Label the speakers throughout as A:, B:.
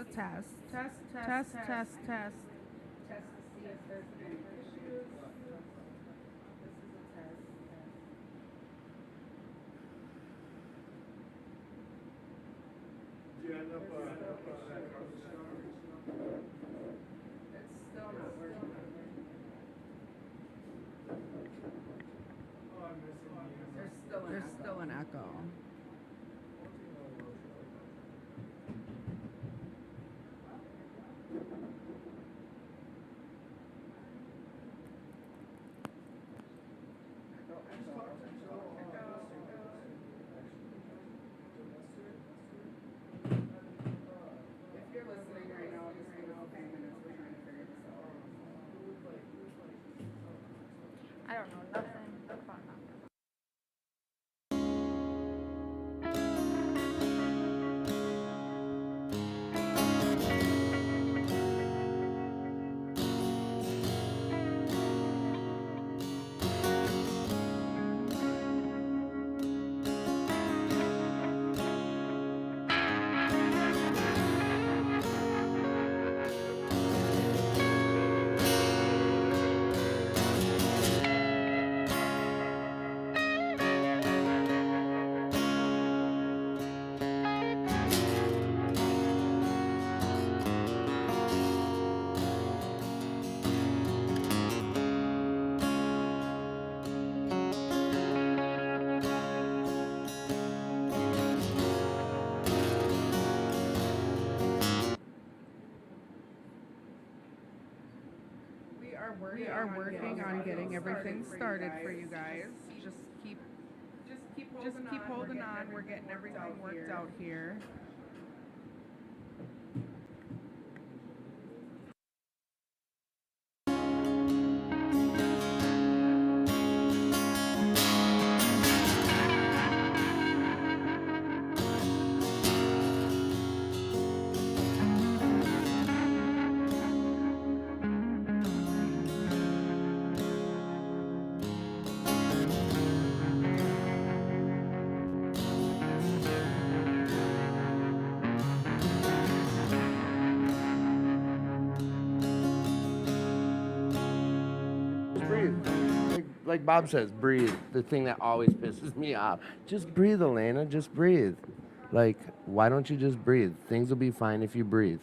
A: a test.
B: Test, test,
A: Test,
B: test.
A: test, test.
B: Test to see if there's any issues. This is a test.
C: Do you end up
B: It's still not working.
C: Oh, I'm missing you.
B: There's still an echo. If you're listening right now, just give us a few minutes. We're trying to figure this out.
A: I don't know nothing. That's fine.
B: We are working on getting everything started for you guys. Just keep holding on. We're getting everything worked out here.
D: Breathe. Like Bob says, breathe. The thing that always pisses me off. Just breathe, Elena. Just breathe. Like, why don't you just breathe? Things will be fine if you breathe.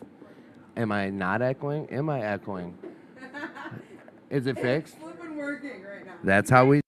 D: Am I not echoing? Am I echoing? Is it fixed?
B: It's flipping working right now.
D: That's how we.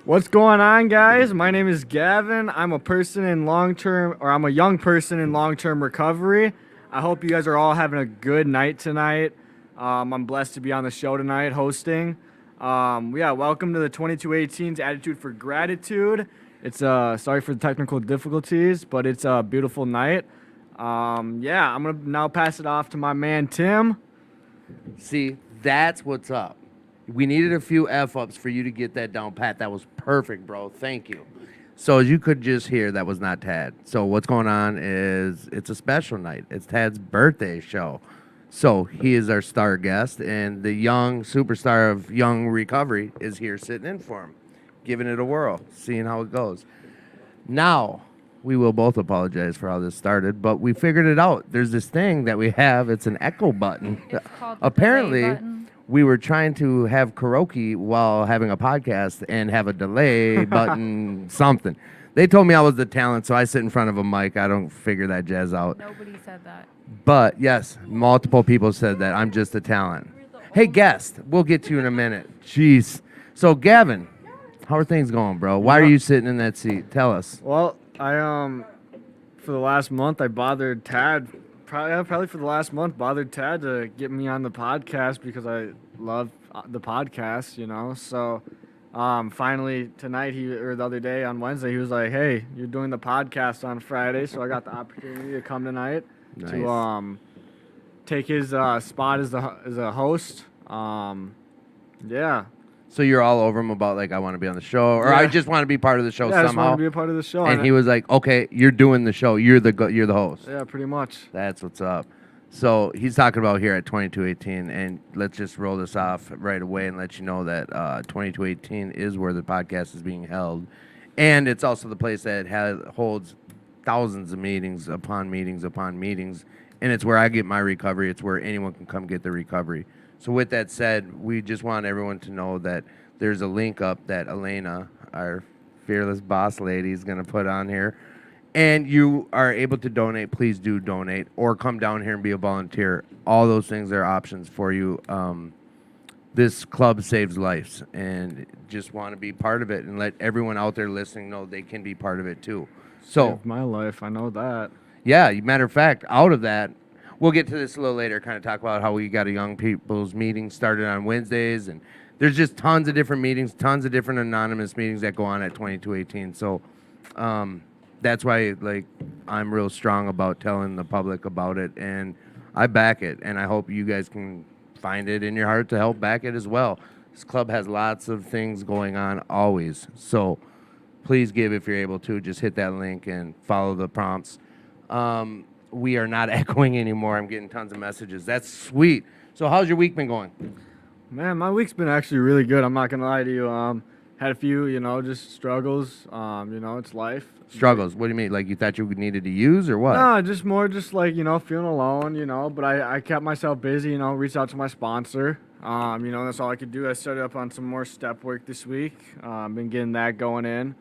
E: What's going on, guys? My name is Gavin. I'm a young person in long-term recovery. I hope you guys are all having a good night tonight. I'm blessed to be on the show tonight hosting. Welcome to the 2218's Attitude for Gratitude. It's sorry for the technical difficulties, but it's a beautiful night. I'm gonna now pass it off to my man Tim.
D: See, that's what's up. We needed a few F-ups for you to get that down pat. That was perfect, bro. Thank you. So as you could just hear, that was not Tad. So what's going on is it's a special night. It's Tad's birthday show. So he is our star guest, and the young superstar of Young Recovery is here sitting in for him, giving it a whirl, seeing how it goes. Now, we will both apologize for how this started, but we figured it out. There's this thing that we have. It's an echo button.
A: It's called the
D: Apparently,
A: delay button.
D: we were trying to have karaoke while having a podcast and have a delay button something. They told me I was the talent, so I sit in front of a mic. I don't figure that jazz out.
A: Nobody said that.
D: But, yes, multiple people said that. I'm just a talent. Hey, guest, we'll get to you in a minute. Jeez. So, Gavin, how are things going, bro? Why are you sitting in that seat? Tell us.
E: Well, for the last month, I bothered Tad. Probably for the last month, bothered Tad to get me on the podcast because I love the podcast, you know. So, finally tonight, the other day on Wednesday, he was like, "Hey, you're doing the podcast on Friday," so I got the opportunity to come tonight to take his spot as a host.
D: So you're all over him about, like, I want to be on the show, or
E: Yeah.
D: I just want to be part of the show
E: I just
D: somehow.
E: want to be a part of the show.
D: And he was like, okay, you're doing the show. You're the host.
E: Yeah, pretty much.
D: That's what's up. So he's talking about here at 2218, and let's just roll this off right away and let you know that 2218 is where the podcast is being held. And it's also the place that holds thousands of meetings upon meetings upon meetings. And it's where I get my recovery. It's where anyone can come get their recovery. So with that said, we just want everyone to know that there's a link up that Elena, our fearless boss lady, is going to put on here. And you are able to donate. Please do donate or come down here and be a volunteer. All those things are options for you. This club saves lives, and just want to be part of it and let everyone out there listening know they can be part of it too. So
E: Saved my life, I know that.
D: yeah, matter of fact, out of that, we'll get to this a little later, kind of talk about how we got a young people's meeting started on Wednesdays, and there's just tons of different meetings, tons of different anonymous meetings that go on at 2218. So that's why, like, I'm real strong about telling the public about it, and I back it, and I hope you guys can find it in your heart to help back it as well. This club has lots of things going on always, so please give if you're able to. Just hit that link and follow the prompts. We are not echoing anymore. I'm getting tons of messages. That's sweet. So how's your week been going?
E: Man, my week's been actually really good. I'm not gonna lie to you. Had a few, just struggles. It's life.
D: Struggles? What do you mean? Like you thought you needed to use or what?
E: No, just more like, feeling alone, but I kept myself busy, reached out to my sponsor. That's all I could do. I started up on some more step work this week. Been getting that going in.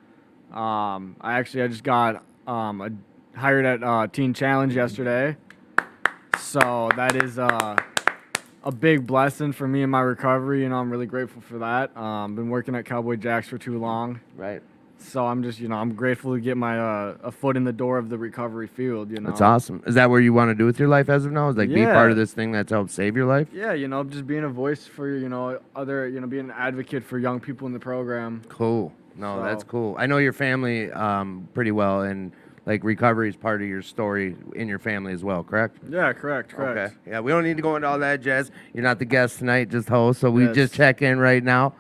E: I just got hired at Teen Challenge yesterday. So that is a big blessing for me in my recovery. I'm really grateful for that. Been working at Cowboy Jacks for too long.
D: Right.
E: So I'm just, I'm grateful to get my a foot in the door of the recovery field,
D: That's awesome. Is that what you want to do with your life as of now? Is like be part of this thing that's helped save your life?
E: Yeah, just being a voice for, other, being an advocate for young people in the program.
D: Cool. No, that's cool. I know your family pretty well, and like recovery is part of your story in your family as well, correct?
E: Yeah, correct.
D: Okay. Yeah, we don't need to go into all that, Jazz. You're not the guest tonight, just host, so we just check in right now.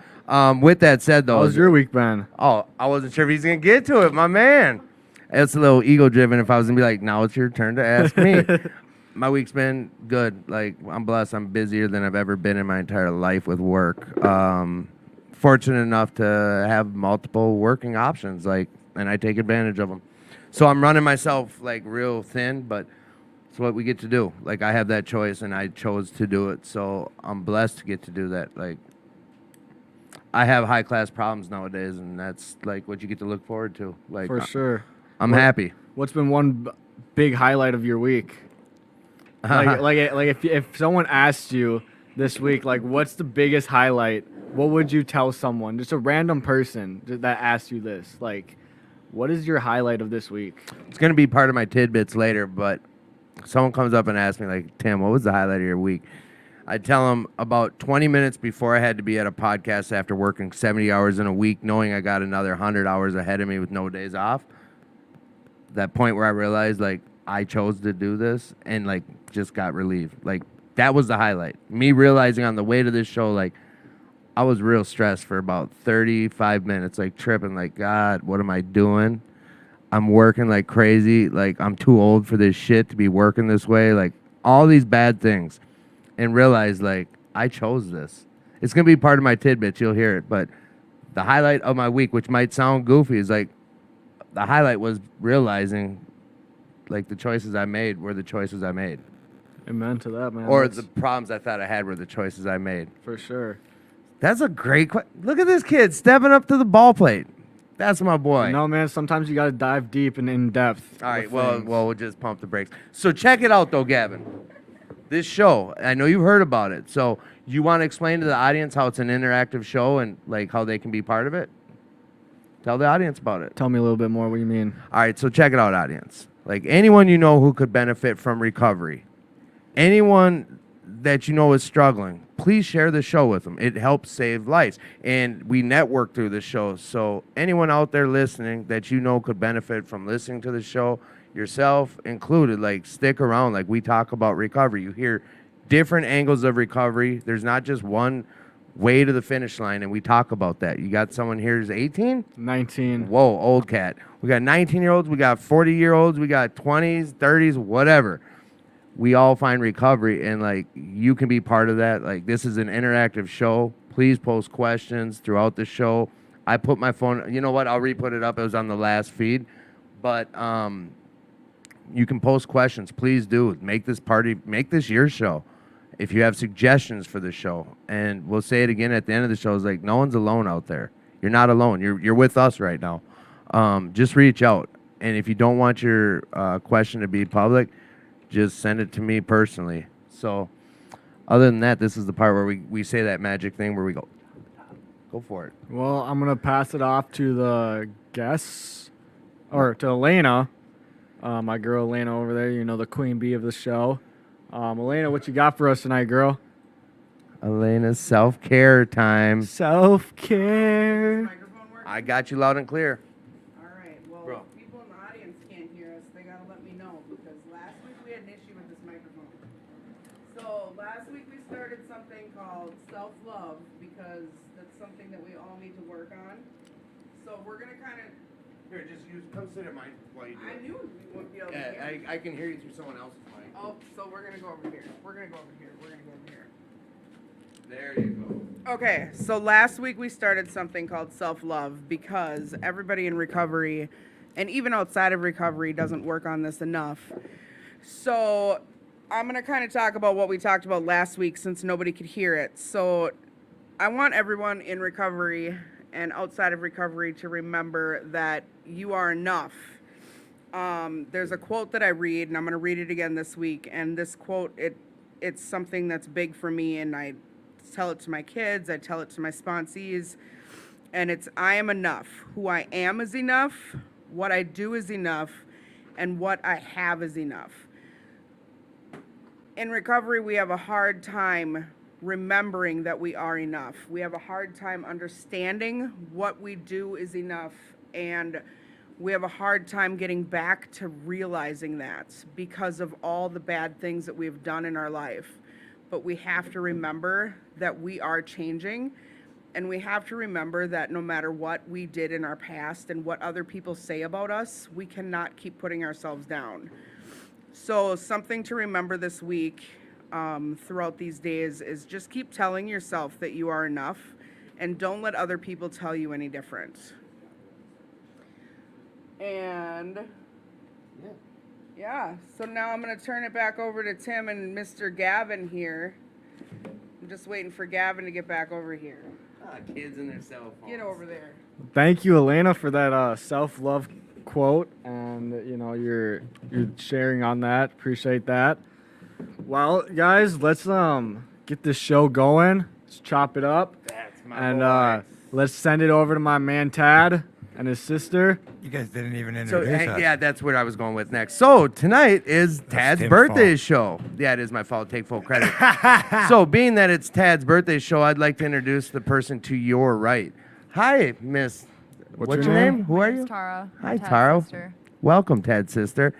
D: With that said, though.
E: How's your week been?
D: Oh, I wasn't sure if he's going to get to it, my man. It's a little ego-driven if I was going to be like, now it's your turn to ask me. My week's been good. Like, I'm blessed. I'm busier than I've ever been in my entire life with work. Fortunate enough to have multiple working options, and I take advantage of them. So I'm running myself, real thin, but it's what we get to do. I have that choice, and I chose to do it. So I'm blessed to get to do that. I have high-class problems nowadays, and that's, what you get to look forward to.
E: For sure.
D: I'm happy.
E: What's been one big highlight of your week? If someone asked you, this week? Like, what's the biggest highlight? What would you tell someone, just a random person that asked you this? Like, what is your highlight of this week?
D: It's going to be part of my tidbits later, but someone comes up and asks me, like, Tim, what was the highlight of your week? I tell them about 20 minutes before I had to be at a podcast after working 70 hours in a week, knowing I got another 100 hours ahead of me with no days off. That point where I realized, like, I chose to do this and, like, just got relieved. Like, that was the highlight. Me realizing on the way to this show, like, I was real stressed for about 35 minutes, like, tripping, like, God, what am I doing? I'm working like crazy. Like, I'm too old for this shit to be working this way. Like, all these bad things. And realize, like, I chose this. It's going to be part of my tidbits. You'll hear it. But the highlight of my week, which might sound goofy, is, like, the highlight was realizing, like, the choices I made were the choices I made.
E: Amen to that, man.
D: Or the problems I thought I had were the choices I made.
E: For sure.
D: That's a great question. Look at this kid stepping up to the ball plate. That's my boy.
E: No, man, sometimes you got to dive deep and in depth.
D: All right, well, we'll just pump the brakes. So check it out, though, Gavin. This show, I know you've heard about it. So you want to explain to the audience how it's an interactive show and, like, how they can be part of it? Tell the audience about it.
E: Tell me a little bit more. What do you mean?
D: All right, so check it out, audience. Like, anyone you know who could benefit from recovery, anyone that you know is struggling, please share the show with them. It helps save lives. And we network through the show. So anyone out there listening that you know could benefit from listening to the show, yourself included, like, stick around. Like, we talk about recovery. You hear different angles of recovery. There's not just one way to the finish line, and we talk about that. You got someone here who's 18?
E: 19.
D: Whoa, old cat. We got 19-year-olds, we got 40-year-olds, we got 20s, 30s, whatever. We all find recovery, and, like, you can be part of that. Like, this is an interactive show. Please post questions throughout the show. I put my phone, you know what, I'll re-put it up. It was on the last feed. But you can post questions. Please do. Make this your show. If you have suggestions for the show, and we'll say it again at the end of the show, it's like, no one's alone out there. You're not alone. You're with us right now. Just reach out. And if you don't want your question to be public, just send it to me personally. So other than that, this is the part where we say that magic thing where we go for it.
E: Well, I'm going to pass it off to the guests, or to Elena, my girl Elena over there, you know, the queen bee of the show. Elena, what you got for us tonight, girl?
D: Elena's self-care time.
E: Self-care.
B: Microphone work?
D: I got you loud and clear.
B: All right, well,
D: Bro.
B: if people in the audience can't hear us, they gotta let me know, because last week we had an issue with this microphone. So last week we started something called self-love, because that's something that we all need to work on. So we're gonna kind of,
D: Here, just come sit at mine while you do
B: I
D: it.
B: knew we wouldn't be able to
D: Yeah,
B: hear.
D: I can hear you through someone else's mic.
B: Oh, so we're gonna go over here. We're gonna go over here. We're gonna go over here.
D: There you go.
B: Okay, so last week we started something called self-love, because everybody in recovery, and even outside of recovery, doesn't work on this enough. So I'm going to kind of talk about what we talked about last week, since nobody could hear it. So I want everyone in recovery and outside of recovery to remember that you are enough. There's a quote that I read, and I'm going to read it again this week. And this quote, it's something that's big for me, and I tell it to my kids, I tell it to my sponsees, and it's, I am enough. Who I am is enough, what I do is enough, and what I have is enough. In recovery, we have a hard time remembering that we are enough. We have a hard time understanding what we do is enough, and we have a hard time getting back to realizing that because of all the bad things that we've done in our life. But we have to remember that we are changing, and we have to remember that no matter what we did in our past and what other people say about us, we cannot keep putting ourselves down. So something to remember this week, throughout these days, is just keep telling yourself that you are enough, and don't let other people tell you any different. And yeah, so now I'm going to turn it back over to Tim and Mr. Gavin here. I'm just waiting for Gavin to get back over here.
D: Kids and their cell phones.
B: Get over there.
E: Thank you, Elena, for that self-love quote, and you know you're sharing on that. Appreciate that. Well, guys, let's get this show going. Let's chop it up.
D: That's
E: And let's send it over to my man Tad and his sister.
F: You guys didn't even
D: So
F: introduce us.
D: yeah, that's what I was going with next. So tonight is Tad's
F: Tim's
D: birthday
F: fault.
D: show. Yeah, it is my fault. Take full credit. So being that it's Tad's birthday show, I'd like to introduce the person to your right. Hi, Miss. What's your name? Who
A: My
D: are
A: name's
D: you?
A: Tara.
D: Hi,
A: I'm Tad's
D: Tara.
A: sister.
D: Welcome, Tad's sister.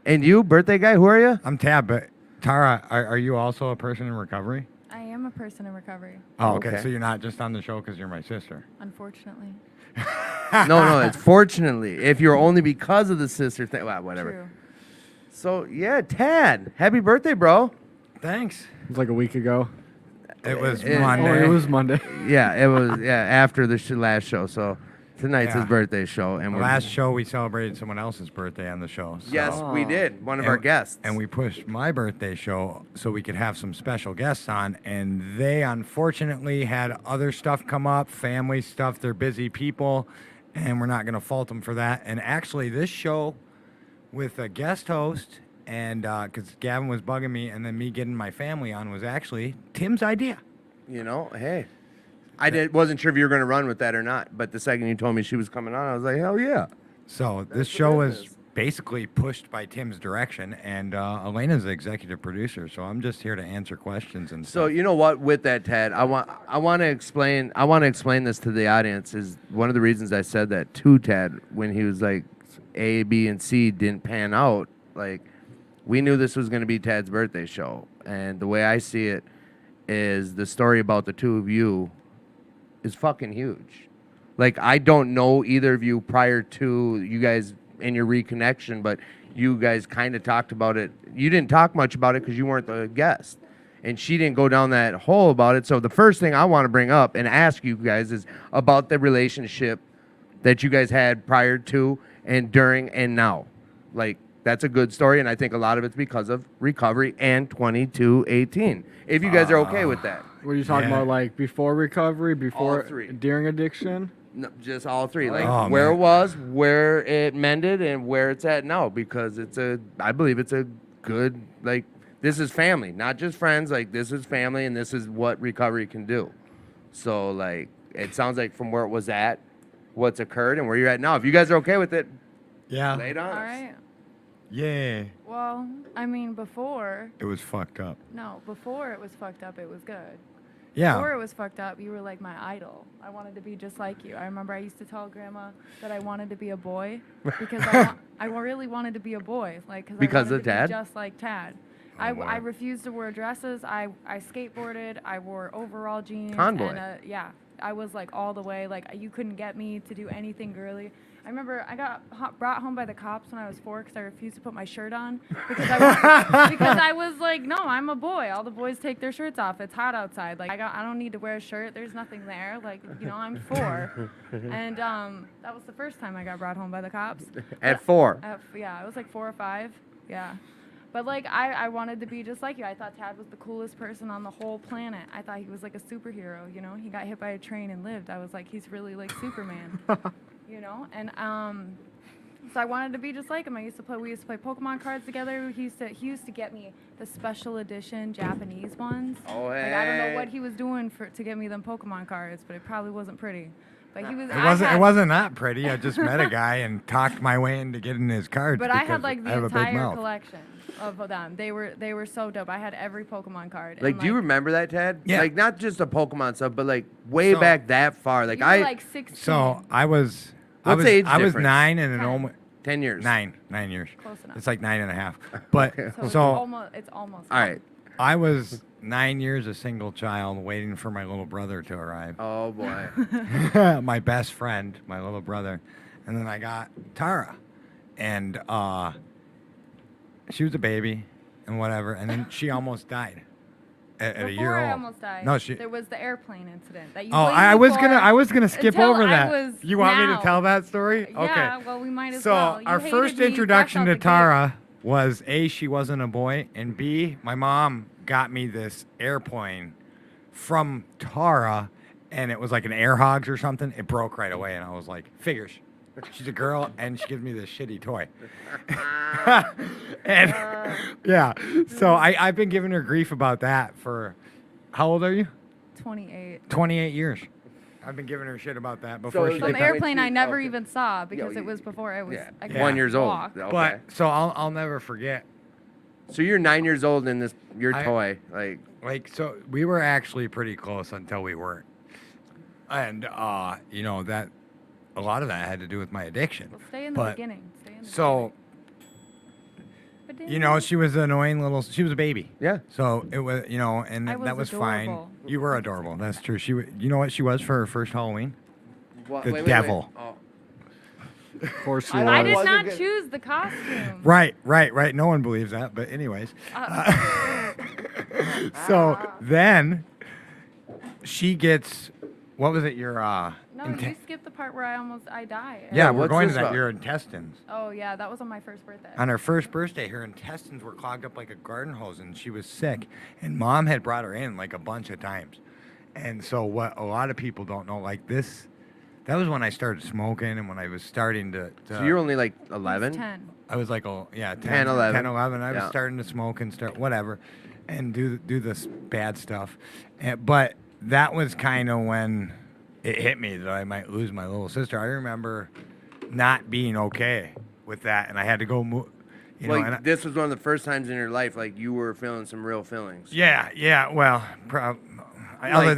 D: And you, birthday guy, who are you?
F: I'm Tab, but Tara, are you also a person in recovery?
A: I am a person in recovery,
F: Oh, okay.
D: Okay.
F: So you're not just on the show because you're my sister.
A: unfortunately.
D: No, it's fortunately. If you're only because of the sister thing, well, whatever.
A: True.
D: So yeah, Tad, happy birthday, bro.
F: Thanks.
E: It was like a week ago.
F: It was
D: Oh,
F: Monday.
E: Oh, it was Monday.
D: Yeah, it was after the last show. So tonight's his
F: Yeah.
D: birthday show, and
F: The
D: we're
F: last show we celebrated someone else's birthday on the show. So.
D: Yes, we did. One of
F: And-
D: our guests.
F: And we pushed my birthday show so we could have some special guests on, and they unfortunately had other stuff come up, family stuff. They're busy people, and we're not going to fault them for that. And actually, this show with a guest host, and because Gavin was bugging me, and then me getting my family on was actually Tim's idea.
D: Hey, wasn't sure if you were going to run with that or not, but the second you told me she was coming on, I was like, hell yeah.
F: So this
D: That's
F: show
D: what it
F: was
D: is.
F: basically pushed by Tim's direction, and Elena's the executive producer. So I'm just here to answer questions and
D: So
F: stuff.
D: you know what? With that, Tad, I want to explain this to the audience. Is one of the reasons I said that to Tad when he was like, A, B, and C didn't pan out. Like, we knew this was going to be Tad's birthday show, and the way I see it is the story about the two of you is fucking huge. Like, I don't know either of you prior to you guys in your reconnection, but you guys kind of talked about it. You didn't talk much about it because you weren't the guest, and she didn't go down that hole about it. So the first thing I want to bring up and ask you guys is about the relationship that you guys had prior to and during and now. Like, that's a good story, and I think a lot of it's because of recovery and 2218. If you guys are okay with that.
E: Were you talking
F: Yeah.
E: about like before recovery, before,
D: three.
E: during addiction?
D: No, just all three, like
F: Oh,
D: where
F: man.
D: it was, where it mended, and where it's at now. Because I believe it's a good, like, this is family, not just friends. Like, this is family, and this is what recovery can do. So, like, it sounds like from where it was at, what's occurred, and where you're at now. If you guys are okay with it,
F: Yeah.
D: lay it on
A: All
D: us.
A: right.
F: Yeah.
A: Well, I mean, before
F: It was fucked up.
A: before it was fucked up, it was good.
F: Yeah.
A: Before it was fucked up, you were like my idol. I wanted to be just like you. I remember I used to tell Grandma that I wanted to be a boy because I really wanted to be a boy, like
D: Because
A: I wanted
D: of
A: to
D: Tad?
A: be just like Tad.
F: Oh, wow.
A: I refused to wear dresses. I skateboarded. I wore overall jeans.
D: Tomboy.
A: And, yeah, I was like all the way. Like you couldn't get me to do anything girly. I remember I got brought home by the cops when I was 4 because I refused to put my shirt on because I was like, no, I'm a boy. All the boys take their shirts off. It's hot outside. Like I don't need to wear a shirt. There's nothing there. Like I'm 4, and that was the first time I got brought home by the cops.
D: At 4.
A: Yeah, I was like 4 or 5. Yeah. But like I wanted to be just like you. I thought Tad was the coolest person on the whole planet. I thought he was like a superhero, He got hit by a train and lived. I was like, he's really like Superman. And so I wanted to be just like him. We used to play Pokemon cards together. He used to get me the special edition Japanese ones.
D: Oh,
A: Like I don't know
D: hey.
A: what he was doing to get me them Pokemon cards, but it probably wasn't pretty. But he was.
F: It wasn't that pretty. I just met a guy and talked my way into getting his cards.
A: But I
F: because
A: had like
F: I
A: the
F: have a big
A: entire
F: mouth.
A: collection of them. They were so dope. I had every Pokemon card.
D: Like,
A: and,
D: do you remember that, Tad?
F: Yeah.
D: Like, not just the Pokemon stuff, but like way
F: So-
D: back that far. Like,
A: you were like 16.
F: So I was.
D: What's
F: I was,
D: the age
F: I was
D: difference?
F: 9 and an
A: 10.
F: almost
D: 10 years.
F: 9 years.
A: Close enough.
F: It's like 9.5. But
A: So
F: so
A: it's almost.
D: All right.
F: I was 9 years a single child waiting for my little brother to arrive.
D: Oh, boy.
F: My best friend, my little brother. And then I got Tara. And she was a baby and whatever. And then she almost died at a year
A: Before
F: old.
A: I almost died.
F: No,
A: There was the airplane incident that you.
F: Oh,
A: waited
F: I was
A: for
F: gonna skip
A: until
F: over
A: I
F: that.
A: was
F: You want me
A: now.
F: to tell that story?
A: Yeah,
F: Okay.
A: well, we might as
F: So
A: well. You
F: our
A: hated
F: first
A: me
F: introduction
A: fresh
F: to
A: out the gate.
F: Tara was A, she wasn't a boy, and B, my mom got me this airplane from Tara, and it was like an air hogs or something. It broke right away, and I was like, figures. She's a girl, and she gives me this shitty toy. and yeah, so I've been giving her grief about that for How old are you?
A: 28.
F: 28 years. I've been giving her shit about that before
D: it
F: she
D: was
A: Some
F: did
D: like
F: that.
A: airplane
D: when
A: I
D: she-
A: never
D: okay.
A: even saw because
D: you-
A: it was before I was.
D: Yeah.
A: I
F: Yeah.
D: 1 years old.
A: walk.
D: Okay.
F: But so I'll never forget.
D: So you're 9 years old in this your
F: I-
D: toy.
F: Like, so we were actually pretty close until we weren't. And, you know, that a lot of that had to do with my addiction.
A: Well, stay in the
F: But-
A: beginning. Stay in the
F: So,
A: beginning.
F: you know, she was an annoying little, she was a baby.
D: Yeah.
F: So it was, you know, and
A: I was
F: that was fine.
A: adorable.
F: You were adorable. That's true. You know what she was for her first Halloween?
D: What,
F: The devil.
D: Oh.
E: Of course you
A: I
E: was.
A: did
D: wasn't
A: not
D: good.
A: choose the costume.
F: Right. No one believes that. But anyways. So then she gets, what was it? Your,
A: No, you skipped the part where I died.
F: yeah,
D: Yeah,
F: we're
D: what's
F: going to
D: this
F: that.
D: about?
F: Your intestines.
A: Oh yeah, that was on my first birthday.
F: On her first birthday, her intestines were clogged up like a garden hose, and she was sick. And Mom had brought her in like a bunch of times. And so what a lot of people don't know, like this, that was when I started smoking, and when I was starting to
D: So you're only like
A: He was
D: 11?
A: 10.
F: I was like, oh yeah,
D: 10, 11.
F: 10, 11. I was
D: Yeah.
F: starting to smoke and start whatever, and do this bad stuff. But that was kind of when it hit me that I might lose my little sister. I remember not being okay with that, and I had to go move. You know, and I-
D: Like this was one of the first times in your life like you were feeling some real feelings.
F: yeah. Well,
D: Like
F: other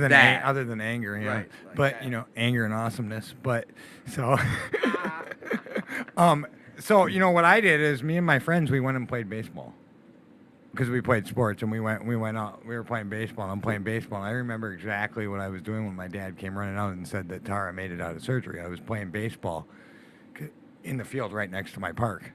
F: than anger, yeah.
D: Right, like
F: but
D: that.
F: you know, anger and awesomeness. But so, so you know what I did is me and my friends we went and played baseball because we played sports and we went out. We were playing baseball. And I'm playing baseball. And I remember exactly what I was doing when my dad came running out and said that Tara made it out of surgery. I was playing baseball in the field right next to my park.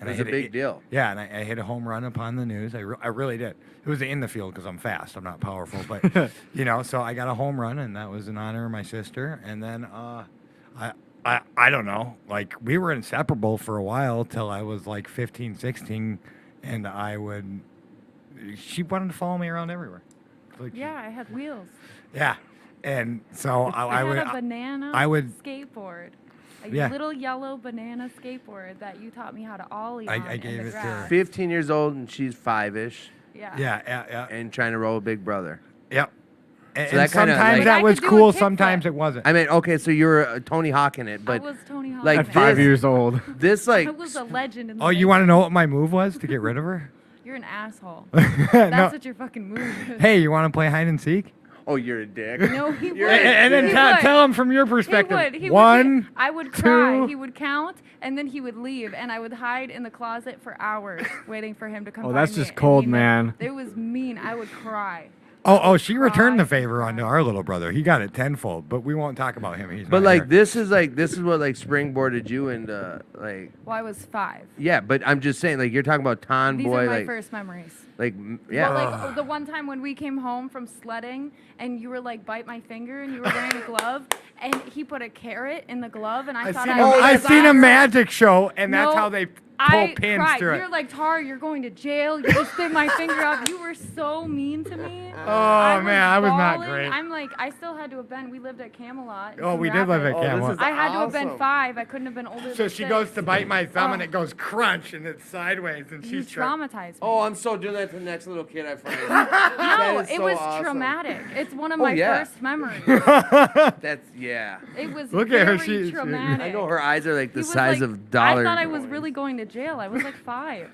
D: It was
F: I
D: a
F: hit
D: big deal.
F: Yeah, and I hit a home run upon the news. I really did. It was in the field because I'm fast. I'm not powerful, but you know. So I got a home run, and that was in honor of my sister. And then I don't know. Like we were inseparable for a while till I was like 15, 16, and she wanted to follow me around everywhere. Like,
A: Yeah, I had wheels.
F: Yeah, and so I
A: had
F: would.
A: a banana
F: I would-
A: skateboard. A
F: Yeah.
A: little yellow banana skateboard that you taught me how to ollie
F: I
A: on in
F: gave
A: the
F: it to her.
A: grass.
D: 15 years old and she's 5-ish
A: Yeah.
F: Yeah.
D: and trying to roll a big brother.
F: Yep. And,
D: So that kinda,
F: sometimes
D: like-
F: that
A: I
F: was
A: could do a
F: cool.
A: kickflip.
F: Sometimes it wasn't.
D: I mean, okay, so you were Tony Hawk in it,
A: I
D: but
A: was Tony Hawk.
D: like
E: At
A: in it.
E: 5
D: this-
E: years old.
D: this like
A: I was a legend in the
F: Oh, you want to know what my move was to get rid of her?
A: You're an asshole.
F: No.
A: That's what your fucking move is.
F: Hey, you want to play hide and seek?
D: oh, you're a dick.
A: No, he would.
D: You're
F: And then
A: He
F: tell
A: would.
F: him from your
A: He
F: perspective.
A: would. He
F: One.
A: would. I would cry.
F: two.
A: He would count, and then he would leave, and I would hide in the closet for hours waiting for him to come.
E: Oh,
A: find
E: that's
A: me,
E: just
A: and
E: cold,
A: he
E: man.
A: It was mean. I would cry.
F: She returned the
A: Cry.
F: favor onto our little brother. He got it tenfold, but we won't talk about him. He's
D: But
F: not
D: like
F: here.
D: this is what like springboarded you into like
A: Well, I was 5.
D: yeah, but I'm just saying like you're talking about
A: These
D: tomboy
A: are my
D: like
A: first memories.
D: yeah.
A: Well, like the one time when we came home from sledding and you were like, bite my finger, and you were wearing a glove, and he put a carrot in the glove, and I thought I was
F: I seen a
A: viral.
F: magic show, and that's
A: No,
F: how they pull
A: I
F: pins
A: cried.
F: through
A: You're
F: it.
A: like, Tara, you're going to jail. You just bit my finger off. You were so mean to me.
F: Oh, man, I was not
A: bawling.
F: great.
A: I'm like, I still had to have been. We lived at Camelot. in
F: Oh,
A: Cedar
F: we did live at
A: Rapids.
D: this
F: Camelot.
D: is
A: I had to have been
D: awesome.
A: 5. I couldn't have been older
F: So
A: than
F: she
A: 6.
F: goes to bite my thumb, and
A: Oh.
F: it goes crunch, and it's sideways, and
A: You
F: she's trying.
A: traumatized me.
D: Oh, I'm so doing that to the next little kid I find.
A: no,
D: that is
A: it
D: so
A: was
D: awesome.
A: traumatic. It's one of
D: Oh,
A: my
D: yeah.
A: first memories.
D: That's yeah.
A: It was
F: Look at her,
A: very
F: she-
A: traumatic.
D: I know her eyes are like the
A: He was
D: size
A: like-
D: of dollar.
A: I thought I was
D: coins.
A: really going to jail. I was like 5.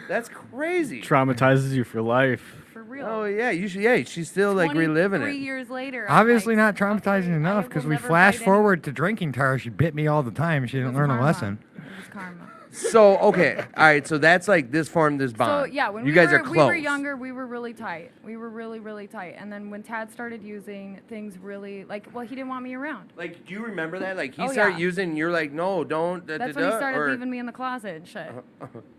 D: That's crazy.
E: Traumatizes you for life.
A: For real.
D: Oh yeah, you should. Yeah, she's still like reliving
A: 3
D: it.
A: years later. I'm
F: Obviously
A: like,
F: not traumatizing
A: okay,
F: enough
A: I
F: because
A: will
F: we
A: never
F: flash
A: bite any-
F: forward to drinking Tara. She bit me all the time. She
A: It
F: didn't
A: was
F: learn a
A: karma.
F: lesson.
A: It was karma.
D: So okay, all right. So that's like this formed this
A: So
D: bond.
A: yeah, when
D: you
A: we
D: guys
A: were
D: are close.
A: we were younger, we were really tight. We were really really tight. And then when Tad started using things, really like, well, he didn't want me around.
D: Like, do you remember that? Like he
A: Oh,
D: started
A: yeah.
D: using. You're like, no, don't.
A: That's when he started leaving me in the closet and shit.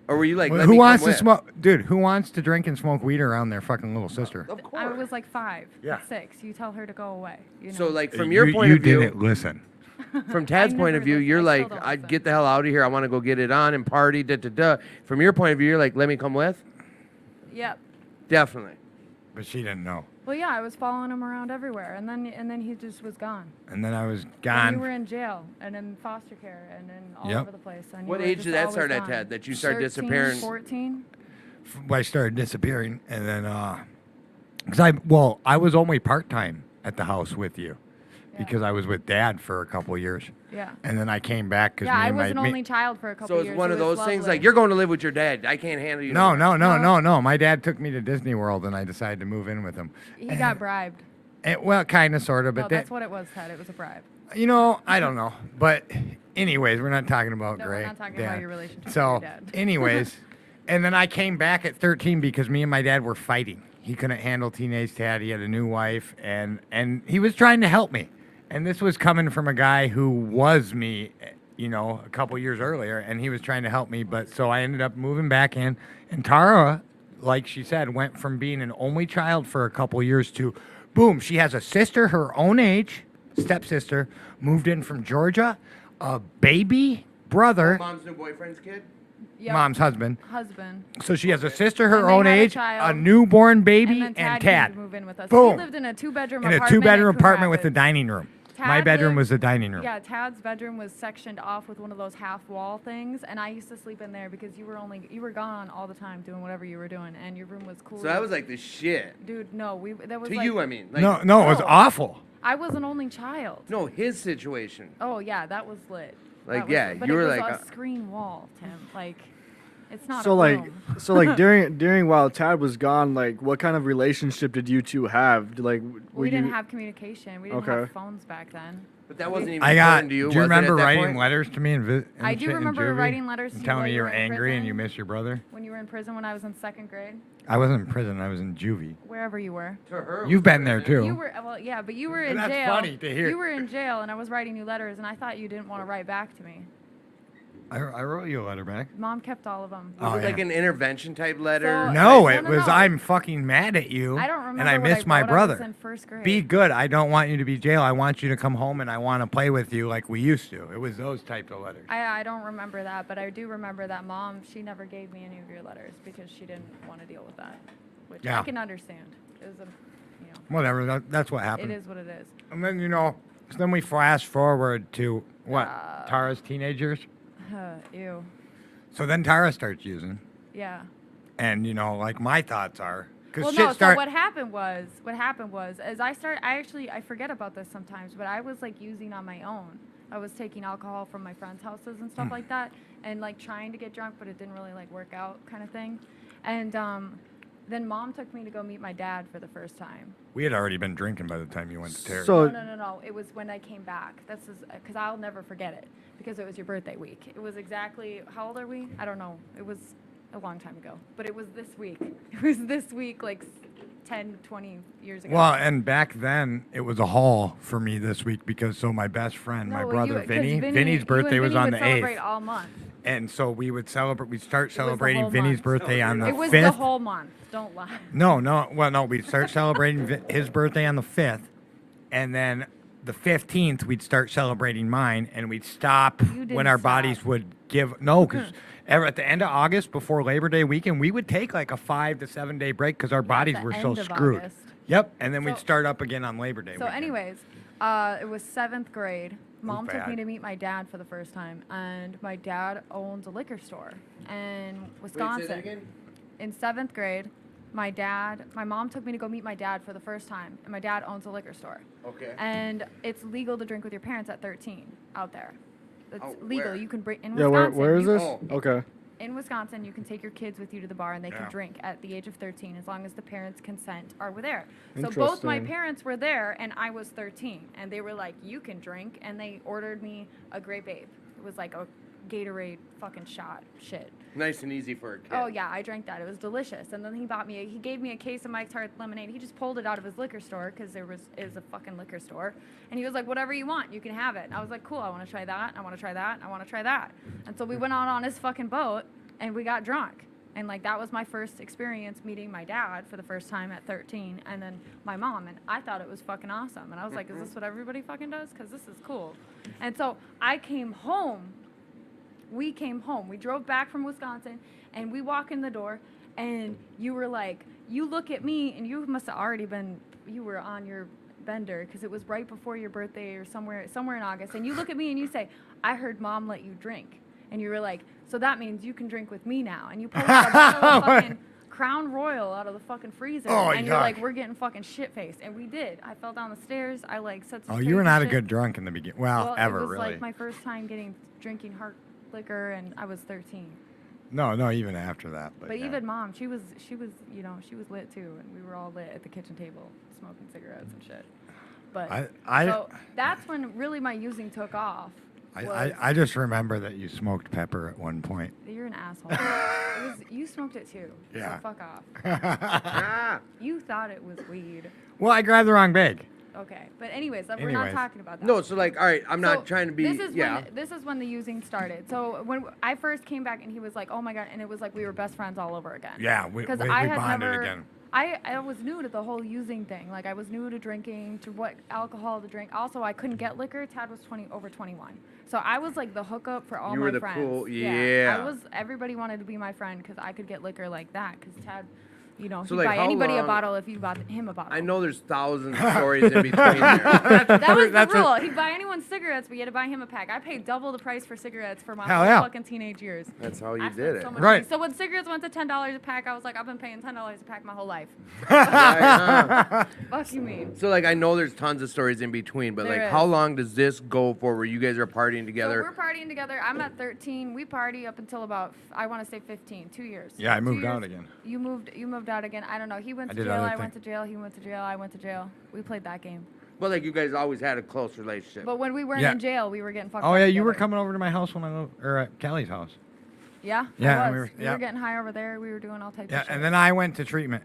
D: Or were you like,
F: Well,
D: let
F: who
D: me
F: wants
D: come
F: to
D: with?
F: smoke, dude? Who wants to drink and smoke weed around their fucking little sister?
D: Of course.
A: I was like 5,
F: Yeah.
A: 6. You tell her to go away. You know?
D: So like from your point
F: you
D: of view,
F: didn't listen.
D: from Tad's
A: I
D: point of
A: never
D: view,
A: listened.
D: you're
A: I still
D: like,
A: don't
D: I'd
A: listen.
D: get the hell out of here. I want to go get it on and party. Da da da. From your point of view, you're like, let me come with.
A: Yep.
D: Definitely.
F: But she didn't know.
A: Well, yeah, I was following him around everywhere, and then he just was gone.
F: And then I was
A: And
F: gone.
A: you were in jail, and in foster care, and then all
F: Yep.
A: over the place. And you
D: What
A: were
D: age
A: just
D: did that
A: always
D: start at,
A: gone.
D: Tad, that you started
A: 13,
D: disappearing?
A: 14.
F: I started disappearing, and then Because I was only part-time at the house with you
A: Yeah.
F: because I was with Dad for a couple years.
A: Yeah.
F: And then I came back because
A: Yeah, I was an only child for a couple
D: So
A: years.
D: it's one
A: It
D: of
A: was
D: those things
A: lovely.
D: like you're going to live with your dad. I can't handle you.
F: No,
D: more.
F: no. My dad took me to Disney World, and I decided to move in with him.
A: He got bribed.
F: Well, kind of, sort of,
A: No,
F: but
A: that's what it was, Ted. It was a bribe.
F: I don't know. But anyways, we're not talking about
A: No,
F: Gray.
A: we're not talking about
F: Dad.
A: your relationship with
F: So,
A: your dad.
F: anyways, and then I came back at 13 because me and my dad were fighting. He couldn't handle teenage Tad. He had a new wife, and he was trying to help me. And this was coming from a guy who was me, a couple years earlier, and he was trying to help me. But so I ended up moving back in, and Tara, like she said, went from being an only child for a couple years to, boom, she has a sister her own age, stepsister, moved in from Georgia, a baby brother,
D: Mom's new boyfriend's kid.
A: Yep.
F: mom's husband.
A: Husband.
F: So she has a sister her
A: And they
F: own
A: had a
F: age, a
A: child,
F: newborn baby,
A: and then
F: and
A: Tad
F: Tad.
A: came to move in with us.
F: Boom.
A: We lived in a two-bedroom
F: In
A: apartment.
F: a two-bedroom
A: in Coon
F: apartment with a
A: Rapids.
F: dining room. My
A: Tad
F: bedroom
A: lived-
F: was the dining room.
A: Yeah, Tad's bedroom was sectioned off with one of those half-wall things, and I used to sleep in there because you were gone all the time doing whatever you were doing, and your room was cool.
D: So that was like the shit.
A: Dude, no, that was
D: To
A: like,
D: you, I mean. Like,
F: No, it was
A: No.
F: awful.
A: I was an only child.
D: No, his situation.
A: Oh yeah, that was lit.
D: Like,
A: That was
D: yeah,
A: lit. But
D: you
A: it
D: were
A: was
D: like,
A: a screen wall, Tim. Like, it's not.
E: So
A: a
E: like,
A: room.
E: during while Tad was gone, like, what kind of relationship did you two have? Like, were
A: we didn't
E: you-
A: have communication. We didn't
E: Okay.
A: have phones back then.
D: But that wasn't even
F: I got.
D: important to you.
F: Do you
D: was it,
F: remember
D: at that
F: writing
D: point?
F: letters to me and
A: I do remember writing letters to
F: and
A: you
F: telling
A: while
F: me
A: you
F: you
A: were
F: were
A: in
F: angry and you
A: prison.
F: miss your brother?
A: When you were in prison when I was in second grade,
F: I wasn't in prison. I was in juvie.
A: wherever you were.
D: To her.
F: You've been there too.
A: You were yeah, but you were in
F: That's
A: jail.
F: funny to hear.
A: You were in jail, and I was writing you letters, and I thought you didn't want to write back to me.
F: I wrote you a letter back.
A: Mom kept all of them.
D: Was
F: Oh,
D: it like
F: yeah.
D: an intervention type letter?
A: So-
F: No,
A: no,
F: it
A: no,
F: was
A: no.
F: I'm fucking mad at you.
A: I don't remember.
F: And I
A: what
F: miss my
A: wrote.
F: brother.
A: I was in first grade.
F: Be good. I don't want you to be jail. I want you to come home and I want to play with you like we used to. It was those types of letters.
A: I don't remember that, but I do remember that Mom, she never gave me any of your letters because she didn't want to deal with that, which
F: Yeah.
A: I can understand. It was
F: Whatever. That's what happened.
A: it is what it is.
F: And then so then we flash forward to what? Tara's teenagers.
A: Ew.
F: So then Tara starts using,
A: Yeah.
F: and like my thoughts are, because
A: Well,
F: shit
A: no.
F: start.
A: So what happened was, as I forget about this sometimes, but I was like using on my own. I was taking alcohol from my friends' houses and stuff like that, and like trying to get drunk, but it didn't really like work out, kind of thing. And then Mom took me to go meet my dad for the first time.
F: We had already been drinking by the time you went to Terry.
E: So-
A: No. It was when I came back. This is because I'll never forget it because it was your birthday week. It was exactly, how old are we? I don't know. It was a long time ago, but it was this week. It was this week, like 10, 20 years ago.
F: Well, and back then it was a haul for me this week because my best friend, my
A: No,
F: brother
A: 'cause
F: Vinny,
A: you
F: Vinny's
A: and
F: birthday was
A: Vinny
F: on
A: would
F: the
A: celebrate
F: 8th.
A: all month.
F: And so we would celebrate. We'd start
A: the
F: celebrating
A: whole
F: Vinny's
A: month.
F: birthday on the
A: It was
F: 5th.
A: the whole month. Don't lie.
F: No. Well, no. We'd start celebrating his birthday on the 5th, and then the 15th we'd start celebrating mine, and we'd stop
A: You
F: when
A: didn't
F: our
A: stop.
F: bodies would give. No, because at the end of August before Labor Day weekend, we would take like a 5 to 7 day break because our bodies
A: the
F: were so
A: end of
F: screwed.
A: August.
F: Yep, and then we'd
A: So-
F: start up again on Labor Day.
A: So,
F: weekend.
A: anyways, it was 7th grade. Mom took me
F: bad.
A: to meet my dad for the first time, and my dad owns a liquor store in
D: Wait,
A: Wisconsin.
D: say that again?
A: In 7th grade, my mom took me to go meet my dad for the first time, and my dad owns a liquor store.
D: Okay.
A: And it's legal to drink with your parents at 13 out there. It's
D: Oh,
A: legal.
D: where?
A: You can bring in
E: Yeah,
A: Wisconsin.
E: where is
A: you-
E: this?
D: Oh.
E: Okay.
A: In Wisconsin, you can take your kids with you to the bar and they
F: Yeah.
A: can drink at the age of 13 as long as the parents' consent are there. So both my
E: Interesting.
A: parents were there and I was 13 and they were like, "You can drink," and they ordered me a Grey Babe. It was like a Gatorade fucking shot shit.
D: Nice and easy for a kid.
A: Oh yeah, I drank that. It was delicious. And then he gave me a case of Mike's Hard Lemonade. He just pulled it out of his liquor store because it was a fucking liquor store. And he was like, "Whatever you want, you can have it." And I was like, "Cool, I want to try that. I want to try that. I want to try that." And so we went out on his fucking boat and we got drunk. And like that was my first experience meeting my dad for the first time at 13 and then my mom, and I thought it was fucking awesome. And I was like, "Is this what everybody fucking does? Cuz this is cool." And so I came home. We came home. We drove back from Wisconsin, and we walk in the door, and you were like, you look at me, and you must have already been, you were on your bender, because it was right before your birthday or somewhere in August, and you look at me and you say, "I heard Mom let you drink," and you were like, "So that means you can drink with me now," and you pulled out a bottle of fucking Crown Royal out of the fucking freezer.
F: Oh,
A: and you're like,
F: yuck.
A: we're getting fucking shit-faced. And we did. I fell down the stairs. I, like, said some
F: Oh, you were
A: crazy
F: not a
A: shit.
F: good drunk in the beginning. Well, ever,
A: it was,
F: really.
A: like, my first time drinking hard liquor, and I was 13.
F: No, even after that.
A: But
F: yeah.
A: even Mom, she was, she was lit, too. And we were all lit at the kitchen table, smoking cigarettes and shit. But so that's when really my using took off.
F: I just remember that you smoked pepper at one point.
A: You're an asshole. You smoked it too.
F: Yeah.
A: So fuck off.
D: Ah.
A: You thought it was weed.
F: Well, I grabbed the wrong bag.
A: Okay. But we're not
F: Anyways.
A: talking about that.
D: No, so like, all right, I'm
A: So
D: not trying to be.
A: This is when the using started. So when I first came back and he was like, "Oh my god," and it was like we were best friends all over again.
F: Yeah, we
A: Because
F: we
A: I had
F: bonded
A: never.
F: again.
A: I was new to the whole using thing. Like I was new to drinking, to what alcohol to drink. Also, I couldn't get liquor. Tad was over 21. So I was like the hookup for all
D: You
A: my
D: were the
A: friends.
D: cool- yeah.
A: Everybody wanted to be my friend because I could get liquor like that. Because Tad, he'd
D: So, like,
A: buy
D: how
A: anybody a
D: long-
A: bottle if you bought him a bottle.
D: I know there's thousands of stories in between there.
A: That was the
F: That's a-
A: rule. He'd buy anyone cigarettes, but you had to buy him a pack. I paid double the price for cigarettes for my
F: Hell
A: whole
F: yeah.
A: fucking teenage years.
D: That's how you
A: I
D: did
A: spent
D: it.
A: so much
F: Right.
A: money. So when cigarettes went to $10 a pack, I was like, I've been paying $10 a pack my whole life.
D: Right,
A: Fuck you mean?
D: So like I know there's tons of stories in between, but
A: There
D: like
A: is.
D: how long does this go for where you guys are partying
A: So
D: together?
A: we're partying together. I'm at 13. We party up until about I want to say 15, 2 years.
F: Yeah, I
A: 2
F: moved
A: years.
F: out again.
A: You moved out again. I don't know. He went
F: I
A: to
F: did
A: jail.
F: other
A: I
F: things.
A: went to jail. He went to jail. I went to jail. We played that game.
D: But like you guys always had a close relationship.
A: But when we weren't
F: Yeah.
A: in jail, we were getting fucked
F: Oh
A: up
F: yeah, you were
A: together.
F: coming over to my house when or at Kelly's house.
A: Yeah.
F: Yeah,
A: I
F: and
A: was. We were getting high over there. We were doing all types
F: Yeah,
A: of shit.
F: and then I went to treatment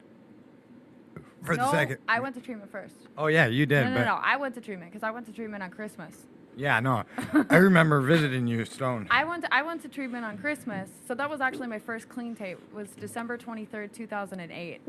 F: for
A: no,
F: the second.
A: I went to treatment first.
F: Oh yeah, you did.
A: No,
F: but
A: I went to treatment because I went to treatment on Christmas.
F: Yeah, no. I remember visiting you, Stone.
A: I went to treatment on Christmas, so that was actually my first clean tape. Was December 23rd, 2008.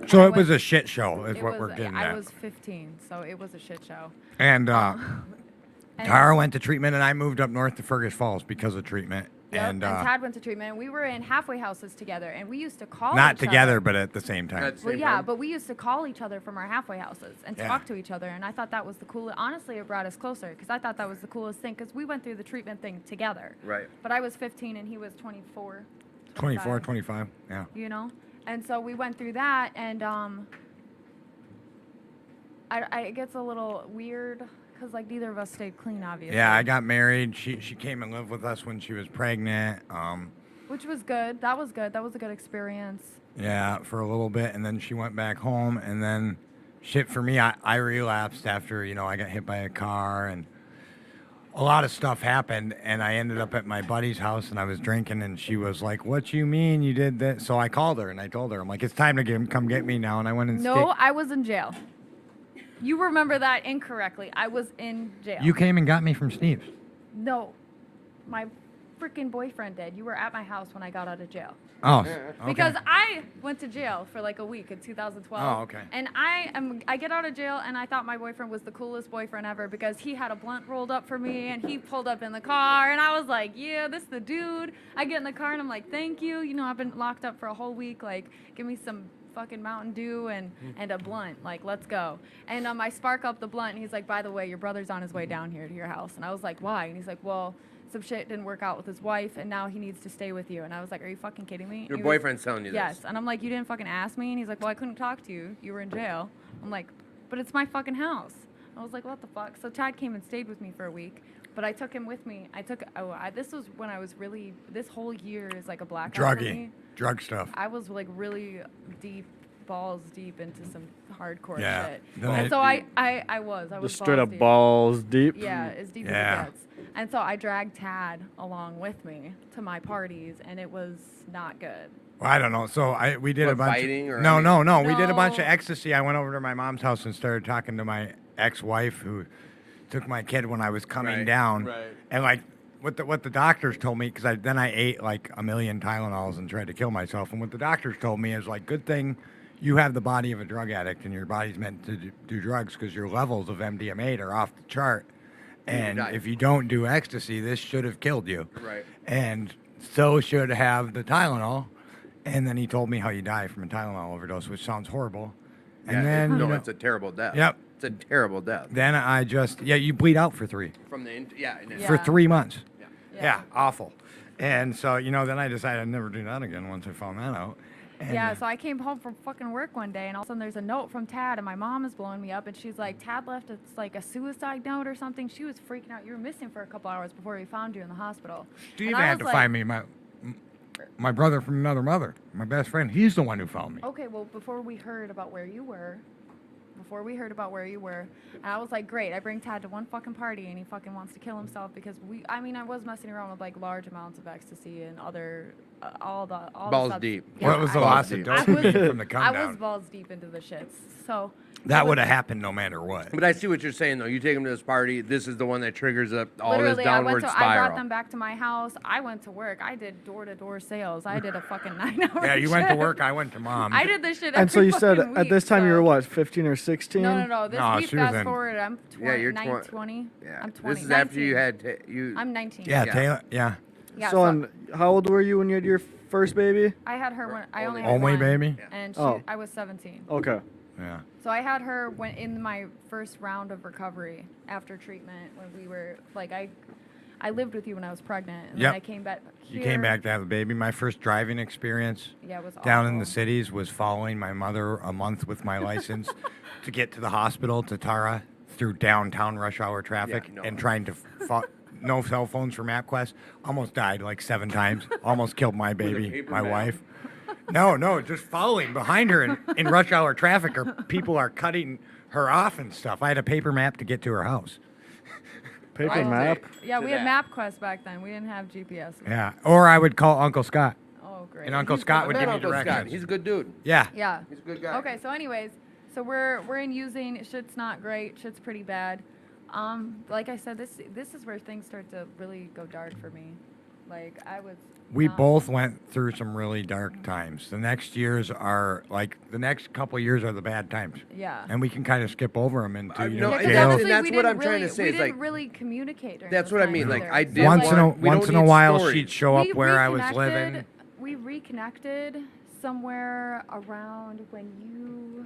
F: So
A: I
F: it was
A: went-
F: a shit show, is
A: it
F: what
A: was-
F: we're getting
A: I
F: at.
A: was 15, so it was a shit show.
F: And
A: And-
F: Tara went to treatment, and I moved up north to Fergus Falls because of treatment.
A: Yep,
F: And
A: Tad went to treatment, and we were in halfway houses together, and we used to call
F: not
A: each
F: together,
A: other.
F: but at the same time.
D: That's-
A: Well,
D: Same
A: yeah,
D: time?
A: but we used to call each other from our halfway houses and
F: Yeah.
A: talk to each other, and I thought that was the coolest. Honestly, it brought us closer because I thought that was the coolest thing because we went through the treatment thing together.
D: Right.
A: But I was 15 and he was 24.
F: 24,
A: 25,
F: 25, yeah.
A: You know, and so we went through that, and it gets a little weird because like neither of us stayed clean, obviously.
F: Yeah, I got married. She came and lived with us when she was pregnant.
A: Which was good. That was good. That was a good experience.
F: Yeah, for a little bit, and then she went back home, and then shit for me, I relapsed after, I got hit by a car, and a lot of stuff happened, and I ended up at my buddy's house, and I was drinking, and she was like, "What you mean you did that?" So I called her, and I told her, I'm like, "It's time to come get me now," and I went and
A: No, I was in jail. You remember that incorrectly. I was in jail.
F: You came and got me from Steve's.
A: No, my freaking boyfriend did. You were at my house when I got out of jail.
F: Oh, okay.
A: Because I went to jail for like a week in 2012.
F: Oh, okay.
A: And I get out of jail and I thought my boyfriend was the coolest boyfriend ever because he had a blunt rolled up for me and he pulled up in the car and I was like, yeah, this is the dude. I get in the car and I'm like, thank you. I've been locked up for a whole week. Like, give me some fucking Mountain Dew and a blunt. Like, let's go. And I spark up the blunt and he's like, by the way, your brother's on his way down here to your house. And I was like, why? And he's like, well, some shit didn't work out with his wife, and now he needs to stay with you. And I was like, are you fucking kidding me?
D: Your
A: He was-
D: boyfriend's telling you
A: Yes.
D: this.
A: And I'm like, you didn't fucking ask me? And he's like, well, I couldn't talk to you. You were in jail. I'm like, but it's my fucking house. I was like, what the fuck? So Tad came and stayed with me for a week, but I took him with me. This was when I was really, this whole year is like a blackout for me.
F: drug stuff.
A: I was like really balls deep into some hardcore
F: Yeah.
A: shit.
F: Then
A: And
F: I-
A: so I was
E: Just straight up
A: deep.
E: balls deep.
A: Yeah, as deep
F: Yeah.
A: as it gets. And so I dragged Tad along with me to my parties, and it was not good.
F: Well, I don't know. So we did
D: What,
F: a bunch.
D: fighting or
F: No.
D: anything?
F: We did a bunch of
A: No.
F: ecstasy. I went over to my mom's house and started talking to my ex-wife who took my kid when I was coming
D: Right,
F: down.
D: right.
F: And like what the doctors told me, because then I ate like a million Tylenols and tried to kill myself. And what the doctors told me is like, good thing you have the body of a drug addict and your body's meant to do drugs because your levels of MDMA are off the chart. And
D: died.
F: if you don't do ecstasy, this should have killed you.
D: Right.
F: And so should have the Tylenol. And then he told me how you die from a Tylenol overdose, which sounds horrible. And then,
D: no,
F: you know,
D: it's a terrible death.
F: Yep.
D: It's a terrible death.
F: then I just, you bleed out for 3
D: From the and
A: Yeah.
F: for 3 months.
D: Yeah.
F: Yeah, awful. And so, then I decided I'd never do that again once I found that out. And,
A: Yeah, so I came home from fucking work one day, and all of a sudden there's a note from Tad, and my mom is blowing me up, and she's like, Tad left it's like a suicide note or something. She was freaking out. You were missing for a couple hours before we found you in the hospital.
F: Steve
A: And I
F: had
A: was
F: to
A: like,
F: find me. My brother from another mother, my best friend, he's the one who found me.
A: Okay, well, before we heard about where you were, and I was like, great, I bring Tad to one fucking party, and he fucking wants to kill himself because I was messing around with like large amounts of ecstasy and other, all the
D: Balls
A: subs-
D: deep.
A: Yeah,
F: What was the
A: I
F: loss
A: was-
F: of
A: I
F: dopamine
A: was-
F: from the come
A: I
F: down?
A: was balls deep into the shits, so.
F: That
A: it was-
F: would have happened no matter what.
D: But I see what you're saying, though. You take them to this party. This is the one that triggers up all
A: Literally,
D: this downward
A: I
D: spiral.
A: brought them back to my house. I went to work. I did door-to-door sales. I did a fucking 9-hour
F: Yeah, you went to
A: shift.
F: work. I went to mom.
A: I did this shit
E: And so
A: every
E: you said
A: fucking
E: at
A: week,
E: this time you were
A: so-
E: what, 15 or 16?
A: No. This
F: No,
A: week,
F: she was
A: fast
F: in-
A: forward, I'm 20,
D: Yeah, you're
A: 20.
D: Yeah.
A: I'm 20.
D: This is after you
A: 19.
D: had you.
A: I'm 19.
F: yeah,
D: Yeah.
F: Taylor. Yeah.
A: Yeah,
E: So, and how old were you when you had your first baby?
A: I had her when I only had
F: Only
A: one,
F: baby?
A: and
E: Oh.
A: I was 17.
E: Okay.
F: Yeah.
A: So I had her when in my first round of recovery after treatment when we were like I lived with you when I was pregnant, and
F: Yep.
A: then I came back.
F: You came back to have a baby. My first driving experience
A: Yeah, it was
F: down in the
A: awful.
F: cities was following my mother a month with my license to get to the hospital to Tara through downtown rush hour traffic
D: Yeah, no.
F: and trying to no cell phones for MapQuest. Almost died like 7 times. Almost killed my baby,
D: paper
F: my
D: map?
F: wife. No, just following behind her in rush hour traffic, or people are cutting her off and stuff. I had a paper map to get to her house.
E: Paper
D: I
E: map.
A: Yeah,
D: to
A: we had
D: that.
A: MapQuest back then. We didn't have GPS.
F: Yeah, or I would call Uncle Scott,
A: Oh, great.
F: and Uncle Scott would
D: Not
F: give me
D: Uncle Scott.
F: directions.
D: He's a good dude.
F: Yeah.
A: Yeah.
D: He's a good guy.
A: Okay, so anyways, so we're in using. Shit's not great. Shit's pretty bad. Like I said, this is where things start to really go dark for me. Like I was.
F: We
A: not-
F: both went through some really dark times. The next years are like the next couple years are the bad times,
A: Yeah.
F: and we can kind of skip over them into
D: I
F: you
D: know,
F: know,
A: Yeah, 'cause
D: and
F: jail.
D: that's-
A: honestly,
D: that's
A: we
D: what
A: didn't
D: I'm trying to
A: really-
D: say,
A: We
D: is,
A: didn't
D: like-
A: really communicate during
D: That's
A: those
D: what I mean,
A: times
D: like,
A: either.
D: I
A: So,
D: did
F: once
A: like,
F: in a
D: want- we
F: once
D: don't
F: in a
D: need
F: while
D: stories.
F: she'd show up
A: we
F: where I was
A: reconnected-
F: living.
A: We reconnected somewhere around when you.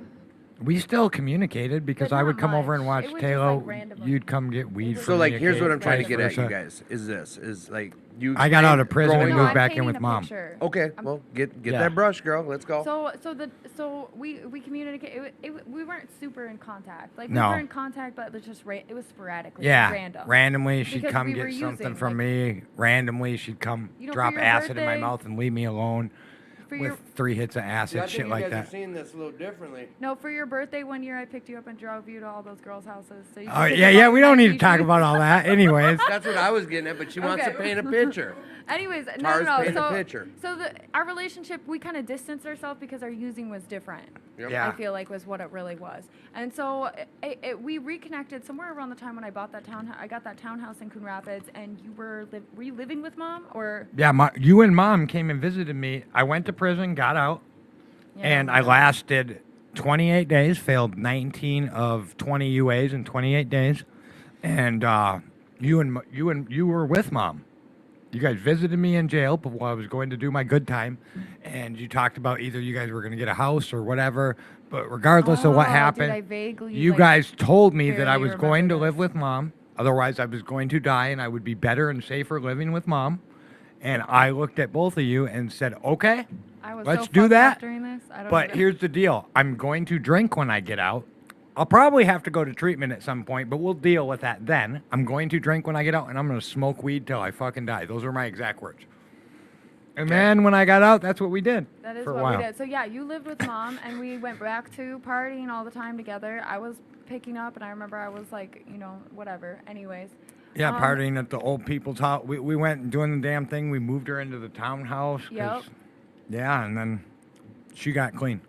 F: We still communicated because
A: But
F: I would
A: not
F: come over
A: much.
F: and watch
A: It was just,
F: Taylor.
A: like, randomly.
F: You'd come get weed
A: was
F: from
D: So, like,
F: me
D: here's what I'm trying to
F: occasionally,
D: get at, you
F: vice
D: guys. Is like you.
F: I got out of
D: explained
F: prison and
D: growing
F: moved
A: I'm
F: back in
A: painting
F: with
A: a
F: Mom.
A: picture.
D: Okay,
A: I'm-
D: well, get
F: Yeah.
D: that brush, girl. Let's go.
A: So we communicate. We weren't super in contact. Like
F: No.
A: we were in contact, but it was just it was sporadically.
F: Yeah,
A: Random.
F: randomly she'd
A: Because
F: come
A: we were
F: get something
A: using,
F: from
A: like-
F: me. Randomly she'd come
A: You know, for
F: drop
A: your
F: acid in my
A: birthday-
F: mouth and leave me alone
A: For
F: with
A: your
F: 3 hits of acid, shit like that.
D: seeing this a little differently.
A: no, for your birthday one year, I picked you up and drove you to all those girls' houses. So you
F: Oh
A: could
F: yeah,
A: think
F: yeah.
A: about
F: We don't
A: my
F: need to talk
A: issues.
F: about all that. Anyways,
D: That's what I was getting at, but she wants to
A: Okay.
D: paint a picture.
A: Anyways,
D: Tara's
A: no.
D: painting a
A: So,
D: picture.
A: our relationship, we kind of distanced ourselves because our using was different.
D: Yep.
F: Yeah.
A: I feel like was what it really was. And so we reconnected somewhere around the time when I bought that I got that townhouse in Coon Rapids, and you were you living with Mom or?
F: yeah. You and Mom came and visited me. I went to prison, got out,
A: Yeah,
F: and I lasted 28 days. Failed 19 of 20 UAs in 28 days, and you were with Mom. You guys visited me in jail while I was going to do my good time, and you talked about either you guys were going to get a house or whatever. But regardless of what
A: Oh,
F: happened,
A: dude, I vaguely,
F: you
A: like,
F: guys told me that I
A: barely
F: was going to
A: remember
F: live
A: this.
F: with Mom. Otherwise, I was going to die, and I would be better and safer living with Mom. And I looked at both of you and said, "Okay,
A: I was
F: let's
A: so
F: do
A: fucked
F: that."
A: up during this. I don't
F: But
A: even-
F: here's the deal: I'm going to drink when I get out. I'll probably have to go to treatment at some point, but we'll deal with that then. I'm going to drink when I get out, and I'm going to smoke weed till I fucking die. Those are my exact words. And then when I got out, that's what we did
A: That is
F: for a
A: what
F: while.
A: we did. So yeah, you lived with Mom, and we went back to partying all the time together. I was picking up, and I remember I was like, whatever. Anyways.
F: Yeah,
A: Um,
F: partying at the old people's house. We went and doing the damn thing. We moved her into the townhouse. 'cause-
A: Yep.
F: Yeah, and then she got clean.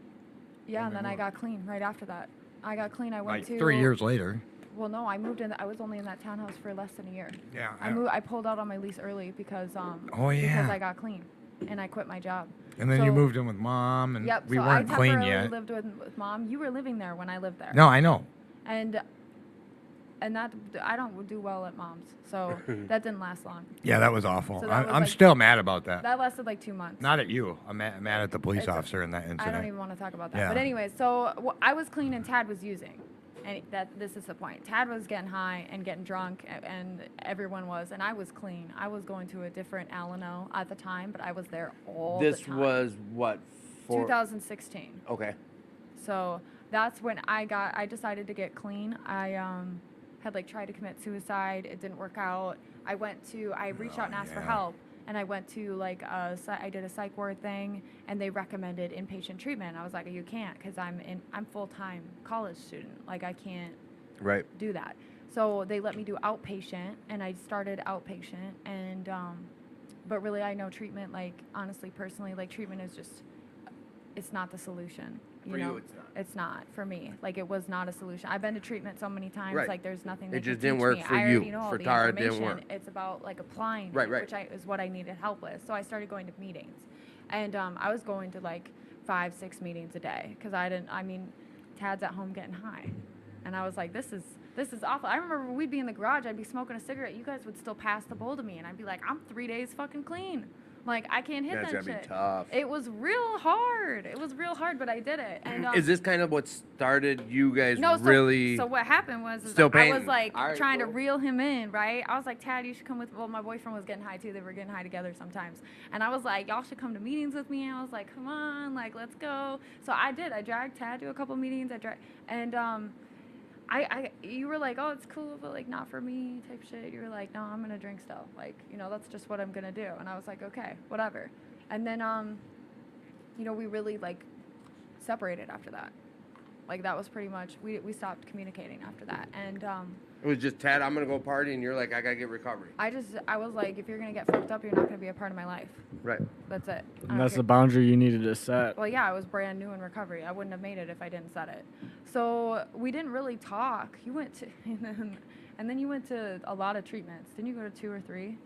A: Yeah, and then I got clean right after that. I got clean. I went
F: Like
A: to
F: 3 years later.
A: Well, no, I moved in. I was only in that townhouse for less than a year.
F: Yeah.
A: I pulled out on my lease early because
F: Oh, yeah.
A: because I got clean, and I quit my job.
F: And then you
A: So-
F: moved in with Mom, and
A: Yep.
F: we
A: so
F: weren't
A: I
F: clean
A: temporarily
F: yet.
A: lived with Mom. You were living there when I lived there.
F: No, I know.
A: And that I don't do well at Mom's, so that didn't last long.
F: Yeah, that was awful.
A: So that
F: I'm,
A: was
F: I'm
A: like-
F: still mad about that.
A: That lasted like 2 months.
F: Not at you. I'm mad at the police
A: It's-
F: officer in that incident.
A: I don't even want to talk about that.
F: Yeah.
A: But anyways, so I was clean and Tad was using. And this is the point. Tad was getting high and getting drunk, and everyone was, and I was clean. I was going to a different Alano at the time, but I was there all the
D: This
A: time.
D: was what, For
A: 2016.
D: okay.
A: So that's when I decided to get clean. I had like tried to commit suicide. It didn't work out. I reached out and asked for help. And I went to like I did a psych ward thing, and they recommended inpatient treatment. I was like, you can't, because I'm full-time college student. Like I can't
D: Right.
A: do that. So they let me do outpatient, and I started outpatient. And but really, I know treatment. Like honestly, personally, like treatment is just, it's not the solution.
D: For you, it's not.
A: It's not for me. Like it was not a solution. I've been to treatment so many times.
D: Right.
A: Like there's nothing.
D: It
A: They can
D: just didn't
A: teach
D: work
A: me.
D: for
A: I already
D: you.
A: know all
D: For
A: the
D: Tara, it didn't
A: information.
D: work.
A: It's about like applying
D: Right,
A: it,
D: right.
A: which is what I needed help with. So I started going to meetings, and I was going to like 5-6 meetings a day because Tad's at home getting high, and I was like, this is awful. I remember we'd be in the garage. I'd be smoking a cigarette. You guys would still pass the bowl to me, and I'd be like, I'm 3 days fucking clean. Like I can't hit
D: That's
A: that
D: gotta
A: shit.
D: be tough.
A: It was real hard. It was real hard, but I did it. And
D: Is this kind of what started you guys
A: no,
D: really?
A: So what happened was
D: still
A: I
D: painting?
A: was like
D: All right,
A: trying to
D: cool.
A: reel him in, right? I was like, Tad, you should come with. Well, my boyfriend was getting high too. They were getting high together sometimes, and I was like, y'all should come to meetings with me. And I was like, come on, like let's go. So I did. I dragged Tad to a couple meetings. You were like, oh, it's cool, but like not for me type shit. You were like, no, I'm gonna drink still. Like, that's just what I'm gonna do. And I was like, okay, whatever. And then, we really like separated after that. Like that was pretty much, we stopped communicating after that. And
D: It was just Tad. I'm gonna go party, and you're like, I gotta get recovery.
A: I was like, if you're gonna get fucked up, you're not gonna be a part of my life.
D: Right.
A: That's it. I
E: And
A: don't
E: that's
A: care.
E: the boundary you needed to set.
A: Well, yeah, I was brand new in recovery. I wouldn't have made it if I didn't set it. So we didn't really talk. You went to, and then you went to a lot of treatments. Didn't you go to 2 or 3?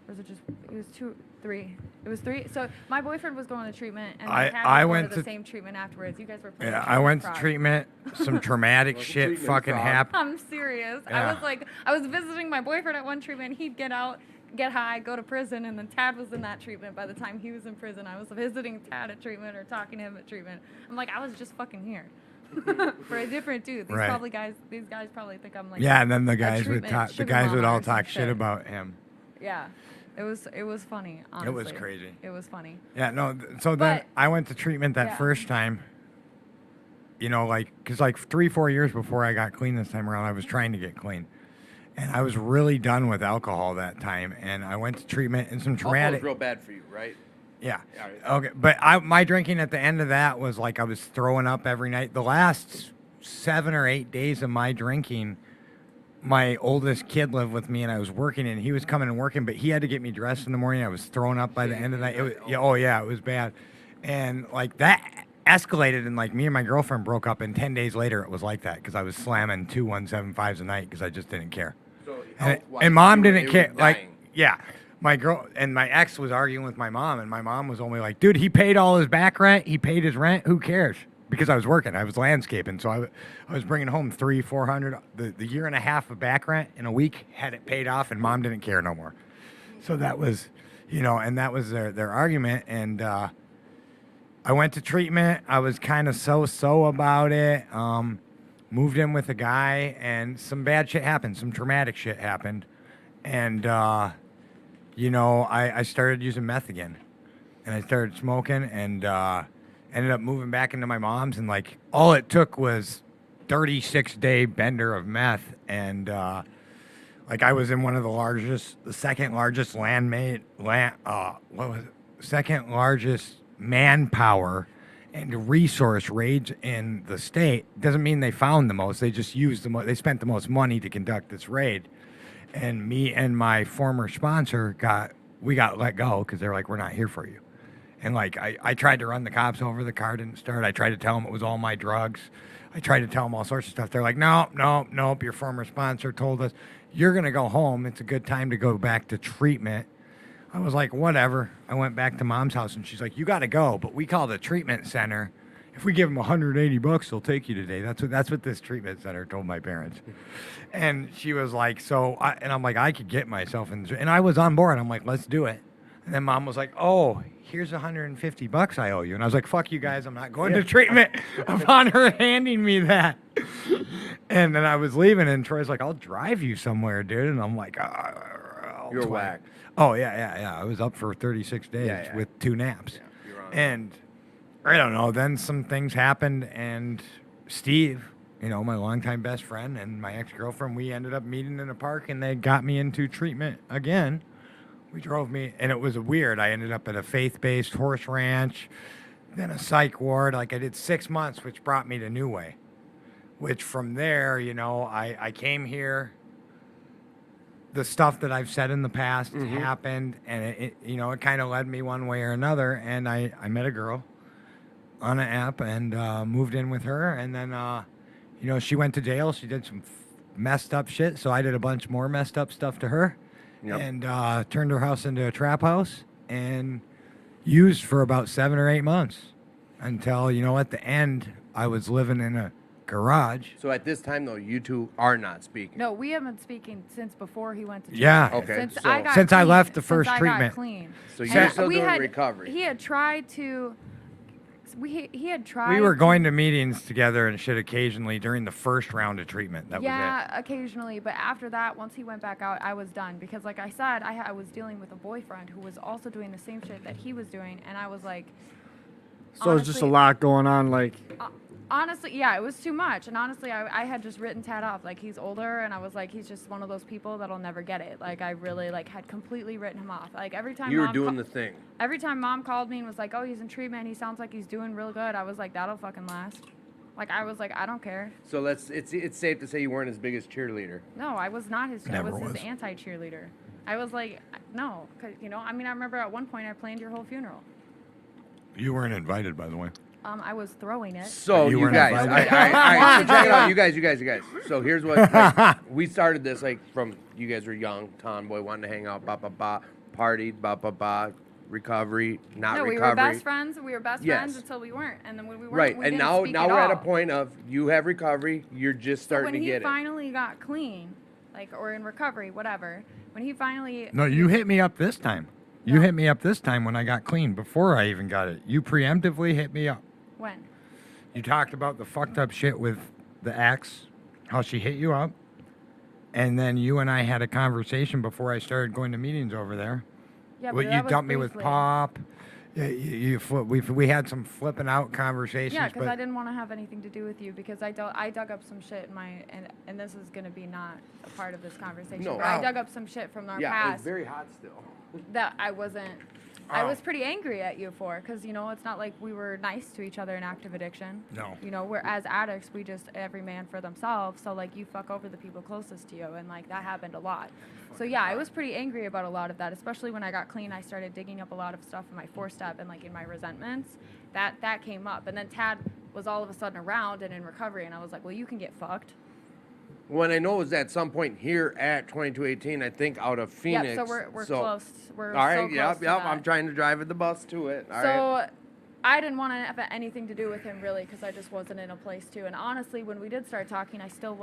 A: Or was it just, it was 2, 3. It was 3. So my boyfriend was going to treatment, and
F: I
A: Tad was going
F: went
A: to the
F: to-
A: same treatment afterwards. You guys were playing.
F: Yeah, I went to
A: frog.
F: treatment. Some traumatic
D: Well, the
F: shit
D: treatment
F: fucking
D: frog.
F: happened.
A: I'm serious.
F: Yeah.
A: I was visiting my boyfriend at one treatment. He'd get out, get high, go to prison, and then Tad was in that treatment. By the time he was in prison, I was visiting Tad at treatment or talking to him at treatment. I'm like, I was just fucking here for a different dude.
F: Right.
A: These guys probably think I'm like.
F: Yeah, and then the
A: a
F: guys would
A: treatment
F: talk. The
A: sugar
F: guys would
A: mama
F: all
A: or some
F: talk shit about him.
A: Yeah, it was funny. Honestly.
F: It was crazy.
A: It was funny.
F: Yeah, no. So then
A: But-
F: I went to treatment that
A: Yeah.
F: first time. Because like 3-4 years before I got clean this time around, I was trying to get clean, and I was really done with alcohol that time. And I went to treatment and some
D: Alcohol's
F: traumatic.
D: real bad for you, right?
F: Yeah.
D: All right.
F: Okay, but my drinking at the end of that was like I was throwing up every night. The last 7 or 8 days of my drinking, my oldest kid lived with me, and I was working, and he was coming and working, but he had to get me dressed in the morning. I was throwing up by the end of the night. It was, it was bad, and like that escalated, and like me and my girlfriend broke up, and 10 days later it was like that because I was slamming 2 175s a night because I just didn't care.
D: So
F: And,
D: health-wise,
F: and mom
D: you were-
F: didn't
D: it was
F: care. Like,
D: dying.
F: yeah, my girl and my ex was arguing with my mom, and my mom was only like, "Dude, he paid all his back rent. He paid his rent. Who cares?" Because I was working, I was landscaping, so I was bringing home 300-400. The year and a half of back rent in a week had it paid off, and mom didn't care no more. So that was, and that was their argument. And I went to treatment. I was kind of so about it. Moved in with a guy, and some bad shit happened. Some traumatic shit happened, and I started using meth again, and I started smoking, and ended up moving back into my mom's, and like all it took was 36-day bender of meth, and like I was in one of the second largest second largest manpower and resource raids in the state. Doesn't mean they found the most. They just used they spent the most money to conduct this raid. And me and my former sponsor got let go because they're like, we're not here for you. And like I tried to run the cops over, the car didn't start. I tried to tell them it was all my drugs. I tried to tell them all sorts of stuff. They're like, nope. Your former sponsor told us you're gonna go home. It's a good time to go back to treatment. I was like, whatever. I went back to mom's house, and she's like, you got to go, but we call the treatment center. If we give them $180, they'll take you today. That's what this treatment center told my parents. And she was like, and I'm like, I could get myself in, and I was on board. I'm like, let's do it. And then mom was like, oh, here's $150 I owe you. And I was like, fuck you guys, I'm not going to treatment upon her handing me that. And then I was leaving, and Troy's like, I'll drive you somewhere, dude. And I'm like,
D: You're whack.
F: Oh, yeah. I was up for 36 days
D: Yeah.
F: with 2 naps.
D: You're on.
F: And I don't know. Then some things happened, and Steve, you know, my longtime best friend and my ex-girlfriend, we ended up meeting in a park, and they got me into treatment again. We drove me, and it was weird. I ended up at a faith-based horse ranch, then a psych ward. Like, I did 6 months, which brought me to New Way. Which from there, you know, I came here. The stuff that I've said in the past happened, and it you know, it kind of led me one way or another. And I met a girl on an app and moved in with her, and then you know, she went to jail. She did some messed up shit, so I did a bunch more messed up stuff to her, and turned her house into a trap house, and used for about 7 or 8 months until, you know, at the end I was living in a garage.
D: So at this time, though, you two are not speaking.
A: No, we haven't been speaking since before he went to jail.
F: Yeah.
D: Okay,
A: Since
D: so-
A: I got
F: Since I
A: clean.
F: left the
A: Since
F: first
A: I got
F: treatment.
A: clean.
D: So
A: And
D: you're still
A: we
D: doing
A: had-
D: recovery.
A: He had tried to. He had tried.
F: We were going to meetings together and shit occasionally during the first round of treatment. That was
A: Yeah, occasionally, but after that, once he went back out, I was done because, like I said, I was dealing with a boyfriend who was also doing the same shit that he was doing, and I was like,
E: So it's just a
A: honestly-
E: lot going on. Like,
A: honestly, yeah, it was too much, and honestly, I had just written Tad off. Like, he's older, and I was like, he's just one of those people that'll never get it. Like, I really like had completely written him off. Like every time
D: You were
A: Mom
D: doing the thing.
A: every time Mom called me and was like, oh, he's in treatment, he sounds like he's doing real good. I was like, that'll fucking last. Like, I was like, I don't care.
D: So it's safe to say you weren't his biggest cheerleader.
A: No, I was not his. I
F: Never
A: was his
F: was.
A: anti-cheerleader. I was like, no, 'cause, you know, I mean, I remember at one point I planned your whole funeral.
F: it. You weren't invited, by the way.
A: I was throwing it.
D: So
F: You
D: you
F: weren't
D: guys,
F: invited.
D: all right, so check it out, you guys. So here's what like, we started this like from you guys were young, tomboy, wanting to hang out, partied, recovery, not
A: No,
D: recovery.
A: we were best friends. We were best
D: Yes.
A: friends until we weren't, and then when we weren't,
D: Right,
A: we
D: and
A: didn't
D: now
A: speak
D: we're at a
A: all.
D: point of you have recovery, you're just
A: So
D: starting
A: when
D: to
A: he
D: get it.
A: finally got clean, like or in recovery, whatever. When he finally
F: No, you hit me up this time. You
A: No.
F: hit me up this time when I got clean, before I even got it. You preemptively hit me up.
A: when
F: You talked about the fucked up shit with the ex, how she hit you up. And then you and I had a conversation before I started going to meetings over there.
A: yeah,
F: Well,
A: but
F: you
A: that was
F: dumped me with
A: briefly.
F: Pop. We had some flipping out conversations.
A: Yeah, because
F: but
A: I didn't want to have anything to do with you because I dug up some shit in my and this is gonna be not a part of this conversation.
D: No.
A: But I
D: Wow.
A: dug up some shit from our
D: Yeah,
A: past
D: it's very hot still.
A: that I wasn't. I
F: Oh.
A: was pretty angry at you for because you know it's not like we were nice to each other in active addiction.
F: No.
A: You know, we're as addicts, we just every man for themselves. So like you fuck over the people closest to you, and like that happened a lot. So yeah, I was pretty angry about a lot of that, especially when I got clean. I started digging up a lot of stuff in my 4-step and like in my resentments. That came up, and then Tad was all of a sudden around and in recovery, and I was like, well, you can get fucked.
D: When I know it was at some point here at 2218, I think out of Phoenix.
A: Yeah, so we're close. We're
D: All right,
A: so close
D: yep.
A: to that.
D: I'm trying to drive the bus to it. All
A: So
D: right.
A: I didn't want to have anything to do with him really because I just wasn't in a place to. And honestly, when we did start talking, I felt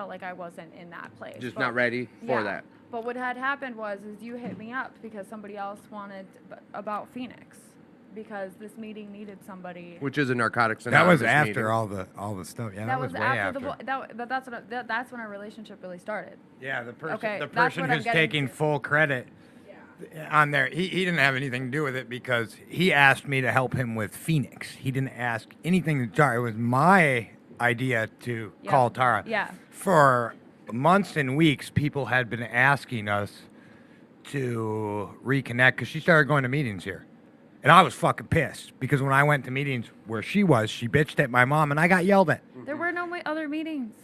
A: like I wasn't in that place.
D: Just
A: But-
D: not ready for
A: yeah.
D: that.
A: But what had happened was you hit me up because somebody else wanted about Phoenix because this meeting needed somebody.
D: Which is a narcotics
F: that was
D: Anonymous
F: after
D: meeting.
F: all the stuff. Yeah,
A: that was
F: way
A: after
F: after.
A: but that's when our relationship really started.
F: Yeah, the person,
A: Okay,
F: the
A: that's
F: person
A: what I'm
F: who's
A: getting
F: taking
A: to.
F: full credit on there, he didn't have anything to do with it because he asked me to help him with Phoenix. He didn't ask anything to Tara. It was my idea to
A: Yeah.
F: call Tara.
A: Yeah.
F: For months and weeks, people had been asking us to reconnect because she started going to meetings here. And I was fucking pissed because when I went to meetings where she was, she bitched at my mom and I got yelled at.
A: There were no other meetings.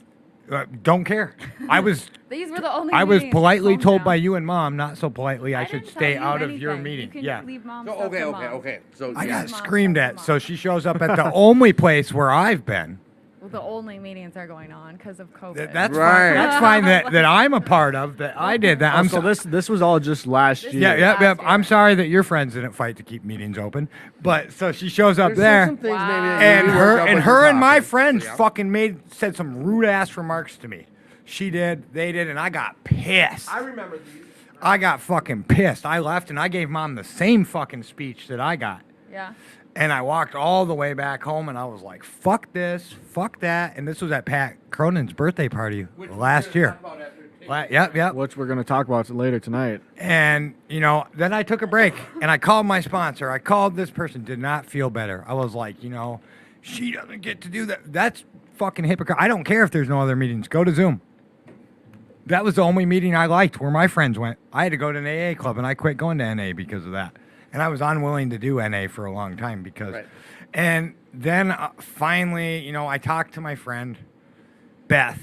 F: Don't care. I was
A: These were the only.
F: I was
A: meetings.
F: politely
A: Calm
F: told
A: down.
F: by you and mom, not so politely, I should
A: didn't
F: stay
A: tell you
F: out of your
A: anything.
F: meeting.
A: You can
F: Yeah.
A: leave mom
D: So,
A: stuff
D: okay,
A: to
D: okay,
A: mom.
D: okay. So
F: I
D: yeah.
F: got
A: Mom
F: screamed
A: stuff
F: at.
A: to mom.
F: So she shows up at the only place where I've been.
A: Well, the only meetings are going on because of COVID.
F: That's
D: Right.
F: fine. That's fine that I'm a part of. That I did that. I'm
E: so
F: so
E: this was all just last
A: This-
E: year.
F: Yeah, yeah, yeah.
A: last year.
F: I'm sorry that your friends didn't fight to keep meetings open. But so she shows up
D: There's
F: there,
D: some things maybe that
F: and
D: you
F: her
D: worked out
F: and
D: with
F: her
D: your
F: and my
D: topic.
F: friends
D: Yeah.
F: fucking said some rude ass remarks to me. She did, they did, and I got pissed.
D: I remember these.
F: I got fucking pissed. I left and I gave mom the same fucking speech that I got.
A: Yeah.
F: And I walked all the way back home and I was like, fuck this, fuck that. And this was at Pat Cronin's birthday party last year. Yep.
E: which we're going to talk about later tonight.
F: And, you know, then I took a break and I called my sponsor. I called this person, did not feel better. I was like, you know, she doesn't get to do that. That's fucking hypocrite. I don't care if there's no other meetings. Go to Zoom. That was the only meeting I liked where my friends went. I had to go to an AA club and I quit going to NA because of that. And I was unwilling to do NA for a long time because.
D: Right.
F: And then finally, you know, I talked to my friend, Beth,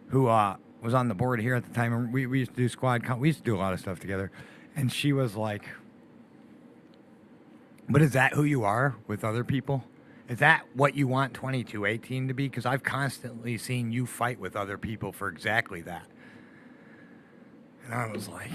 F: who was on the board here at the time. And we used to do squad. We used to do a lot of stuff together. And she was like, but is that who you are with other people? Is that what you want 2218 to be? Because I've constantly seen you fight with other people for exactly that. And I was like,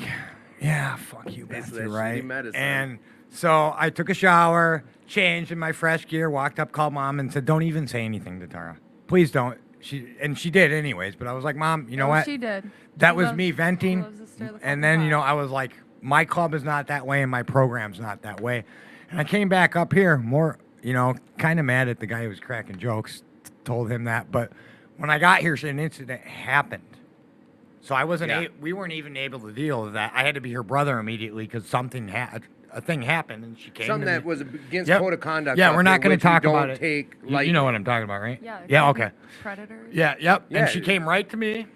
F: yeah, fuck you, Beth,
D: Basically,
F: you're
D: that's
F: right.
D: shitty medicine.
F: And so I took a shower, changed in my fresh gear, walked up, called Mom, and said, don't even say anything to Tara. Please don't. She did anyways, but I was like, Mom, you know what?
A: She did.
F: That
A: She
F: was
A: loves-
F: me
A: she
F: venting.
A: loves to stir the
F: And
A: fucking
F: then, you know,
A: pot.
F: I was like, my club is not that way and my program's not that way. And I came back up here more, you know, kind of mad at the guy who was cracking jokes, told him that. But when I got here, an incident happened. So I wasn't,
D: Yeah.
F: we weren't even able to deal with that. I had to be her brother immediately because a thing happened and she came
D: Something
F: to
D: that
F: me.
D: was against
F: Yep.
D: code of conduct.
F: Yeah,
D: out
F: we're not
D: there,
F: going
D: which
F: to
D: we
F: talk about
D: don't
F: it.
D: Take
F: You know what I'm talking about, right?
A: Yeah. it
F: Yeah,
A: could be
F: okay.
A: Predators.
F: Yeah, yep.
D: Yeah.
F: And she came right to me,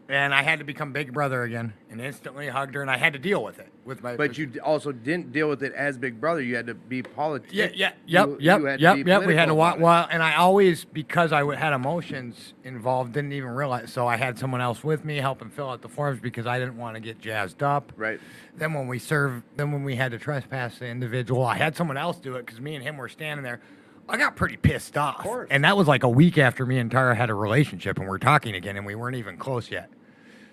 F: and I had to become big brother again, and instantly hugged her, and I had to deal with it with my.
D: But you also didn't deal with it as big brother. You had to be political.
F: Yeah. Yep. We had to walk. Well, and I always, because I had emotions involved, didn't even realize. So I had someone else with me helping fill out the forms because I didn't want to get jazzed up.
D: Right.
F: Then when we had to trespass the individual, I had someone else do it because me and him were standing there. I got pretty pissed off.
D: course.
F: And that was like a week after me and Tara had a relationship and we're talking again and we weren't even close yet.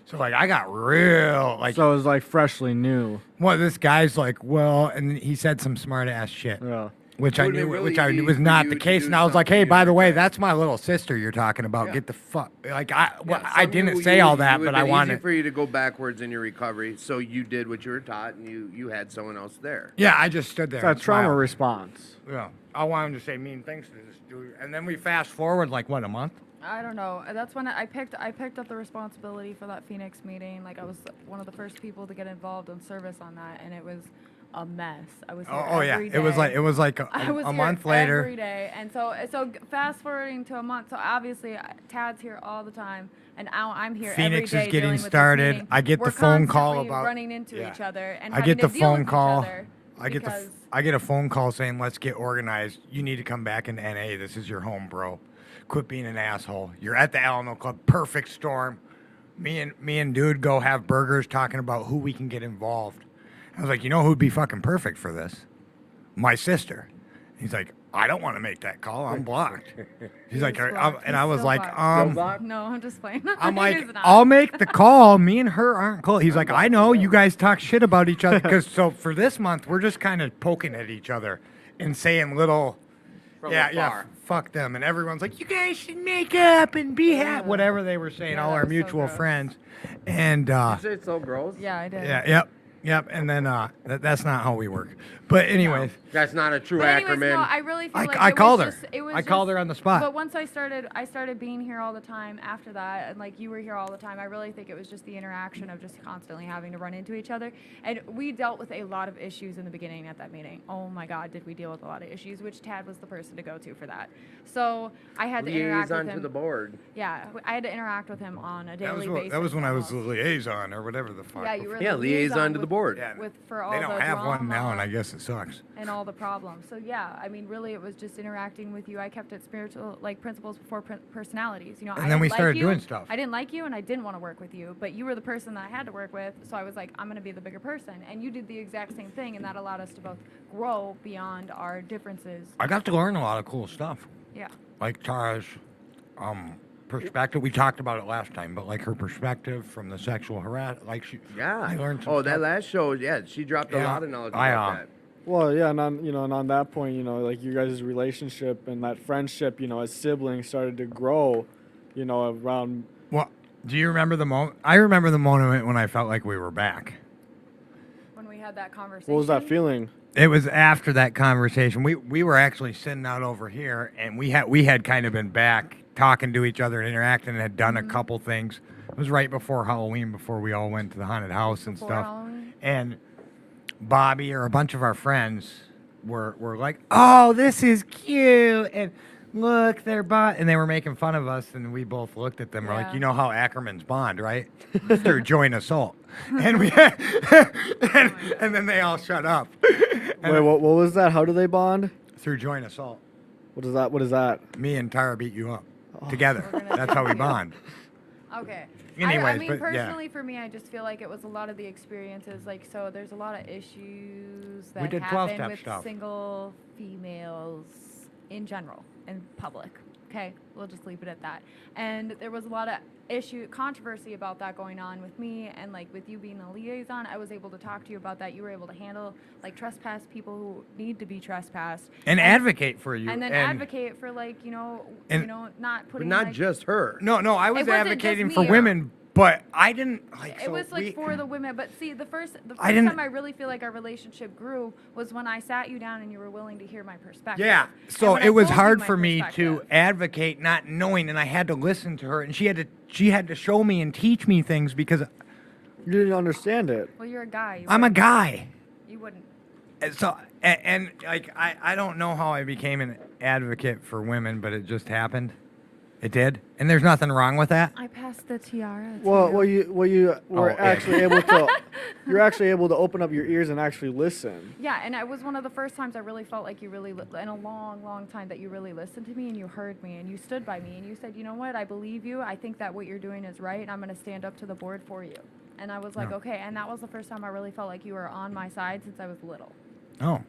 F: So like I got real like
E: So it was like freshly new.
F: well, this guy's like, well, and he said some smart ass shit.
E: Yeah.
F: Which
D: It
F: I
D: would've
F: knew,
D: been really
F: which I knew
D: easy
F: was
D: for
F: not
D: you
F: the
D: to
F: case,
D: do
F: and I was like,
D: something
F: "Hey, by the way,
D: like that.
F: that's my little sister you're talking about.
D: Yeah.
F: Get the fuck." Like I
D: Some
F: didn't
D: you-
F: say
D: you-
F: all
D: it
F: that,
D: would've
F: but I
D: been
F: wanted.
D: easy for you to go backwards in your recovery. So you did what you were taught, and you had someone else there.
F: Yeah, I just stood there.
E: It's a
F: and
E: trauma
F: smiled.
E: response.
F: Yeah, I wanted to say mean things to this dude, and then we fast forward like what, a month?
A: I don't know. That's when I picked up the responsibility for that Phoenix meeting. Like I was one of the first people to get involved in service on that, and it was a mess. I was here
F: Oh yeah,
A: every
F: it was
A: day.
F: like
A: I was
F: a
A: here
F: month later.
A: every day, and so fast forwarding to a month. So obviously, Tad's here all the time, and now I'm here
F: Phoenix
A: every
F: is
A: day
F: getting
A: dealing with this
F: started.
A: meeting.
F: I get
A: We're
F: the phone call
A: constantly
F: about
A: running into
F: yeah.
A: each other, and
F: I
A: having
F: get the
A: to deal
F: phone
A: with
F: call.
A: Each other because
F: I get a phone call saying, "Let's get organized. You need to come back into NA. This is your home, bro. Quit being an asshole. You're at the Alamo Club. Perfect storm. Me and dude go have burgers talking about who we can get involved." I was like, "You know who'd be fucking perfect for this? My sister." He's like, "I don't want to make that call. I'm blocked." He's like,
A: He's blocked.
F: and
A: He's
F: I was
A: still
F: like,
A: blocked. No, I'm just playing.
F: I'm like,
A: He's not.
F: I'll make the call. Me and her aren't close. He's like, I know you guys talk shit about each other. Because so for this month, we're just kind of poking at each other and saying little,
D: From
F: yeah,
D: afar.
F: fuck them. And everyone's like, you guys should make up and be happy. Whatever they were saying,
A: Yeah,
F: all
A: that
F: our
A: was so
F: mutual
A: gross.
F: friends. And
D: You say it's so gross.
A: Yeah, I did.
F: yep. And then that's not how we work. But anyways.
D: That's not a true
A: But anyways,
D: Ackerman.
A: no, I really feel like
F: I
A: it
F: called
A: was
F: her.
A: Just, it was
F: I called her on the spot.
A: But once I started being here all the time after that, and like you were here all the time. I really think it was just the interaction of just constantly having to run into each other. And we dealt with a lot of issues in the beginning at that meeting. Oh my God, did we deal with a lot of issues? Which Tad was the person to go to for that. So I had to interact with
D: Liaison
A: him.
D: to the board.
A: Yeah, I had to interact with him on a daily basis.
F: That was when I was the
A: almost.
F: liaison or whatever the fuck.
A: Yeah, you were
D: Yeah,
A: the
D: liaison to the
A: with-
D: board.
F: Yeah,
A: for all
F: they
A: the
F: don't have one now,
A: drama
F: and I guess it sucks.
A: and all the problems. So yeah, I mean, really, it was just interacting with you. I kept it spiritual, like principles before personalities. You know,
F: And
A: I
F: then
A: didn't
F: we
A: like
F: started
A: you,
F: doing stuff.
A: I didn't like you, and I didn't want to work with you. But you were the person that I had to work with, so I was like, I'm going to be the bigger person. And you did the exact same thing, and that allowed us to both grow beyond our differences.
F: I got to learn a lot of cool stuff.
A: Yeah.
F: Like Tara's perspective. We talked about it last time, but like her perspective from the sexual harassment, like
D: Yeah.
F: I learned some
D: Oh, that
F: stuff.
D: last show, yeah, she dropped a
F: Yeah.
D: lot of knowledge
F: I,
D: about that.
E: Well, yeah, and on that point, like you guys' relationship and that friendship, as siblings started to grow, around.
F: Well, do you remember the moment? I remember the moment when I felt like we were back.
A: When we had that conversation.
E: What was that feeling?
F: It was after that conversation. We were actually sitting out over here, and we had kind of been back talking to each other and interacting and had done a couple things. It was right before Halloween, before we all went to the haunted house and
A: Before
F: stuff.
A: Halloween?
F: And Bobby or a bunch of our friends were like, "Oh, this is cute," and look, they're bond, and they were making fun of us, and we both looked at them. We're like,
A: Yeah.
F: "You know how Ackermans bond, right? Through joint assault." And we and then they all shut up.
E: Wait, what was that? How do they bond?
F: Through joint assault.
E: What is that? What is that?
F: Me and Tara beat you up together.
A: We're gonna
F: That's how we
A: take you.
F: bond.
A: Okay. I
F: Anyways,
A: mean,
F: but, yeah.
A: personally, for me, I just feel like it was a lot of the experiences. Like, so there's a lot of issues
F: We
A: that
F: did
A: happen
F: 12-step
A: with
F: stuff.
A: single females in general, in public. Okay, we'll just leave it at that. And there was a lot of controversy about that going on with me, and like with you being a liaison, I was able to talk to you about that. You were able to handle like trespass people who need to be trespassed,
F: And advocate for you.
A: and then advocate for like
F: and-
A: not
B: But
A: putting
B: not
A: like,
B: just her.
F: No, I was
A: It wasn't
F: advocating
A: just
F: for
A: me.
F: women, but I didn't like.
A: It
F: so
A: was like
F: we-
A: for the women, but see, the first
F: I didn't-
A: time I really feel like our relationship grew was when I sat you down and you were willing to hear my perspective.
F: Yeah.
A: And
F: So
A: when I
F: it was
A: told you
F: hard
A: my
F: for me to
A: perspective.
F: advocate not knowing, and I had to listen to her, and she had to show me and teach me things because
E: You didn't understand it.
A: Well, you're a guy. You
F: I'm a
A: wouldn't-
F: guy.
A: You wouldn't.
F: And so and like I don't know how I became an advocate for women, but it just happened. It did, and there's nothing wrong with that.
A: I passed the tiara. to
E: Well,
A: you.
E: you were
F: Oh, yeah.
E: actually able to. You're actually able to open up your ears and actually listen.
A: Yeah, and it was one of the first times I really felt like you really, in a long, long time, that you really listened to me and you heard me and you stood by me and you said, you know what, I believe you. I think that what you're doing is right, and I'm going to stand up to the board for you. And I was like,
F: Yeah.
A: okay. And that was the first time I really felt like you were on my side since I was little.
F: Oh,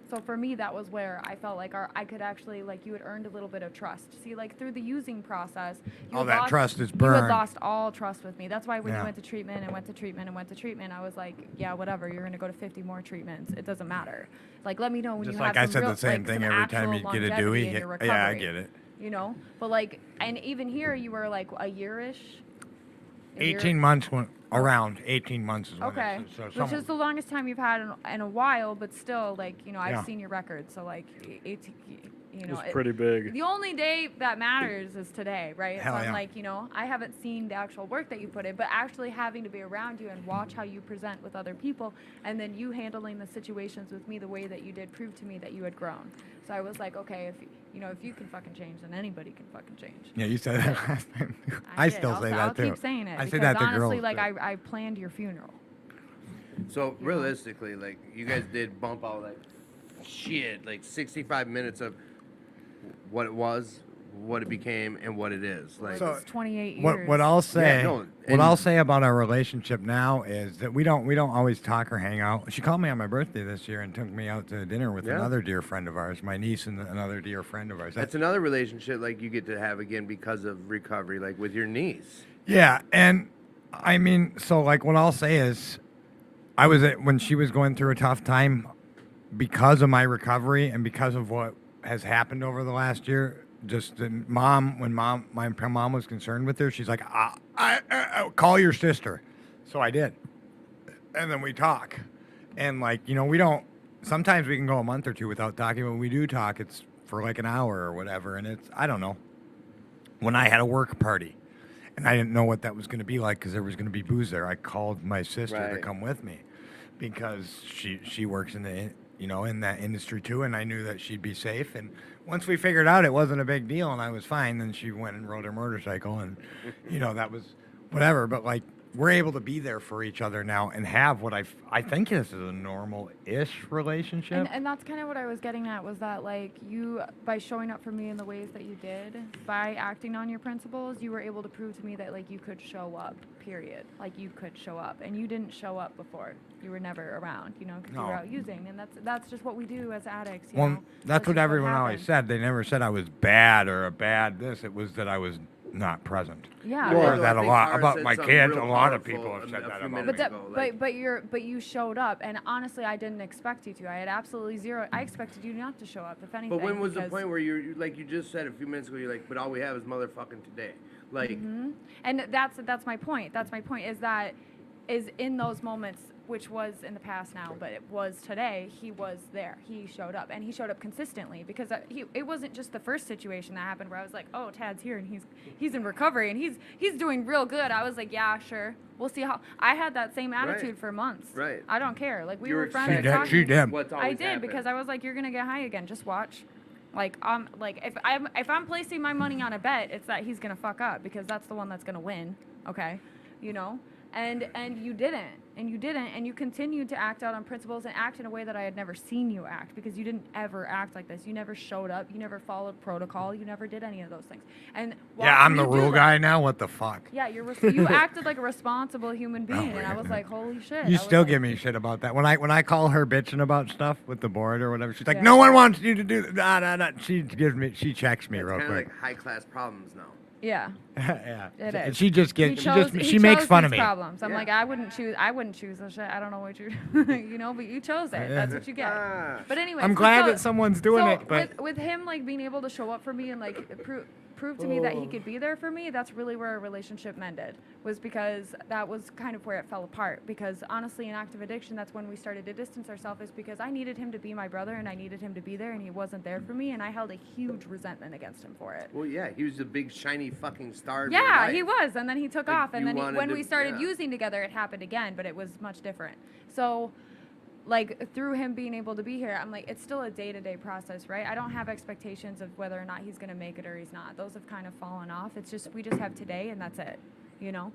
A: So for me, that was where I felt like I could actually, like, you had earned a little bit of trust. See, like, through the using process, you
F: All
A: had
F: that trust is
A: You
F: burned.
A: had lost all trust with me. That's why when
F: Yeah.
A: you went to treatment and went to treatment and went to treatment, I was like, yeah, whatever. You're going to go to 50 more treatments. It doesn't matter. Like, let me know when
F: just
A: you
F: like
A: have
F: I
A: some
F: said
A: real,
F: the same
A: like,
F: thing
A: some
F: every time
A: actual
F: you get a
A: longevity
F: Dewey.
A: in your
F: Yeah, I
A: recovery,
F: get it.
A: You know? But, like, and even here, you were, like, a year-ish? A year-
F: 18 months when around 18 months is when
A: Okay,
F: it's, so
A: which
F: someone-
A: is the longest time you've had in a while, but still, like, you know, I've
F: Yeah.
A: seen your record, so like, 18, you know,
E: It's pretty big.
A: the only day that matters is today, right?
F: Hell
A: so I'm
F: yeah.
A: like, you know, I haven't seen the actual work that you put in, but actually having to be around you and watch how you present with other people, and then you handling the situations with me the way that you did proved to me that you had grown. So I was like, okay, if you can fucking change, then anybody can fucking change.
F: Yeah, you said that last time. I
A: did.
F: still
A: I'll
F: say
A: s-
F: that
A: I'll
F: too.
A: keep saying it.
F: I say
A: because
F: that to
A: honestly,
F: girls.
A: like
F: too.
A: I planned your funeral.
D: So realistically, like you guys did bump out like shit, like 65 minutes of what it was, what it became, and what it is. Like,
F: So,
A: It's 28 years.
F: What I'll say,
D: no,
F: what
D: and-
F: I'll say about our relationship now is that we don't always talk or hang out. She called me on my birthday this year and took me out to dinner with
D: Yeah.
F: another dear friend of ours, my niece and another dear friend of ours.
D: that's another relationship like you get to have again because of recovery, like with your niece.
F: Yeah, and I mean, so like what I'll say is, I was at when she was going through a tough time because of my recovery and because of what has happened over the last year. Just when my mom was concerned with her, she's like, I call your sister. So I did, and then we talk, and like we don't. Sometimes we can go a month or two without talking, but when we do talk, it's for like an hour or whatever, and it's I don't know. When I had a work party. And I didn't know what that was going to be like because there was going to be booze there. I called my sister to
D: Right.
F: come with me because she works in the in that industry too, and I knew that she'd be safe. And once we figured out it wasn't a big deal and I was fine, then she went and rode her motorcycle, and that was whatever. But like we're able to be there for each other now and have what I think this is a normal-ish relationship.
A: And that's kind of what I was getting at, was that like you, by showing up for me in the ways that you did, by acting on your principles, you were able to prove to me that like you could show up, period. Like you could show up, and you didn't show up before. You were never around, because you
F: No.
A: were out using, and that's just what we do as addicts. You
F: Well,
A: know?
F: that's what
A: just
F: everyone always
A: happens.
F: said. They never said I was bad or a bad this. It was that I was not present.
A: Yeah.
F: I've
D: Well,
F: heard that
D: I
F: a
D: think
F: lot
D: Tara
F: about
D: said
F: my
D: something
F: kids.
D: real
F: A lot of
D: powerful
F: people have said
D: a
F: that
D: few
F: about
D: minutes
F: me.
A: But that,
D: ago, like-
A: but you showed up, and honestly, I didn't expect you to. I had absolutely zero. I expected you not to show up, if anything.
D: But when was the
A: because-
D: point where like you just said a few minutes ago, you're like, but all we have is motherfucking today. Like,
A: And that's my point. That's my point, is that is in those moments, which was in the past now, but it was today. He was there. He showed up, and he showed up consistently because it wasn't just the first situation that happened where I was like, oh, Tad's here and he's in recovery and he's doing real good. I was like, yeah, sure, we'll see how. I had that same attitude for months.
D: Right.
A: I don't care. Like we
D: You
A: were
D: were
A: friends.
D: expecting
F: She did.
D: what's
A: I
D: always
A: did
D: happened.
A: because I was like, you're gonna get high again. Just watch. Like if I'm placing my money on a bet, it's that he's gonna fuck up because that's the one that's gonna win. Okay, you know. And you didn't, and you continued to act out on principles and act in a way that I had never seen you act because you didn't ever act like this. You never showed up. You never followed protocol. You never did any of those things. And
F: Yeah, I'm the
A: watching you do
F: rule
A: that-
F: guy now. What the fuck?
A: Yeah, you acted like a responsible human being, and I was like, holy shit.
F: You
A: I was
F: still
A: like,
F: give me shit about that. When I call her bitching about stuff with the board or whatever, she's like,
A: Yeah.
F: no one wants you to do that. Nah. She checks me
D: It's
F: real
D: kind of
F: quick.
D: like high class problems now.
A: Yeah.
F: Yeah.
A: It
F: And
A: is.
F: she just
A: He
F: gets
A: chose-
F: she makes
A: chose
F: fun of
A: these
F: me.
A: Problems. I'm
D: Yeah.
A: like, I wouldn't choose this shit. I don't know what you, you know, but you chose it. That's what you get.
D: Ah.
A: But anyway,
F: I'm glad that someone's doing it, but
A: with him like being able to show up for me and like prove to me that he could be there for me, that's really where our relationship mended. Was because that was kind of where it fell apart. Because honestly, in active addiction, that's when we started to distance ourselves. Is because I needed him to be my brother and I needed him to be there, and he wasn't there for me, and I held a huge resentment against him for it.
D: Well, yeah, he was a big shiny fucking star. Of your
A: Yeah,
D: life.
A: he was, and then he took
D: Like,
A: off, and
D: you
A: then
D: wanted
A: when
D: to-
A: we started
D: yeah.
A: using together, it happened again, but it was much different. So, like through him being able to be here, I'm like, it's still a day-to-day process, right? I don't have expectations of whether or not he's gonna make it or he's not. Those have kind of fallen off. It's just we just have today, and that's it, you know.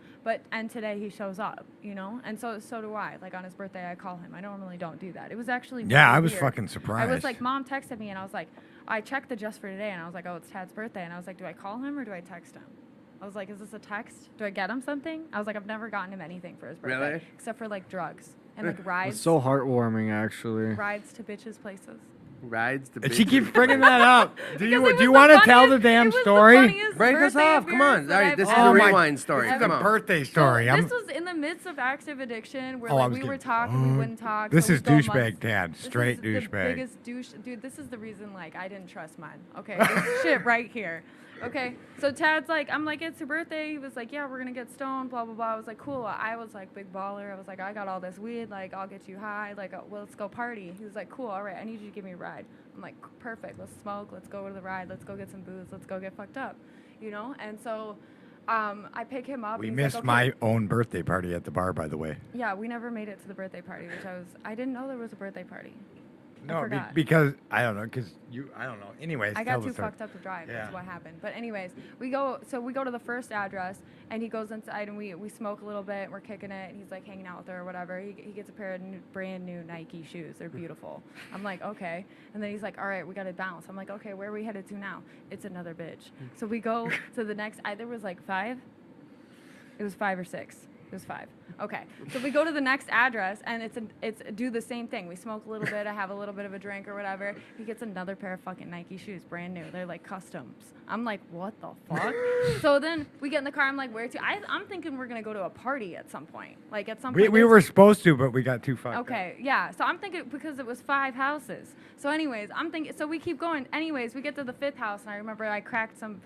A: And today he shows up, you know, and so do I. Like on his birthday, I call him. I normally don't do that. It was actually
F: yeah,
A: really
F: I was
A: weird.
F: fucking
A: I
F: surprised.
A: was like, Mom texted me, and I was like, I checked the just for today, and I was like, oh, it's Tad's birthday, and I was like, do I call him or do I text him? I was like, is this a text? Do I get him something? I was like, I've never gotten him anything for his birthday.
D: Really?
A: Except for like drugs and like
E: It's
A: rides.
E: so heartwarming, actually.
A: Rides to bitches' places.
D: Rides to
F: And she
D: bitches.
F: keeps bringing that up. Do
A: Because
F: you
A: it was
F: want to
A: the
F: tell the
A: funniest-
F: damn
A: it was the
F: story?
A: funniest
D: Break us
A: birthday
D: off.
A: of
D: Come
A: yours
D: on.
A: that
D: All right,
A: I've
D: this is
A: ever-
D: the
F: Oh my-
D: rewind story.
F: This is
D: Come
F: a
D: on.
F: birthday
A: So
F: story.
A: this was in the midst of active addiction where
F: Oh, I
A: like
F: was
A: we were
F: getting-
A: talking, we wouldn't talk.
F: This
A: so
F: is
A: we'd go
F: douchebag
A: months.
F: Dad.
A: This
F: Straight
A: is
F: douchebag.
A: The biggest douche, dude. This is the reason like I didn't trust mine. Okay, this shit right here. Okay, so Tad's like, I'm like, it's your birthday. He was like, yeah, we're gonna get stoned, blah blah blah. I was like, cool. I was like, big baller. I was like, I got all this weed. Like, I'll get you high. Like, well, let's go party. He was like, cool. All right, I need you to give me a ride. I'm like, perfect. Let's smoke. Let's go to the ride. Let's go get some booze. Let's go get fucked up. You know. And so, I pick him up.
F: We
A: and he's
F: missed
A: like, okay.
F: my own birthday party at the bar, by the way.
A: Yeah, we never made it to the birthday party, which I didn't know there was a birthday party. I
F: No,
A: forgot.
F: because I don't know. I don't know. Anyways,
A: I
F: tell
A: got
F: the
A: too
F: story.
A: fucked up to drive.
F: Yeah.
A: That's what happened. But anyways, we go to the first address, and he goes inside, and we smoke a little bit. And we're kicking it, and he's like hanging out with her or whatever. He gets a pair of brand new Nike shoes. They're beautiful. I'm like, okay. And then he's like, all right, we gotta bounce. I'm like, okay, where are we headed to now? It's another bitch. So we go to the next. There was like 5. It was 5 or 6. It was 5. Okay. So we go to the next address, and it's do the same thing. We smoke a little bit. I have a little bit of a drink or whatever. He gets another pair of fucking Nike shoes, brand new. They're like customs. I'm like, what the fuck? So then we get in the car. I'm like, where to? I'm thinking we're gonna go to a party at some point. Like at some point.
F: We were supposed to, but we got too fucked up.
A: Okay, yeah. So I'm thinking because it was 5 houses. So anyways, I'm thinking. So we keep going. Anyways, we get to the 5th house, and I remember I cracked some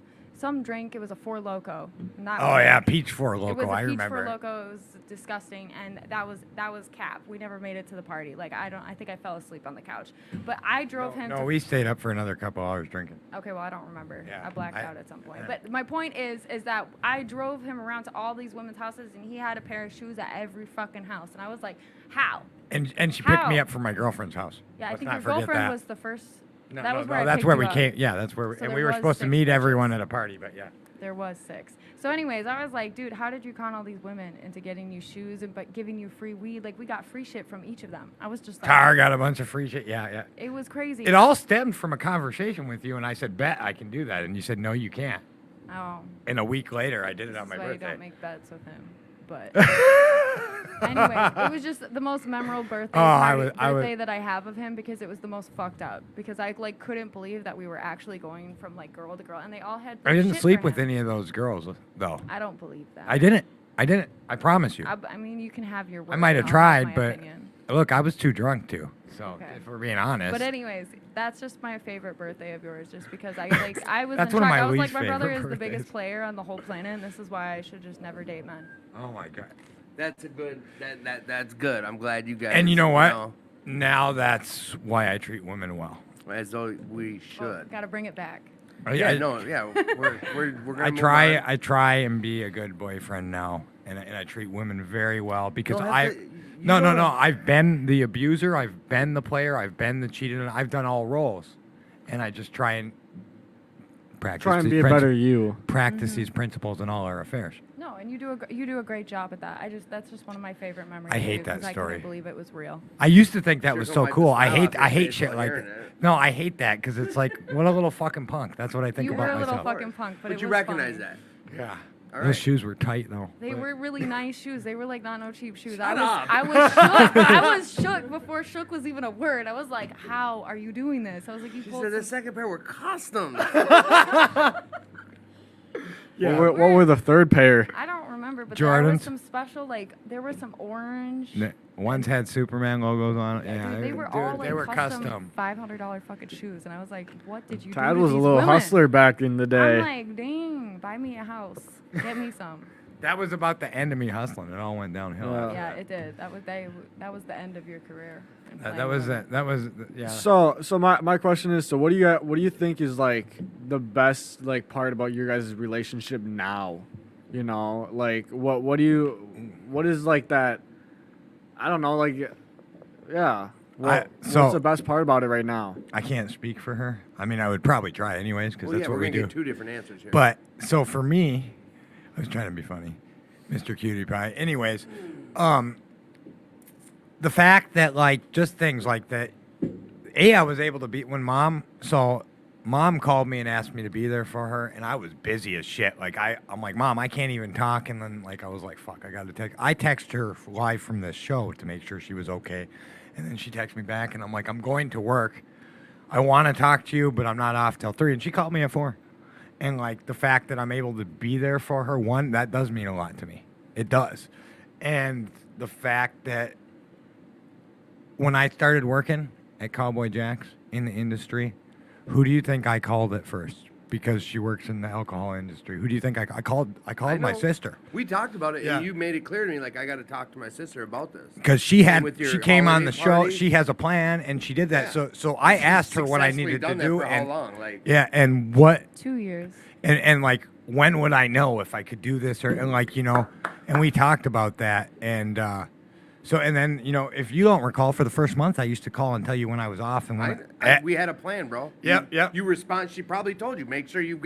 A: drink. It was a 4 Loko. Not
F: Oh
A: one.
F: yeah, Peach 4
A: It was
F: Loco.
A: a
F: I
A: peach
F: remember.
A: for Loco. It was disgusting, and that was cap. We never made it to the party. Like I think I fell asleep on the couch. But I drove him.
F: No,
A: to
F: we stayed up for another couple hours drinking.
A: Okay, well I don't remember.
F: Yeah,
A: I blacked
F: I-
A: out at some point.
F: yeah.
A: But my point is that I drove him around to all these women's houses, and he had a pair of shoes at every fucking house, and I was like, how?
F: And she picked me
A: How?
F: up from my girlfriend's house.
A: Yeah, I
F: Let's
A: think
F: not
A: your
F: forget
A: girlfriend
F: that.
A: was the first.
F: No,
A: that
F: no,
A: was
F: no,
A: where I
F: that's
A: picked
F: where
A: you
F: we
A: up.
F: came. Yeah, that's where.
A: So
F: And
A: there
F: we were
A: was
F: supposed to
A: 6
F: meet
A: bitches.
F: everyone at a party, but yeah.
A: There was 6. So anyways, I was like, dude, how did you con all these women into getting you shoes but giving you free weed? Like we got free shit from each of them. I was just like,
F: Tar got a bunch of free shit. Yeah, yeah.
A: it was crazy.
F: It all stemmed from a conversation with you, and I said, "Bet I can do that," and you said, "No, you can't."
A: Oh,
F: And a week later, I did it
A: this
F: on my
A: is why you
F: birthday.
A: don't make bets with him. But anyways, it was just the most memorable birthday,
F: Oh, I
A: birthday
F: was-
A: that I have of him because it was the most fucked up. Because I like couldn't believe that we were actually going from like girl to girl, and they all had.
F: I didn't
A: shit
F: sleep
A: for
F: with
A: him.
F: any of those girls, though.
A: I don't believe that.
F: I didn't. I promise you.
A: I mean, you can have your. Word,
F: I might have
A: I'll
F: tried,
A: my
F: but
A: opinion.
F: look, I was too drunk too. So
A: Okay.
F: if we're being honest.
A: But anyways, that's just my favorite birthday of yours, just because I was
F: That's
A: in
F: one of
A: shock.
F: my
A: I was like,
F: least
A: my brother
F: favorite
A: is the biggest
F: birthdays.
A: player on the whole planet, and this is why I should just never date men.
F: Oh my god.
D: That's a good. That's good. I'm glad you guys.
F: And you know what? Now that's why I treat women well.
D: As though we should.
A: Got to bring it back.
D: Yeah, no, yeah. We're gonna
F: I
D: move
F: try.
D: on.
F: I try and be a good boyfriend now, and I treat women very well because
D: Don't have
F: I.
D: to- you
F: No, no,
D: don't-
F: no. I've been the abuser. I've been the player. I've been the cheater. I've done all roles, and I just try and practice.
E: Try and
F: these
E: be a better you.
F: Practice these principles in all our affairs.
A: No, and you do a great job at that. That's just one of my favorite memories.
F: I
A: of
F: hate
A: you,
F: that
A: 'cause
F: story.
A: I couldn't believe it was real.
F: I used to think that
D: Sure
F: was
D: don't
F: so
D: wipe the
F: cool. I
D: smile
F: hate.
D: off your
F: I hate
D: face
F: shit
D: while
F: like
D: hearing
F: that.
D: it.
F: No, I hate that because it's like, what a little fucking punk. That's what I think
A: You
F: about
A: were a little
F: myself.
A: fucking punk, but it
D: you
A: was
D: recognize
A: funny.
D: that.
F: Yeah.
D: All
F: Those
D: right.
F: shoes were tight though.
A: They
F: but-
A: were really nice shoes. They were like not no cheap shoes.
D: Shut up.
A: I was shook. I was shook before shook was even a word. I was like, how are you doing this? I was like, you
D: She
A: pulled
D: said the
A: some-
D: second pair were customs.
E: Yeah. What were the third pair?
A: I don't remember, but there
F: Jordans?
A: was some special there were some orange.
F: Ones had Superman logos on it. Yeah,
A: Dude, they were
F: dude,
A: all
F: they were
A: like
F: custom.
A: $500 fucking shoes, and I was like, what did you do?
E: Tad
A: to
E: was a
A: these
E: little
A: women?
E: hustler back in the day.
A: I'm like, dang, buy me a house, get me some.
F: That was about the end of me hustling. It all went downhill.
E: Yeah.
F: after
A: Yeah,
F: that.
A: it did. That was the end of your career. in
F: That
A: playing
F: was
A: women.
F: it. That was yeah.
E: So my question is, so what do you think is like the best like part about your guys' relationship now? You know, like what is like that? I don't know, like yeah. What's
F: so-
E: the best part about it right now?
F: I can't speak for her. I mean, I would probably try anyways because
D: Well,
F: that's
D: yeah,
F: what
D: we're
F: we
D: gonna
F: do.
D: get two different answers here.
F: But so for me, I was trying to be funny, Mr. Cutie Pie. Anyways, the fact that like just things like that. I was able to be when mom. So mom called me and asked me to be there for her, and I was busy as shit. Like I'm like, Mom, I can't even talk. And then like I was like, fuck, I got to text. I text her live from this show to make sure she was okay, and then she texted me back, and I'm like, I'm going to work. I want to talk to you, but I'm not off till 3. And she called me at 4. And like the fact that I'm able to be there for her, one, that does mean a lot to me. It does. And the fact that when I started working at Cowboy Jack's in the industry, who do you think I called at first? Because she works in the alcohol industry. Who do you think I called? I called my
D: know.
F: sister.
D: We talked about it,
F: Yeah.
D: and you made it clear to me, like, I got to talk to my sister about this.
F: Because she
D: with your
F: she came on the
D: holiday
F: show.
D: party?
F: She has a plan, and she did that.
D: Yeah.
F: So I asked her what I
D: Successfully
F: needed to
D: done that
F: do,
D: for
F: and
D: how long? Like,
F: yeah, and what
A: 2 years.
F: and like when would I know if I could do this or and like and we talked about that and so and then if you don't recall for the first month I used to call and tell you when I was off and when
D: we had a plan, bro.
F: Yep.
D: You respond. She probably told you. Make sure you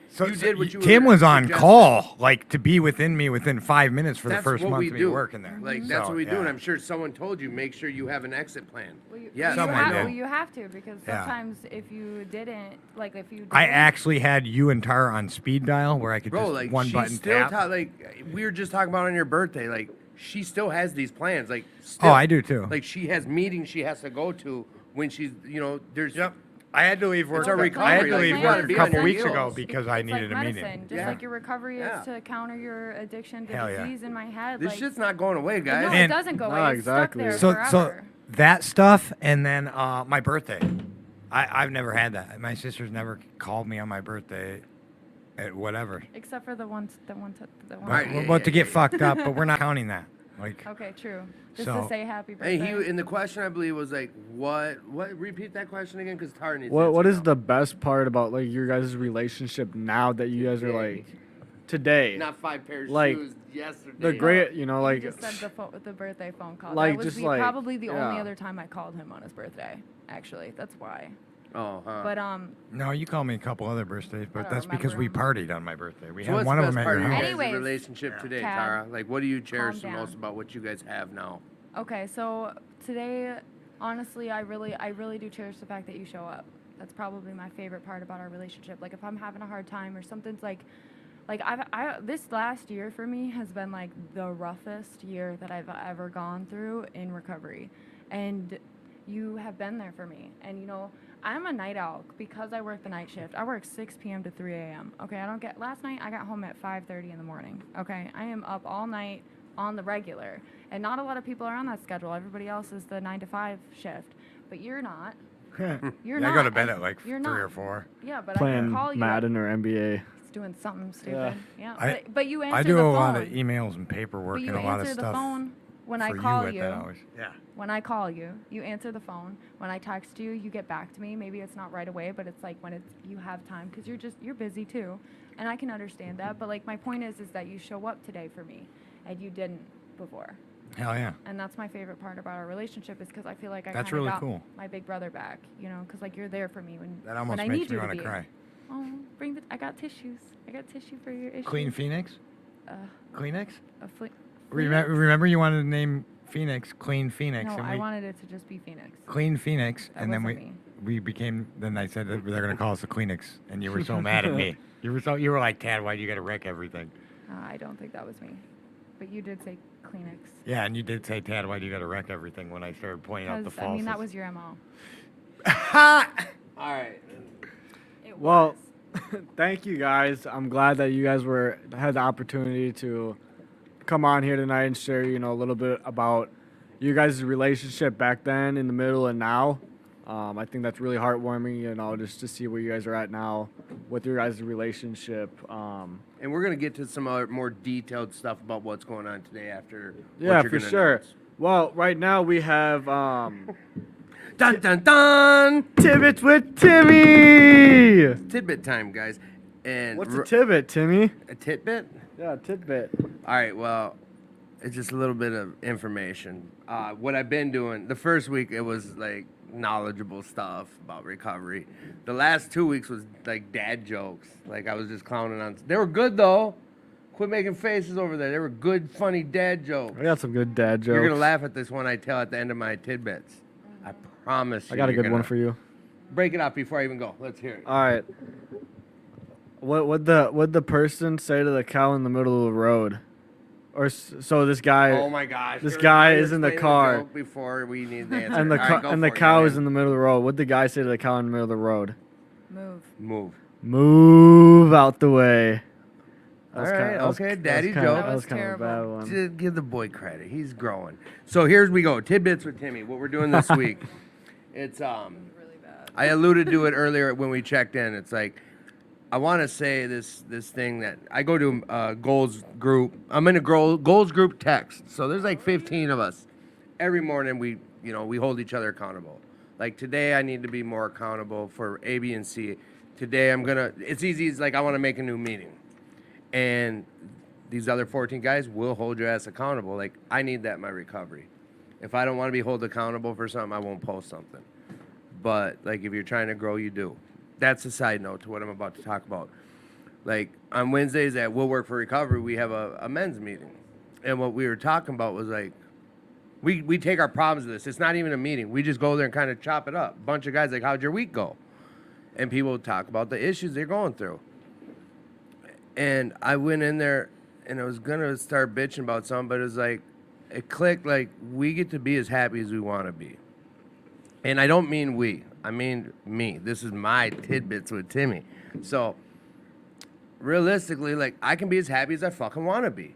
F: so
D: did what you.
F: Tim
D: were
F: was on
D: suggested.
F: call like to be within 5 minutes for
D: That's
F: the first
D: what
F: month
D: we
F: of me
D: do.
F: working there.
D: Like that's
F: So,
D: what we do,
F: yeah.
D: and I'm sure someone told you. Make sure you have an exit plan.
A: Well,
D: Yeah,
F: Someone did.
A: well, you have to because
F: Yeah.
A: sometimes if you didn't, like if you didn't,
F: I actually had you and Tara on speed dial where I could
D: Bro,
F: just
D: like
F: one
D: she
F: button
D: still
F: tap.
D: like we were just talking about on your birthday. Like she still has these plans. Like still,
F: Oh, I do too.
D: Like she has meetings she has to go to when she's there's.
F: Yep. I had to leave work.
D: It's our
F: I had
D: recovery,
F: to
D: like,
F: leave
D: you gotta
F: work a
D: be on
F: couple
D: your
F: weeks
D: heels.
F: ago because I
A: it's
F: needed
A: like
F: a
A: medicine,
F: meeting.
A: just
D: Yeah.
A: like your recovery
D: Yeah.
A: is to counter your addiction to
F: Hell yeah.
A: disease in my head.
D: This
A: like,
D: shit's not going away, guys.
A: no,
F: And-
A: it doesn't go
E: No,
A: away. It's
E: exactly.
A: stuck there
F: So
A: forever.
F: that stuff, and then my birthday. I've never had that. My sister's never called me on my birthday, at whatever.
A: Except for the one.
D: Right,
F: We're
D: yeah,
F: about to
D: yeah,
F: get
D: yeah.
F: fucked up, but we're not counting that. Like,
A: Okay, true. Just
F: So-
A: to say happy
D: Hey,
A: birthday.
D: and the question I believe was like, what? Repeat that question again, because Tara needs.
E: What
D: to
E: is
D: answer
E: the best part about like your guys' relationship now that you guys are like today?
D: now. Not 5 pairs of
E: like,
D: shoes yesterday.
E: The great,
A: You
E: like
A: just said the birthday phone call.
E: like,
A: that was
E: just
A: the,
E: like,
A: probably the only
E: yeah.
A: other time I called him on his birthday. Actually, that's why.
D: Oh, huh.
A: But
F: no, you called me a couple other birthdays, but
A: don't
F: that's because we
A: remember.
F: partied on my birthday. We
D: So
F: had
D: what's
F: one
D: the
F: of
D: best
F: them at
D: part
F: your
D: of your
F: house.
D: guys'
A: Anyways,
D: relationship today,
A: Tad,
D: Tara? Like, what do you cherish the
A: calm
D: most
A: down.
D: about what you guys have now?
A: okay, so today, honestly, I really do cherish the fact that you show up. That's probably my favorite part about our relationship. Like if I'm having a hard time or something's like this last year for me has been like the roughest year that I've ever gone through in recovery. And you have been there for me. And I'm a night owl because I work the night shift. I work 6 p.m. to 3 a.m. Okay, last night I got home at 5:30 in the morning. Okay, I am up all night on the regular. And not a lot of people are on that schedule. Everybody else is the 9 to 5 shift. But you're not. You're
F: I
A: not.
F: go to bed
A: and
F: at like
A: you're
F: 3
A: not.
F: or 4.
A: Yeah, but I
E: playing
A: can call you.
E: Madden or NBA.
A: doing something stupid. Yeah.
F: I-
A: But you answer
F: I do
A: the
F: a
A: phone.
F: lot of emails and paperwork
A: But you
F: and a lot of
A: answer the
F: stuff
A: phone when I
F: for
A: call
F: you
A: you.
F: at that hours. Yeah.
A: When I call you, you answer the phone. When I text you, you get back to me. Maybe it's not right away, but it's like when it's you have time because you're busy too, and I can understand that. But like my point is that you show up today for me, and you didn't before.
F: Hell yeah.
A: And that's my favorite part about our relationship is because I feel like I
F: That's
A: kinda
F: really
A: got
F: cool.
A: my big brother back, you know, because like you're there for me when
F: That almost
A: when I
F: makes
A: need
F: me
A: you to
F: want
A: be.
F: to cry.
A: Oh, I got tissues. I got tissue for your issue.
F: Clean Phoenix?
A: Uh,
F: Kleenex?
A: a fle-
F: Remember you wanted to name Phoenix Clean Phoenix.
A: No,
F: and
A: I
F: we,
A: wanted it to just be Phoenix.
F: Clean Phoenix,
A: That
F: and then
A: wasn't me.
F: we became. Then I said that they're gonna call us the Kleenex, and you were so mad at me. You were like, Tad, why do you gotta wreck everything?
A: I don't think that was me, but you did say Kleenex.
F: Yeah, and you did say, Tad, why do you gotta wreck everything when I started pointing out the
A: Because
F: faults.
A: I mean that was your MO.
D: All right.
A: It
E: Well,
A: was.
E: thank you guys. I'm glad that you guys had the opportunity to come on here tonight and share, you know, a little bit about you guys' relationship back then, in the middle, and now. I think that's really heartwarming, you know, just to see where you guys are at now with your guys' relationship.
D: And we're gonna get to some other more detailed stuff about what's going on today after. what
E: Yeah,
D: you're
E: for
D: gonna
E: sure.
D: announce.
E: Well, right now we have
D: Dun dun dun!
E: Tibbets with Timmy.
D: Tidbit time, guys. And
E: What's a tidbit, Timmy?
D: a tidbit?
E: Yeah, tidbit.
D: All right, well, it's just a little bit of information. What I've been doing, the first week it was like knowledgeable stuff about recovery. The last 2 weeks was like dad jokes. Like I was just clowning on. They were good though. Quit making faces over there. They were good, funny dad jokes.
E: I got some good dad jokes.
D: You're gonna laugh at this one I tell at the end of my tidbits. I promise you.
E: I got a
D: you're
E: good one
D: gonna-
E: for you.
D: Break it up before I even go. Let's hear it.
E: All right. What'd the person say to the cow in the middle of the road? So this guy
D: Oh my gosh.
E: this
D: You're
E: guy
D: trying
E: is
D: to
E: in the
D: explain
E: car.
D: joke before we need the answer.
E: and the
D: All right, go
E: and the
D: for it,
E: cow
D: get
E: is in the middle of the road. What'd the guy say to the cow in the middle of the road?
A: Move.
D: Move.
E: Move out the way.
D: All right, okay, daddy
E: kinda,
D: joke.
E: That
A: That
E: was
A: was
E: kind of a bad
A: terrible.
E: one.
D: Just give the boy credit. He's growing. So here's we go. Tidbits with Timmy. What we're doing this week. It's
A: Really bad.
D: I alluded to it earlier when we checked in. It's like I want to say this thing that I go to a goals group. I'm in a goals group text. So there's like 15 of us. Every morning we hold each other accountable. Like today I need to be more accountable for A, B, and C. Today it's easy. It's like I want to make a new meeting. And these other 14 guys will hold your ass accountable. Like, I need that in my recovery. If I don't want to be held accountable for something, I won't post something. But, like, if you're trying to grow, you do. That's a side note to what I'm about to talk about. Like, on Wednesdays at We'll Work for Recovery, we have a men's meeting. And what we were talking about was, like, we take our problems to this. It's not even a meeting. We just go there and kind of chop it up. Bunch of guys, like, how'd your week go? And people talk about the issues they're going through. And I went in there and I was gonna start bitching about something, but it was like it clicked. Like we get to be as happy as we want to be, and I don't mean we. I mean me. This is my tidbits with Timmy. So realistically, like I can be as happy as I fucking want to be,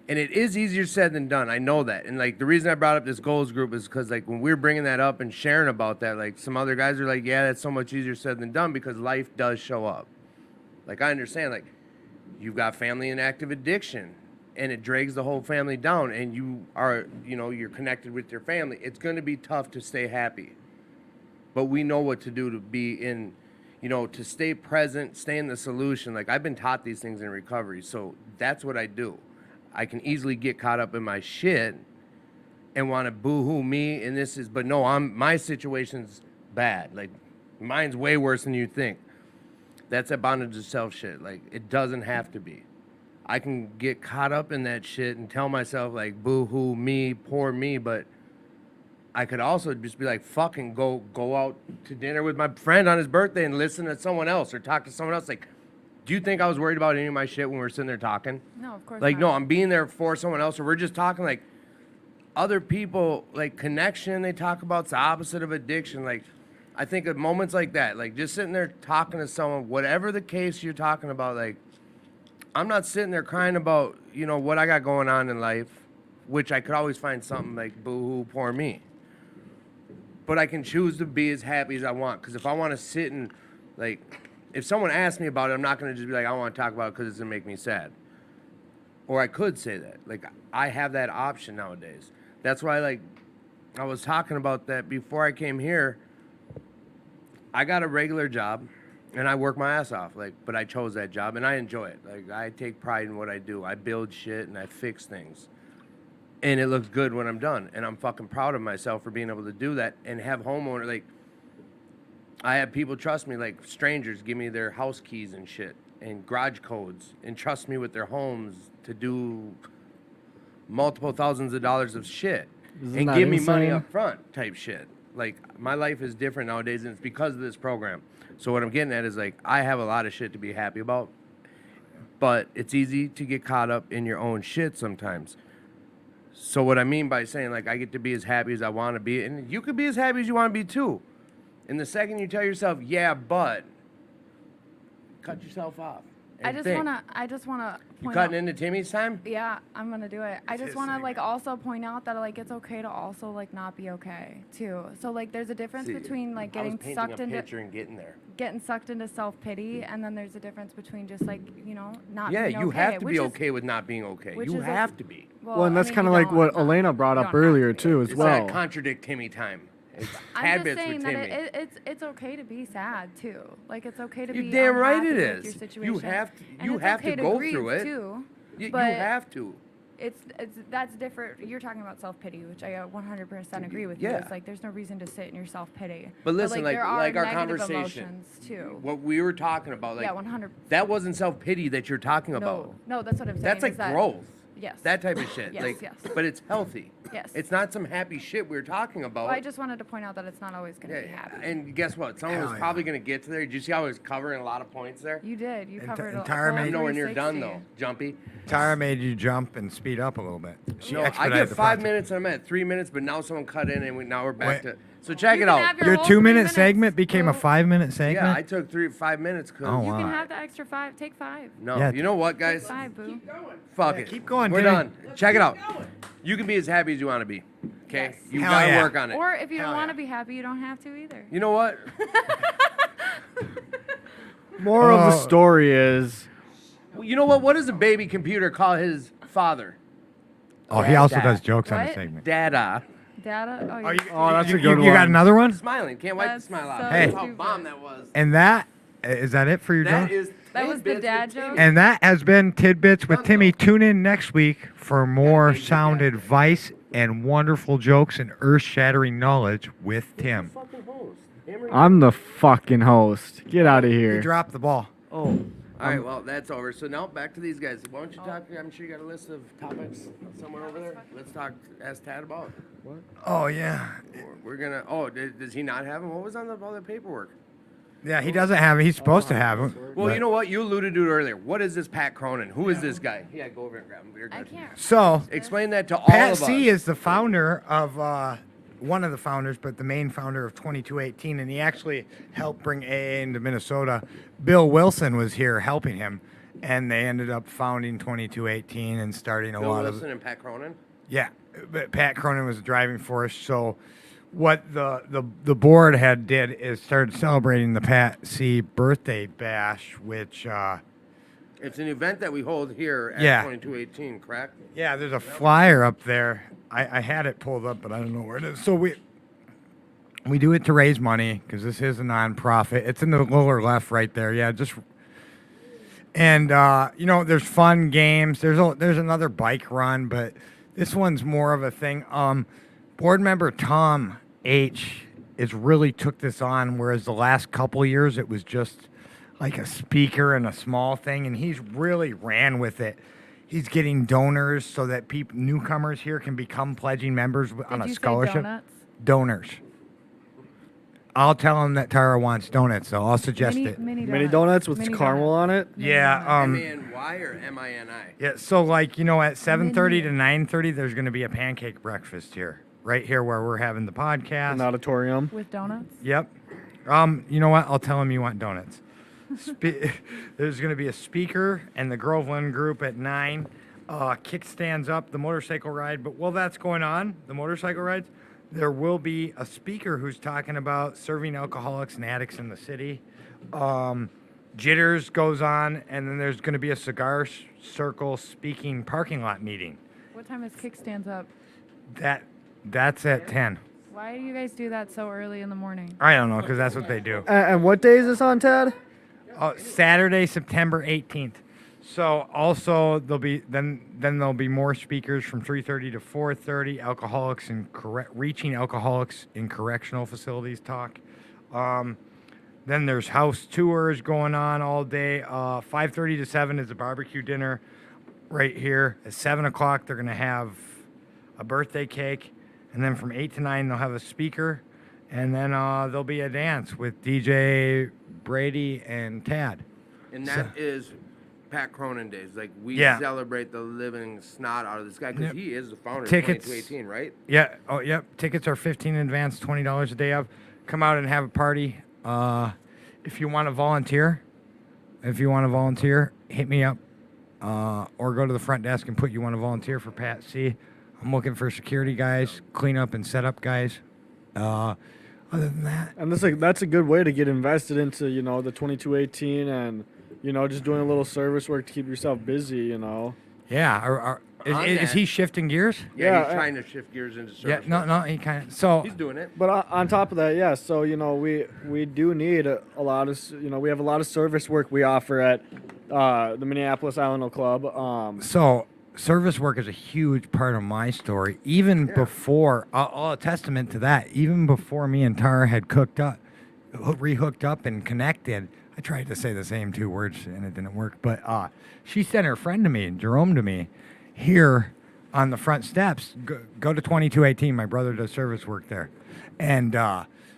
D: and it is easier said than done. I know that, and like the reason I brought up this goals group is because like when we were bringing that up and sharing about that, like some other guys are like, yeah, that's so much easier said than done because life does show up. Like I understand, like. You've got family and active addiction and it drags the whole family down and you're connected with your family. It's going to be tough to stay happy. But we know what to do to be in, to stay present, stay in the solution. Like I've been taught these things in recovery. So that's what I do. I can easily get caught up in my shit and want to boo-hoo me but no, my situation's bad. Like mine's way worse than you think. That's that bondage to self shit. Like, it doesn't have to be. I can get caught up in that shit and tell myself, like, boo-hoo, me, poor me, but I could also just be like, fucking go out to dinner with my friend on his birthday and listen to someone else or talk to someone else. Like, do you think I was worried about any of my shit when we were sitting there talking?
A: No, of course
D: Like,
A: not.
D: no, I'm being there for someone else, or we're just talking, like, other people, like, connection, they talk about, it's the opposite of addiction. Like, I think of moments like that, like just sitting there talking to someone, whatever the case you're talking about, like I'm not sitting there crying about, what I got going on in life, which I could always find something like boo-hoo, poor me. But I can choose to be as happy as I want. Because if I want to sit and like if someone asks me about it, I'm not going to just be like, I want to talk about it because it's going to make me sad. Or I could say that. Like, I have that option nowadays. That's why, like, I was talking about that before I came here. I got a regular job, and I work my ass off. Like, but I chose that job, and I enjoy it. Like, I take pride in what I do. I build shit, and I fix things. And it looks good when I'm done. And I'm fucking proud of myself for being able to do that and have homeowner, like, I have people trust me, like strangers give me their house keys and shit and garage codes and trust me with their homes to do multiple thousands of dollars of shit and give me money up front type shit. Like, my life is different nowadays, and it's because of this program. So what I'm getting at is, like, I have a lot of shit to be happy about, but it's easy to get caught up in your own shit sometimes. So what I mean by saying, like, I get to be as happy as I want to be, and you could be as happy as you want to be too. And the second you tell yourself, yeah, but, cut yourself off.
A: I just wanna
D: You
A: point
D: cutting
A: out,
D: into Timmy's time?
A: yeah, I'm gonna do it. I just wanna like also point out that like it's okay to also like not be okay too. So like there's a difference
D: See,
A: between like
D: I was
A: getting
D: painting
A: sucked
D: a
A: into
D: picture and getting there.
A: self-pity, and then there's a difference between just like, you know, not
D: Yeah,
A: being
D: you
A: okay,
D: have to
A: which
D: be
A: is-
D: okay with not being okay.
A: which
D: You
A: is a-
D: have to be.
E: Well, and
A: I
E: that's
A: mean,
E: kind of
A: you
E: like what
A: don't-
E: Elena brought
A: you
E: up
A: don't have
E: earlier
A: to be.
E: too, as
D: It's
E: well.
D: that contradict Timmy time. It's
A: I'm
D: tad
A: just
D: bits
A: saying
D: with
A: that
D: Timmy.
A: it's okay to be sad too. Like it's okay to
D: You're
A: be
D: damn right
A: unhappy
D: it
A: with your
D: is.
A: situation.
D: You have to.
A: And
D: You
A: it's
D: have
A: okay
D: to go
A: grieve
D: through it.
A: too.
D: You
A: but
D: have to.
A: it's that's different. You're talking about self-pity, which I 100% agree with you.
D: Yeah.
A: It's like there's no reason to sit in your self-pity.
D: But listen,
A: there are
D: like our
A: negative
D: conversation,
A: emotions too.
D: what we were talking about, like,
A: Yeah, 100.
D: that wasn't self-pity that you're talking about.
A: No, that's what I'm saying.
D: That's like
A: is that-
D: growth.
A: Yes.
D: That type of shit.
A: Yes,
D: like,
A: yes.
D: But it's healthy.
A: Yes.
D: It's not some happy shit we're talking about.
A: Well, I just wanted to point out that it's not always going to be happy.
D: And guess what? Someone was
F: Hell yeah.
D: probably going to get to there. Did you see how I was covering a lot of points there?
A: You did. You covered a
F: Tara
A: full
F: made-
D: I'm nowhere near done
A: 360.
D: though, Jumpy.
F: Tara made you jump and speed up a little bit. She
D: No, I
F: expedited
D: get
F: the
D: 5
F: process.
D: minutes and I'm at 3 minutes, but now someone cut in and now we're back
F: Wait.
D: to. So check
A: You
D: it
A: can
D: out.
A: have
F: Your
A: whole
F: 2 minute
A: 3 minutes,
F: segment became a
A: boo.
F: 5-minute segment.
D: Yeah, I took 5 minutes. Cause
F: Oh,
A: You
F: wow.
A: can have the extra 5. Take 5.
D: No,
F: Yeah.
D: you know what,
A: Take
D: guys?
A: 5, boo.
D: Fuck
F: Yeah,
D: it.
F: keep going,
D: We're
F: Timmy.
D: done. Check it out. You can be as happy as you want to be. Okay?
A: Yes.
D: You
F: Hell
D: gotta
F: yeah.
D: work on it.
A: Or if you don't
F: Hell
A: want
F: yeah.
A: to be happy, you don't have to either.
D: You know what?
E: More of the
F: Oh.
E: story is
D: You know what? What does a baby computer call his father?
F: Oh, he also
D: Dad.
F: does jokes on the
A: What?
F: segment.
D: Dada.
A: Data?
F: Are you,
E: Oh, that's a
F: you,
E: good
F: you got
E: one.
F: another one?
D: Smiling. Can't wipe the
A: That's
D: smile out.
A: so
D: That's
F: Hey.
D: how
A: stupid.
D: bomb that was.
F: And that is that it for your
D: That
F: joke?
D: is.
A: That was the
D: tidbits
A: dad
D: with
A: joke?
D: Timmy.
F: And that has been Tidbits with
D: Done
F: Timmy.
D: though.
F: Tune in next week for more
D: thank you,
F: sound
D: Dad.
F: advice and wonderful jokes and earth-shattering knowledge with Tim.
D: Fucking host. Hammer-
E: I'm the fucking host. Get out of
F: You
E: here.
F: dropped the ball.
E: Oh.
D: All right, well, that's over. So now back to these guys. Why don't you talk? I'm sure you got a list of topics somewhere over there. Let's talk. Ask Tad about.
F: Oh yeah,
D: We're gonna. Oh, does he not have them? What was on all the paperwork?
F: yeah. He doesn't have it. He's supposed to have it.
D: Well,
F: but-
D: you know what? You alluded to it earlier. What is this Pat Cronin? Who is this guy? Yeah, go over and grab him. You're
A: I
D: good.
A: can't.
F: So
D: Explain that to all
F: Pat
D: of
F: C
D: us.
F: is the founder of one of the founders, but the main founder of 2218, and he actually helped bring AA into Minnesota. Bill Wilson was here helping him, and they ended up founding 2218 and starting a
D: Bill
F: lot
D: Wilson
F: of.
D: and Pat Cronin.
F: Yeah, but Pat Cronin was the driving force. So, what the board had did is started celebrating the Pat C birthday bash, which
D: It's an event that we hold here at
F: Yeah.
D: 2218, correct?
F: yeah, there's a flyer up there. I had it pulled up, but I don't know where it is. So we do it to raise money because this is a nonprofit. It's in the lower left right there. Yeah, just. And you know, there's fun games. There's another bike run, but this one's more of a thing. Board member Tom H is really took this on, whereas the last couple years it was just like a speaker and a small thing, and he's really ran with it. He's getting donors so that newcomers here can become pledging members on
A: Did
F: a
A: you
F: scholarship.
A: Say donuts?
F: Donors. I'll tell him that Tara wants donuts, so I'll suggest it.
E: Mini donuts with
A: Mini
E: caramel on it.
F: Yeah.
D: M-A-N-Y or M-I-N-I?
F: Yeah, so like, you know, at 7:30 to 9:30 there's going to be a pancake breakfast here. Right here where we're having the podcast.
E: An auditorium.
A: With donuts?
F: Yep. You know what? I'll tell him you want donuts. There's going to be a speaker and the Groveland group at 9. Kickstands up, the motorcycle ride. But while that's going on, the motorcycle rides, there will be a speaker who's talking about serving alcoholics and addicts in the city. Jitters goes on, and then there's going to be a cigar circle speaking parking lot meeting.
A: What time is kickstands up?
F: That's at 10.
A: Why do you guys do that so early in the morning?
F: I don't know, because that's what they do.
E: And what day is this on, Ted?
F: Saturday, September 18th. So also there'll be there'll be more speakers from 3:30 to 4:30. Alcoholics and reaching alcoholics in correctional facilities talk. Then there's house tours going on all day. 5:30 to 7 is a barbecue dinner right here. At 7 o'clock, they're going to have a birthday cake. And then from 8 to 9, they'll have a speaker. And then there'll be a dance with DJ Brady and Tad.
D: And that is Pat Cronin days. Like, we celebrate the living snot out of this guy because he is the founder of 2218, right?
F: Yeah. Oh, yep. Tickets are $15 in advance, $20 a day of. Come out and have a party. If you want to volunteer, hit me up or go to the front desk and put you want to volunteer for Pat C. I'm looking for security guys, clean up and set up guys. Other than that,
E: And that's a good way to get invested into, the 2218 and, just doing a little service work to keep yourself busy,
F: yeah. Is he shifting gears?
D: Yeah,
E: Yeah,
D: he's trying to shift gears into
F: Yeah.
D: service.
F: No. He kind of. So
D: He's doing it.
E: But on top of that, yeah, so, we do need a lot of, we have a lot of service work we offer at the Minneapolis Alano Club.
F: So service work is a huge part of my story. Even before, I'll a testament to that. Even before me and Tara had rehooked up and connected, I tried to say the same two words and it didn't work. But she sent her friend to me, Jerome to me, here on the front steps. Go to 2218. My brother does service work there, and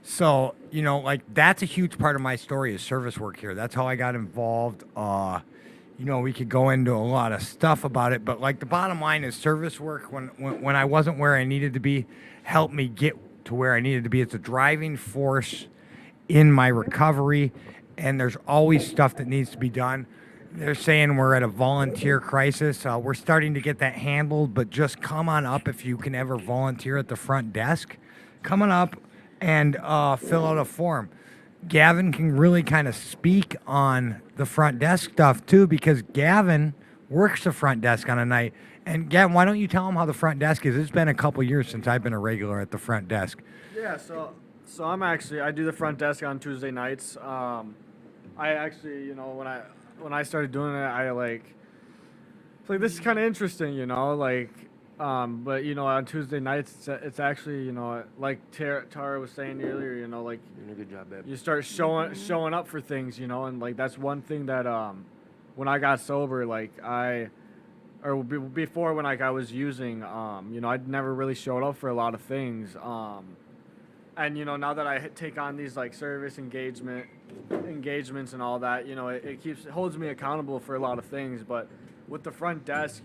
F: so that's a huge part of my story is service work here. That's how I got involved. We could go into a lot of stuff about it, but the bottom line is service work when I wasn't where I needed to be helped me get to where I needed to be. It's a driving force in my recovery, and there's always stuff that needs to be done. They're saying we're at a volunteer crisis. We're starting to get that handled, but just come on up if you can ever volunteer at the front desk. Come on up and fill out a form. Gavin can really kind of speak on the front desk stuff too, because Gavin works the front desk on a night. And Gavin, why don't you tell him how the front desk is? It's been a couple years since I've been a regular at the front desk.
E: Yeah, so I do the front desk on Tuesday nights. I actually, when I started doing it, I this is kind of interesting, but on Tuesday nights, it's actually, like Tara was saying earlier,
D: You're doing a good job, babe.
E: you start showing up for things, and that's one thing that when I got sober, before when I was using, I'd never really showed up for a lot of things. And now that I take on these service engagements and all that, it holds me accountable for a lot of things. But with the front desk,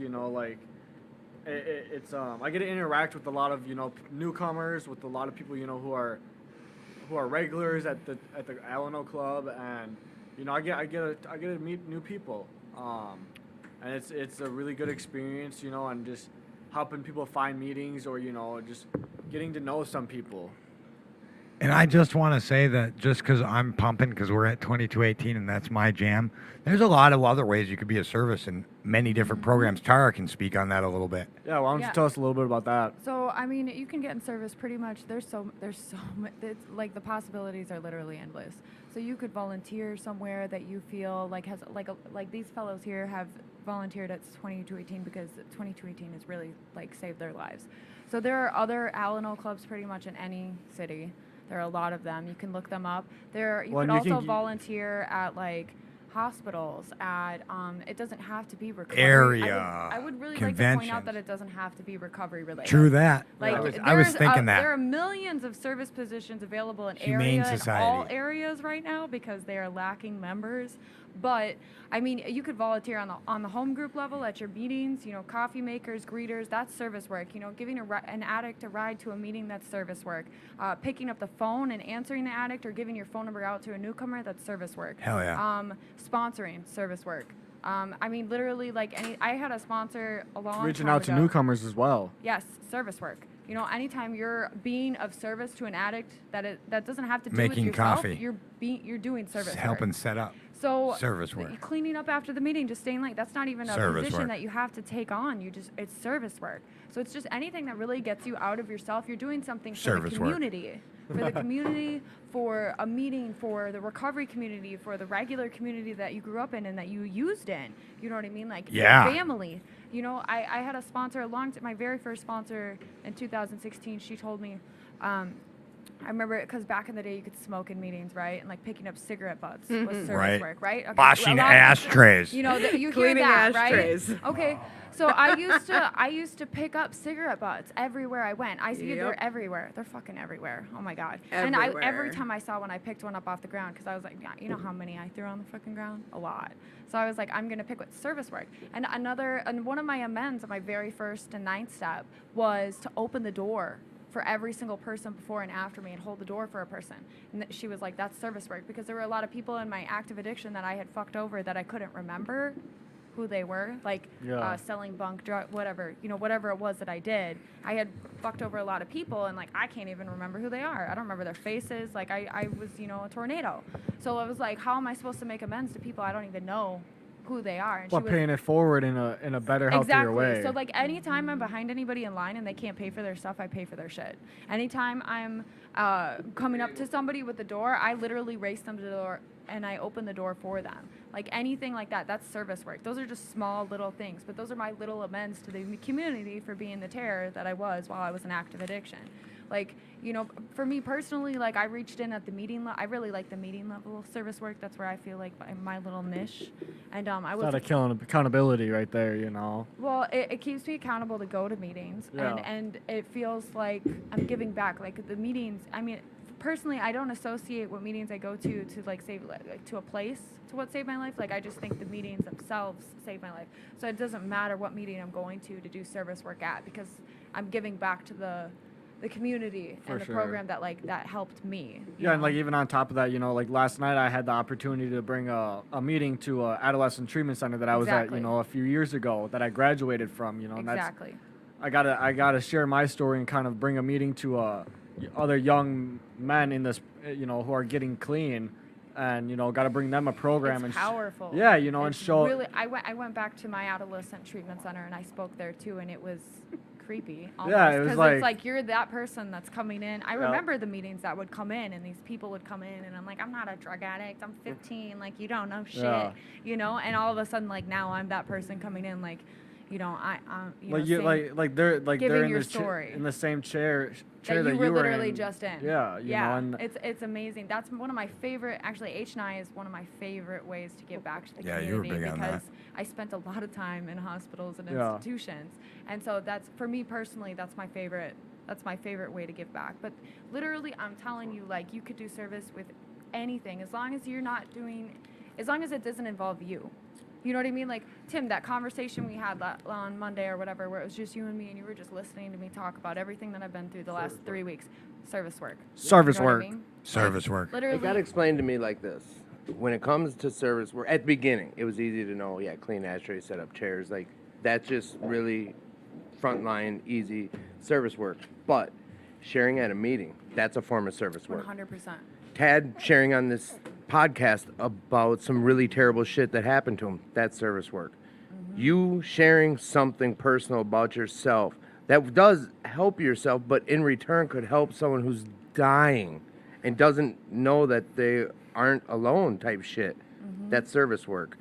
E: it's I get to interact with a lot of newcomers, with a lot of people who are regulars at the Alano Club, and I get to meet new people, and it's a really good experience, and just helping people find meetings or just getting to know some people.
F: And I just want to say that just because I'm pumping because we're at 2218 and that's my jam, there's a lot of other ways you could be of service in many different programs. Tara can speak on that a little bit.
E: Yeah, why don't you tell us a little bit about that?
A: So, you can get in service pretty much. There's so the possibilities are literally endless. So you could volunteer somewhere that you feel has like these fellows here have volunteered at 2218 because 2218 has really saved their lives. So there are other Alano clubs pretty much in any city. There are a lot of them. You can look them up. You could also volunteer at hospitals. It doesn't have to be recovery. I would really like to point out that it doesn't have to be recovery related.
F: True that.
A: I
F: was thinking that.
A: There are millions of service positions available in
F: Humane Society.
A: all areas right now because they are lacking members. But you could volunteer on the home group level at your meetings. Coffee makers, greeters. That's service work. Giving an addict a ride to a meeting. That's service work. Picking up the phone and answering the addict or giving your phone number out to a newcomer. That's service work.
F: Hell yeah.
A: Sponsoring, service work. Literally, I had a sponsor a long
E: Reaching
A: time
E: out to
A: ago.
E: newcomers as well.
A: Yes, service work. Anytime you're being of service to an addict, that doesn't have to do
F: Making
A: with yourself.
F: coffee.
A: You're doing service
F: Helping
A: work.
F: set up.
A: So
F: Service work.
A: cleaning up after the meeting, just staying late, that's not even a
F: Service
A: position
F: work.
A: that you have to take on. It's service work. So it's just anything that really gets you out of yourself. You're doing something for
F: Service
A: the
F: work.
A: community. For the community, for a meeting, for the recovery community, for the regular community that you grew up in and that you used in. You know what I mean? Like
F: Yeah.
A: your family. You know, I had a sponsor my very first sponsor in 2016. She told me, I remember it because back in the day you could smoke in meetings, right? And like picking up cigarette butts was service
F: Right.
A: work, right? Okay,
F: Washing
A: a lot of-
F: ashtrays.
A: You know, you hear
B: Cleaning
A: that,
B: ashtrays.
A: right? Okay. So I used to pick up cigarette butts everywhere I went.
B: Yep.
A: They're everywhere. They're fucking everywhere. Oh my god. And every
B: Everywhere.
A: time I saw one, I picked one up off the ground because I was like, yeah, you know how many I threw on the fucking ground? A lot. So I was like, I'm gonna pick what service work. And one of my amends of my very first and ninth step was to open the door for every single person before and after me and hold the door for a person. And she was like, that's service work, because there were a lot of people in my active addiction that I had fucked over that I couldn't remember who they were, like selling bunk, drug, whatever, whatever it was that I did. I had fucked over a lot of people, and like I can't even remember who they are. I don't remember their faces. Like I was, a tornado. So I was like, how am I supposed to make amends to people I don't even know who they are? And
E: But paying it forward in a better, healthier
A: exactly.
E: way.
A: So like anytime I'm behind anybody in line and they can't pay for their stuff, I pay for their shit. Anytime I'm coming up to somebody with the door, I literally race them to the door and I open the door for them. Like anything like that, that's service work. Those are just small little things, but those are my little amends to the community for being the terror that I was while I was in active addiction. Like, for me personally, like I reached in at the meeting I really like the meeting level service work. That's where I feel like my little niche. And I was
E: It's not accountability right there,
A: well, it keeps me accountable to go to meetings,
E: Yeah.
A: and it feels like I'm giving back. Like the meetings, I mean, personally, I don't associate what meetings I go to like save like to a place to what saved my life. Like I just think the meetings themselves saved my life. So it doesn't matter what meeting I'm going to do service work at, because I'm giving back to the community
E: For
A: and the
E: sure.
A: program that helped me. you
E: Yeah, and
A: know?
E: like even on top of that, like last night I had the opportunity to bring a meeting to a adolescent treatment center that I was
A: Exactly.
E: at, a few years ago that I graduated from, and that's
A: Exactly.
E: I gotta share my story and kind of bring a meeting to other young men in this, who are getting clean, and gotta bring them a program
A: It's
E: and
A: powerful.
E: yeah, and
A: It's
E: show.
A: Really, I went back to my adolescent treatment center and I spoke there too, and it was creepy. Almost,
E: Yeah, it was
A: 'cause
E: like-
A: it's like you're that person that's coming in. I remember the meetings that would come in, and these people would come in, and I'm like, I'm not a drug addict. I'm 15. Like you don't know shit,
E: Yeah.
A: And all of a sudden, like now I'm that person coming in, like, I'm
E: Like you, like they're
A: giving
E: in
A: your
E: the
A: story.
E: in the same chair
A: that you were literally just in.
E: Yeah,
A: yeah,
E: and
A: it's amazing. That's one of my favorite. Actually, H&I is one of my favorite ways to give back to the
F: Yeah, you were
A: community,
F: big on that.
A: because I spent a lot of time in hospitals and
E: Yeah.
A: institutions, and so that's, for me personally, that's my favorite. That's my favorite way to give back. But literally, I'm telling you, like you could do service with anything as long as as long as it doesn't involve you. You know what I mean? Like, Tim, that conversation we had on Monday or whatever, where it was just you and me, and you were just listening to me talk about everything that I've been through the last 3 weeks. Service work.
E: service
A: You know what I
E: work.
A: mean?
F: Service work.
D: It
A: Literally.
D: got explained to me like this. When it comes to service work, at the beginning, it was easy to know, clean ashtrays, set up chairs. Like, that's just really frontline, easy service work. But sharing at a meeting, that's a form of service work.
A: 100%.
D: Tad sharing on this podcast about some really terrible shit that happened to him, that's service work. You sharing something personal about yourself that does help yourself, but in return could help someone who's dying and doesn't know that they aren't alone type shit. That's service work.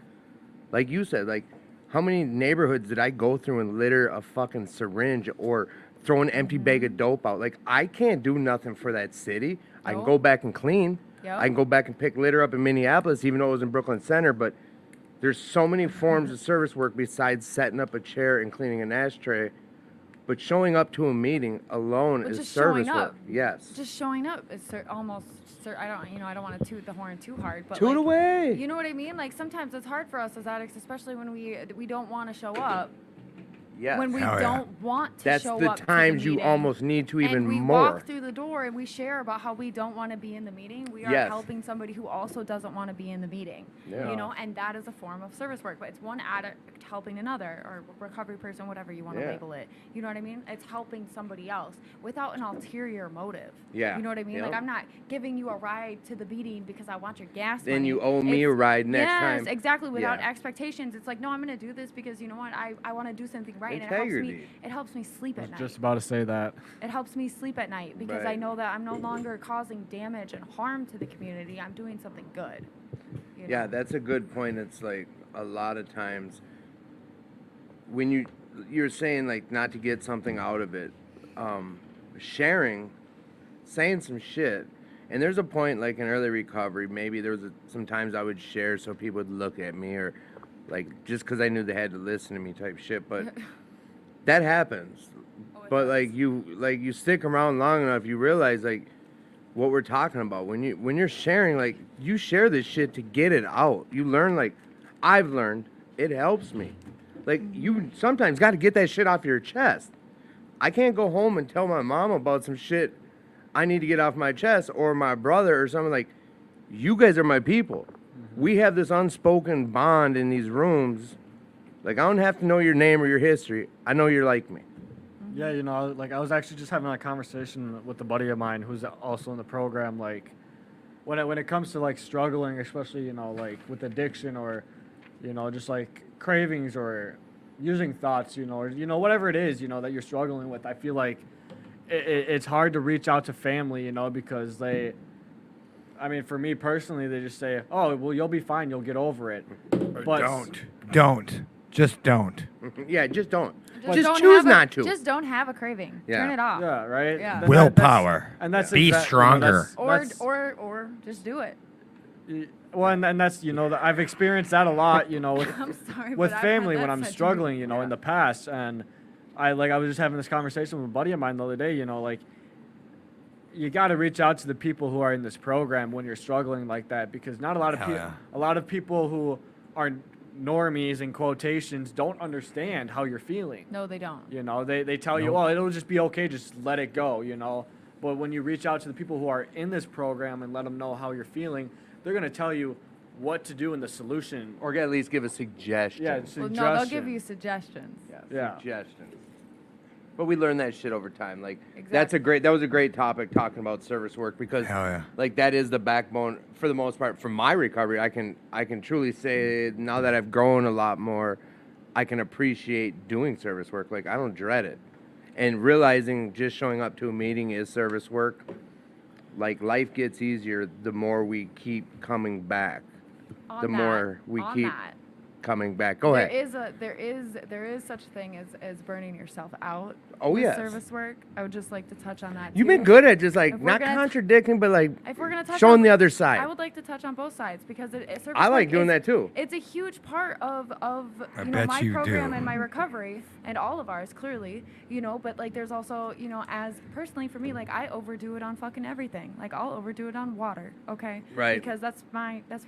D: Like you said, like how many neighborhoods did I go through and litter a fucking syringe or throw an empty bag of dope out? Like I can't do nothing for that city. I can
A: Nope.
D: go back and clean.
A: Yep.
D: I can go back and pick litter up in Minneapolis, even though it was in Brooklyn Center, but there's so many forms of service work besides setting up a chair and cleaning an ashtray. But showing up to a meeting alone
A: But
D: is
A: just
D: service
A: showing
D: work.
A: up.
D: Yes.
A: Just showing up is almost. I don't want to toot the horn too hard, but
D: Toot
A: like,
D: away.
A: You know what I mean? Like sometimes it's hard for us as addicts, especially when we don't want to show up.
D: Yes.
A: when we
F: Hell yeah.
A: don't want to
D: That's
A: show
D: the
A: up to
D: times
A: the
D: you
A: meeting.
D: almost need to even
A: and we
D: more.
A: walk through the door and we share about how we don't want to be in the meeting. We are
D: Yes.
A: helping somebody who also doesn't want to be in the meeting.
D: Yeah.
A: You know, and that is a form of service work. But it's one addict helping another, or recovery person, whatever you want to
D: Yeah.
A: label it. You know what I mean? It's helping somebody else without an ulterior motive.
D: Yeah.
A: You know what I mean?
D: Yep.
A: Like, I'm not giving you a ride to the meeting because I want your gas
D: Then
A: money.
D: you owe me a ride next time.
A: Yes, exactly. Without
D: Yeah.
A: expectations. It's like, no, I'm going to do this because you know what? I want to do something right.
D: Integrity.
A: And it helps me sleep
E: I
A: at
E: was
A: night.
E: just about to say that.
A: It helps me sleep at night because I
D: Right.
A: know that I'm no longer causing damage and harm to the community. I'm doing something good. You
D: Yeah,
A: know?
D: that's a good point. It's like a lot of times when you're saying like not to get something out of it, sharing, saying some shit. And there's a point like in early recovery, maybe there was some times I would share so people would look at me or like just because I knew they had to listen to me type shit. But that happens.
A: Oh, it
D: But
A: does.
D: like you stick around long enough, you realize like what we're talking about. When you're sharing, like you share this shit to get it out. You learn, like I've learned, it helps me. Like you sometimes got to get that shit off your chest. I can't go home and tell my mom about some shit I need to get off my chest, or my brother or something. Like you guys are my people. We have this unspoken bond in these rooms. Like I don't have to know your name or your history. I know you're like me.
E: Yeah, you know, like I was actually just having a conversation with a buddy of mine who's also in the program. Like, when it comes to like struggling, especially like with addiction or, just like cravings or using thoughts, or whatever it is, that you're struggling with. I feel like it's hard to reach out to family, because I mean, for me personally, they just say, "Oh, well, you'll be fine. You'll get over it." But
F: Just don't.
D: Yeah, just don't.
A: Just
D: Just
A: don't
D: choose
A: have
D: not to.
A: Just don't have a craving.
D: Yeah.
A: Turn it off.
E: yeah, right.
A: Yeah.
E: Then
F: Willpower.
E: and that's
F: Be stronger.
A: Or just do it.
E: Well, and that's that I've experienced that a lot, with
A: I'm sorry.
E: with
A: but I've had
E: family
A: that
E: when I'm
A: said to me.
E: struggling,
A: Yeah.
E: in the past, and I was just having this conversation with a buddy of mine the other day, like you got to reach out to the people who are in this program when you're struggling like that, because not a lot of
F: Hell
E: people,
F: yeah.
E: a lot of people who are normies in quotations don't understand how you're feeling.
A: No, they don't.
E: They tell you,
F: Nope.
E: oh, it'll just be okay, just let it go, But when you reach out to the people who are in this program and let them know how you're feeling, they're going to tell you what to do and the solution.
D: Or at least give a suggestion.
E: Yeah,
A: Well, no, they'll give you suggestions.
E: Yeah.
D: Suggestions. But we learn that shit over time. Like
A: Exactly.
D: that was a great topic talking about service work, because
F: Hell yeah.
D: like that is the backbone for the most part for my recovery. I can truly say now that I've grown a lot more, I can appreciate doing service work. Like I don't dread it. And realizing just showing up to a meeting is service work. Like life gets easier the more we keep coming back.
A: On
D: The
A: that-
D: more we
A: on
D: keep
A: that,
D: coming back. Go ahead.
A: There is such a thing as burning yourself out.
D: Oh,
A: with
D: yes.
A: service work. I would just like to touch on that.
D: You've
A: too.
D: been good at just like
A: If we're
D: not
A: gonna-
D: contradicting, but like
A: If we're gonna touch
D: showing
A: on
D: the other side.
A: I would like to touch on both sides because service
D: I like
A: work
D: doing
A: is-
D: that too.
A: It's a huge part of
F: I
A: my
F: bet you
A: program
F: do.
A: and my recovery and all of ours clearly, but like there's also, as personally for me, like I overdo it on fucking everything. Like I'll overdo it on water, okay?
D: Right.
A: Because that's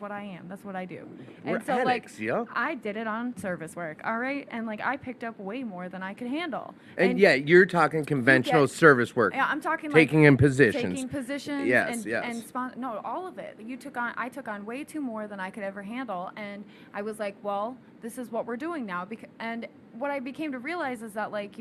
A: what I am. That's what I do.
D: We're
A: and so
D: addicts,
A: like
D: yo.
A: I did it on service work, all right? And like I picked up way more than I could handle.
D: And yeah, you're talking conventional
A: get-
D: service work.
A: Yeah, I'm talking
D: taking
A: like
D: in positions.
A: taking positions
D: Yes,
A: and,
D: yes.
A: no, all of it. I took on way too more than I could ever handle, and I was like, well, this is what we're doing now. And what I became to realize is that like,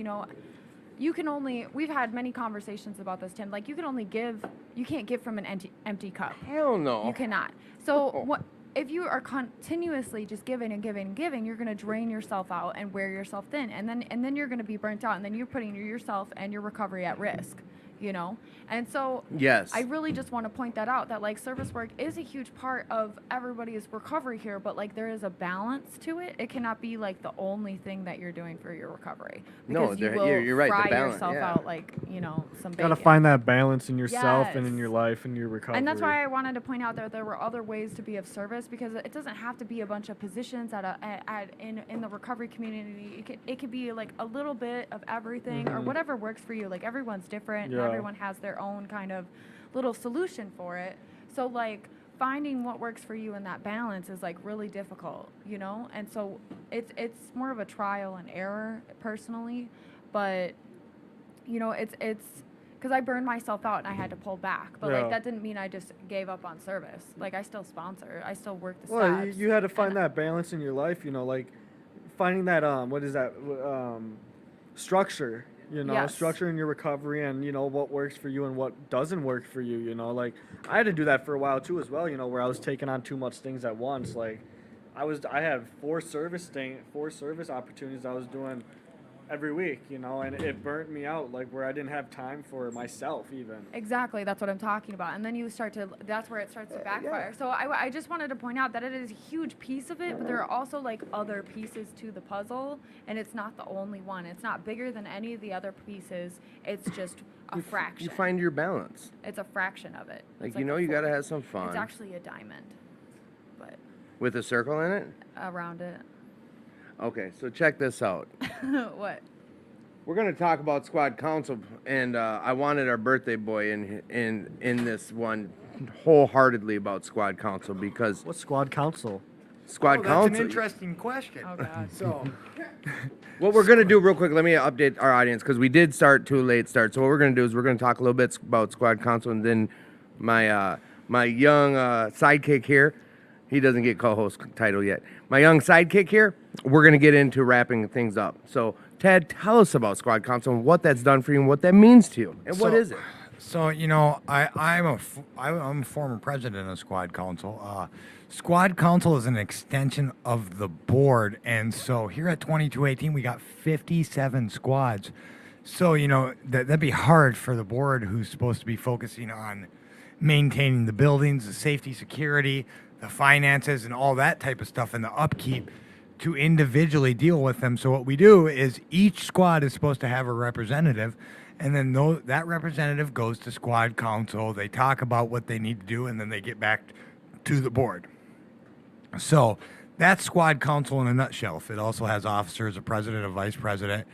A: you can only, we've had many conversations about this, Tim, like you can't give from an empty cup.
D: Hell no.
A: You cannot. So what if you are continuously just giving and giving and giving, you're going to drain yourself out and wear yourself thin, and then you're going to be burnt out, and then you're putting yourself and your recovery at risk. And so
D: Yes.
A: I really just want to point that out, that like service work is a huge part of everybody's recovery here, but like there is a balance to it. It cannot be like the only thing that you're doing for your recovery,
D: No,
A: because you
D: there-
A: will
D: you're right, the
A: fry
D: balance,
A: yourself
D: yeah.
A: out like some
E: Got to
A: bacon.
E: find that balance in yourself and in
A: Yes.
E: your life and your recovery.
A: And that's why I wanted to point out that there were other ways to be of service, because it doesn't have to be a bunch of positions in the recovery community. It could be like a little bit of everything or whatever works for you. Like everyone's different and
E: Yeah.
A: everyone has their own kind of little solution for it. So like finding what works for you and that balance is like really difficult, you know? And so it's more of a trial and error personally, but you know, it's because I burned myself out and I had to pull back. But
E: Yeah.
A: like that didn't mean I just gave up on service. Like I still sponsor. I still work the
E: Well,
A: stabs.
E: you had to find
A: and-
E: that balance in your life, you know, like finding that what is that structure, you know,
A: Yes.
E: structure in your recovery, and you know what works for you and what doesn't work for you, you know. Like I had to do that for a while too as well, you know, where I was taking on too much things at once. Like I had four service opportunities I was doing every week, you know, and it burnt me out, like where I didn't have time for myself even.
A: Exactly, that's what I'm talking about. And then you start to, that's where it starts to backfire. So I just wanted to point out that it is a huge piece of it, but there are also like other pieces to the puzzle, and it's not the only one. It's not bigger than any of the other pieces. It's just a fraction.
D: You find your balance.
A: It's a fraction of it.
D: Like,
A: It's
D: you know,
A: a
D: you got to
A: fourth.
D: have some fun.
A: It's actually a diamond, but
D: With a circle in it?
A: around it.
D: Okay, so check this out.
A: What?
D: We're going to talk about squad council, and I wanted our birthday boy in this one wholeheartedly about squad council, because
E: What's squad council?
D: squad
F: That's
D: council.
F: an interesting question.
A: Oh God.
F: So,
D: What we're going to do real quick, let me update our audience, because we did start to a late start. So what we're going to do is we're going to talk a little bit about squad council, and then my my young sidekick here, he doesn't get co-host title yet. My young sidekick here, we're going to get into wrapping things up. So Ted, tell us about squad council and what that's done for you and what that means to you. And what
F: So-
D: is it?
F: So, you know, I'm a former president of Squad Council. Squad Council is an extension of the board. And so here at 2218, we got 57 squads. So, you know, that'd be hard for the board, who's supposed to be focusing on maintaining the buildings, the safety, security, the finances, and all that type of stuff, and the upkeep, to individually deal with them. So what we do is each squad is supposed to have a representative, and then that representative goes to squad council. They talk about what they need to do, and then they get back to the board. So that's squad council in a nutshell. It also has officers, a president, a vice president,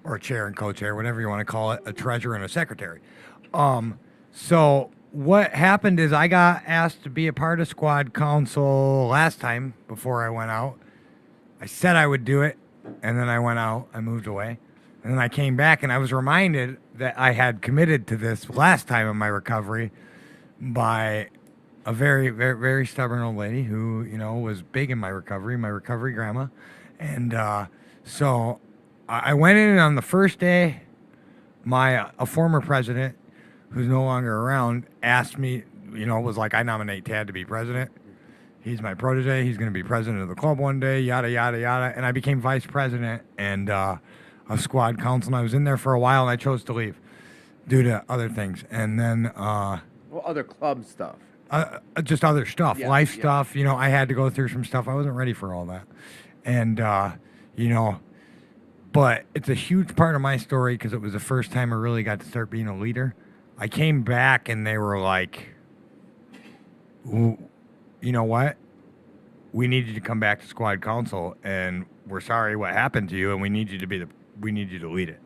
F: or a chair and co-chair, whatever you want to call it, a treasurer and a secretary. So what happened is I got asked to be a part of squad council last time before I went out. I said I would do it, and then I went out. I moved away. And then I came back, and I was reminded that I had committed to this last time in my recovery by a very, very, very stubborn old lady who, you know, was big in my recovery grandma. And so I went in, and on the first day, a former president, who's no longer around, asked me, you know, was like, I nominate Tad to be president. He's my protege. He's going to be president of the club one day, yada, yada, yada. And I became vice president and of squad council. And I was in there for a while, and I chose to leave due to other things. And then
D: Well, other club stuff.
F: just other stuff,
D: Yeah,
F: life
D: yeah.
F: stuff. You know, I had to go through some stuff. I wasn't ready for all that. And, you know, but it's a huge part of my story because it was the first time I really got to start being a leader. I came back, and they were like, you know what? We need you to come back to squad council, and we're sorry what happened to you, and we need you to lead it.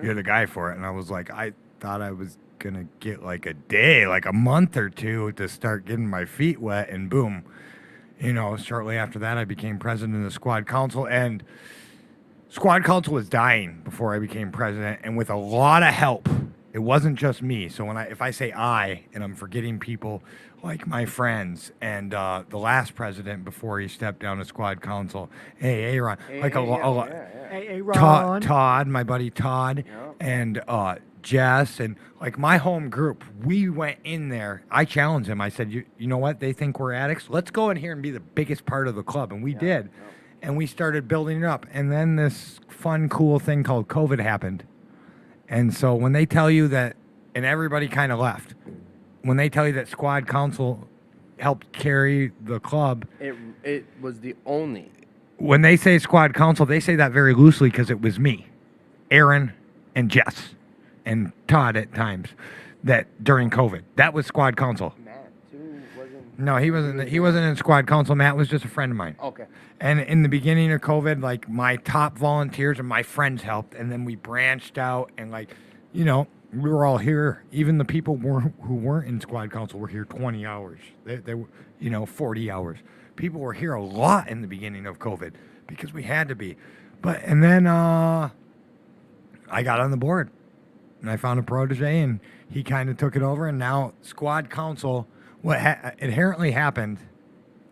F: You're the guy for it. And I was like, I thought I was gonna get like a day, like a month or two to start getting my feet wet, and boom, you know, shortly after that, I became president of the squad council, and squad council was dying before I became president, and with a lot of help. It wasn't just me. So if I say I, and I'm forgetting people like my friends and the last president before he stepped down to squad council, Aaron, like a lot.
E: Hey,
F: Todd, my buddy Todd, and Jess, and like my home group, we went in there. I challenged him. I said, you know what? They think we're addicts. Let's go in here and be the biggest part of the club. And we did. And we started building it up. And then this fun, cool thing called COVID happened. And so when they tell you that, and everybody kind of left, when they tell you that squad council helped carry the club,
D: It was the only.
F: when they say squad council, they say that very loosely because it was me, Aaron, and Jess, and Todd at times, that during COVID. That was squad council.
D: Matt, too, wasn't.
F: No, he wasn't. He wasn't in squad council. Matt was just a friend of mine.
D: Okay.
F: And in the beginning of COVID, like my top volunteers and my friends helped, and then we branched out, and like, you know, we were all here. Even the people who weren't in squad council were here 20 hours. They were, 40 hours. People were here a lot in the beginning of COVID because we had to be. And then I got on the board and I found a protege and he kind of took it over. And now squad council, what inherently happened,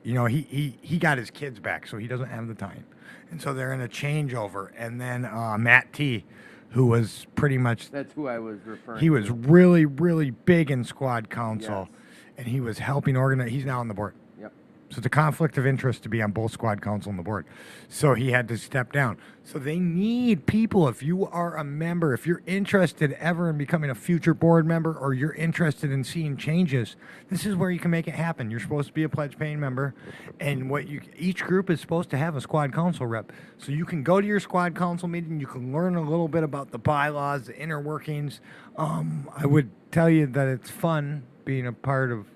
F: he got his kids back, so he doesn't have the time. And so they're in a changeover. And then Matt T, who was pretty much,
D: That's who I was referring
F: he
D: to.
F: was really, really big in squad council.
D: Yes.
F: And he was helping organize. He's now on the board.
D: Yep.
F: So it's a conflict of interest to be on both squad council and the board. So he had to step down. So they need people. If you are a member, if you're interested ever in becoming a future board member or you're interested in seeing changes, this is where you can make it happen. You're supposed to be a pledge paying member. And each group is supposed to have a squad council rep. So you can go to your squad council meeting. You can learn a little bit about the bylaws, the inner workings. I would tell you that it's fun being a part of,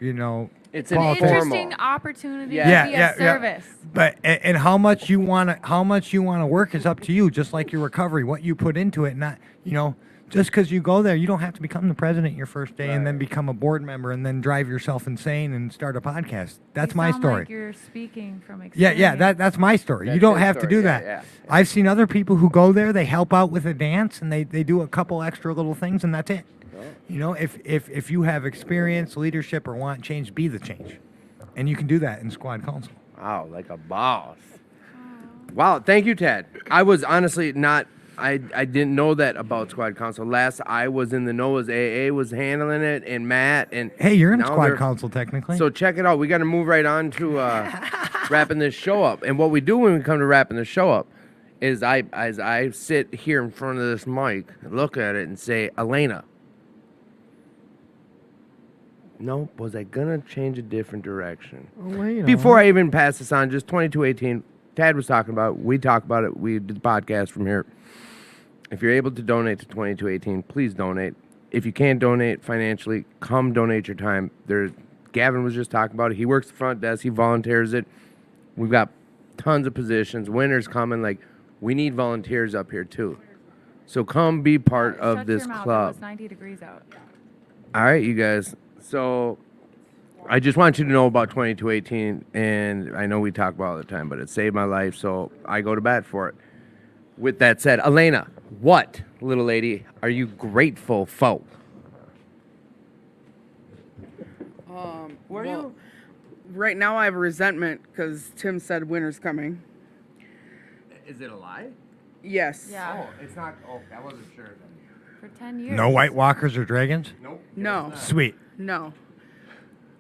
D: It's
A: An
F: politics.
A: interesting opportunity
D: Yeah.
A: to be of service.
F: But and how much you want to work is up to you. Just like your recovery, what you put into it. Not just because you go there, you don't have to become the president your first day and then become a board member and then drive yourself insane and start a podcast. That's
A: You
F: my
A: sound
F: story.
A: Like you're speaking from experience.
F: Yeah. That's my story. You
D: That's
F: don't
D: his
F: have to
D: story.
F: do
D: Yeah,
F: that.
D: yeah.
F: I've seen other people who go there. They help out with a dance and they do a couple extra little things and that's it. If you have experience, leadership, or want change, be the change. And you can do that in squad council.
D: Wow, like a boss. Wow, thank you, Ted. I was honestly not, I didn't know that about squad council. Last I was in the know was AA was handling it and Matt and
F: Hey, you're in
D: now
F: squad
D: they're-
F: council technically.
D: So check it out. We got to move right on to wrapping this show up. And what we do when we come to wrapping the show up is I sit here in front of this mic, look at it, and say, Elena. No, was I gonna change a different direction? Before I even pass this on, just 2218, Tad was talking about, we talk about it, we did the podcast from here. If you're able to donate to 2218, please donate. If you can't donate financially, come donate your time. Gavin was just talking about it. He works the front desk, he volunteers it. We've got tons of positions. Winter's coming, we need volunteers up here too. So come be part of
A: Shut
D: this
A: your mouth.
D: club.
A: It was 90 degrees out.
D: All right, you guys. So I just want you to know about 2218, and I know we talk about it all the time, but it saved my life, so I go to bat for it. With that said, Elena, what, little lady, are you grateful for?
B: Well, right now I have a resentment because Tim said winter's coming.
D: Is it a lie?
B: Yes.
A: Yeah.
D: It's not. Oh, I wasn't sure then.
A: For 10 years.
F: No White Walkers or dragons?
D: Nope.
B: No.
F: Sweet.
B: No.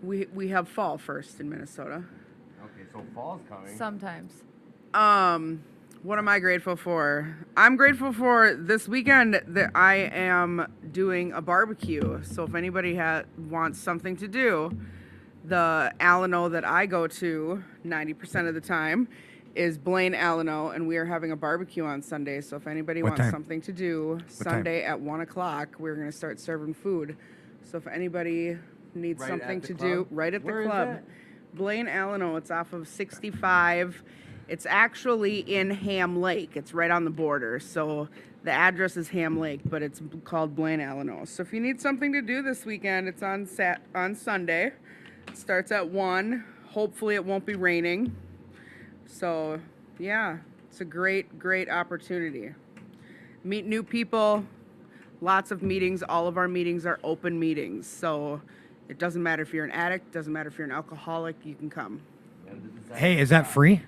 B: We have fall first in Minnesota.
D: Okay, so fall's coming.
A: Sometimes.
B: What am I grateful for? I'm grateful for this weekend that I am doing a barbecue. So if anybody wants something to do, the Alano that I go to 90% of the time is Blaine Alano, and we are having a barbecue on Sunday. So if anybody
F: What
B: wants
F: time?
B: something to do, Sunday at 1 o'clock, we're going to start serving food. So if anybody needs
D: Right
B: something
D: at the
B: to do,
D: club?
B: right at the
D: Where is
B: club.
D: that?
B: Blaine Alano, it's off of 65. It's actually in Ham Lake. It's right on the border. So the address is Ham Lake, but it's called Blaine Alano. So if you need something to do this weekend, it's on Sunday. It starts at 1. Hopefully it won't be raining. So yeah, it's a great opportunity. Meet new people, lots of meetings. All of our meetings are open meetings. So it doesn't matter if you're an addict, doesn't matter if you're an alcoholic, you can come.
F: Hey, is that free?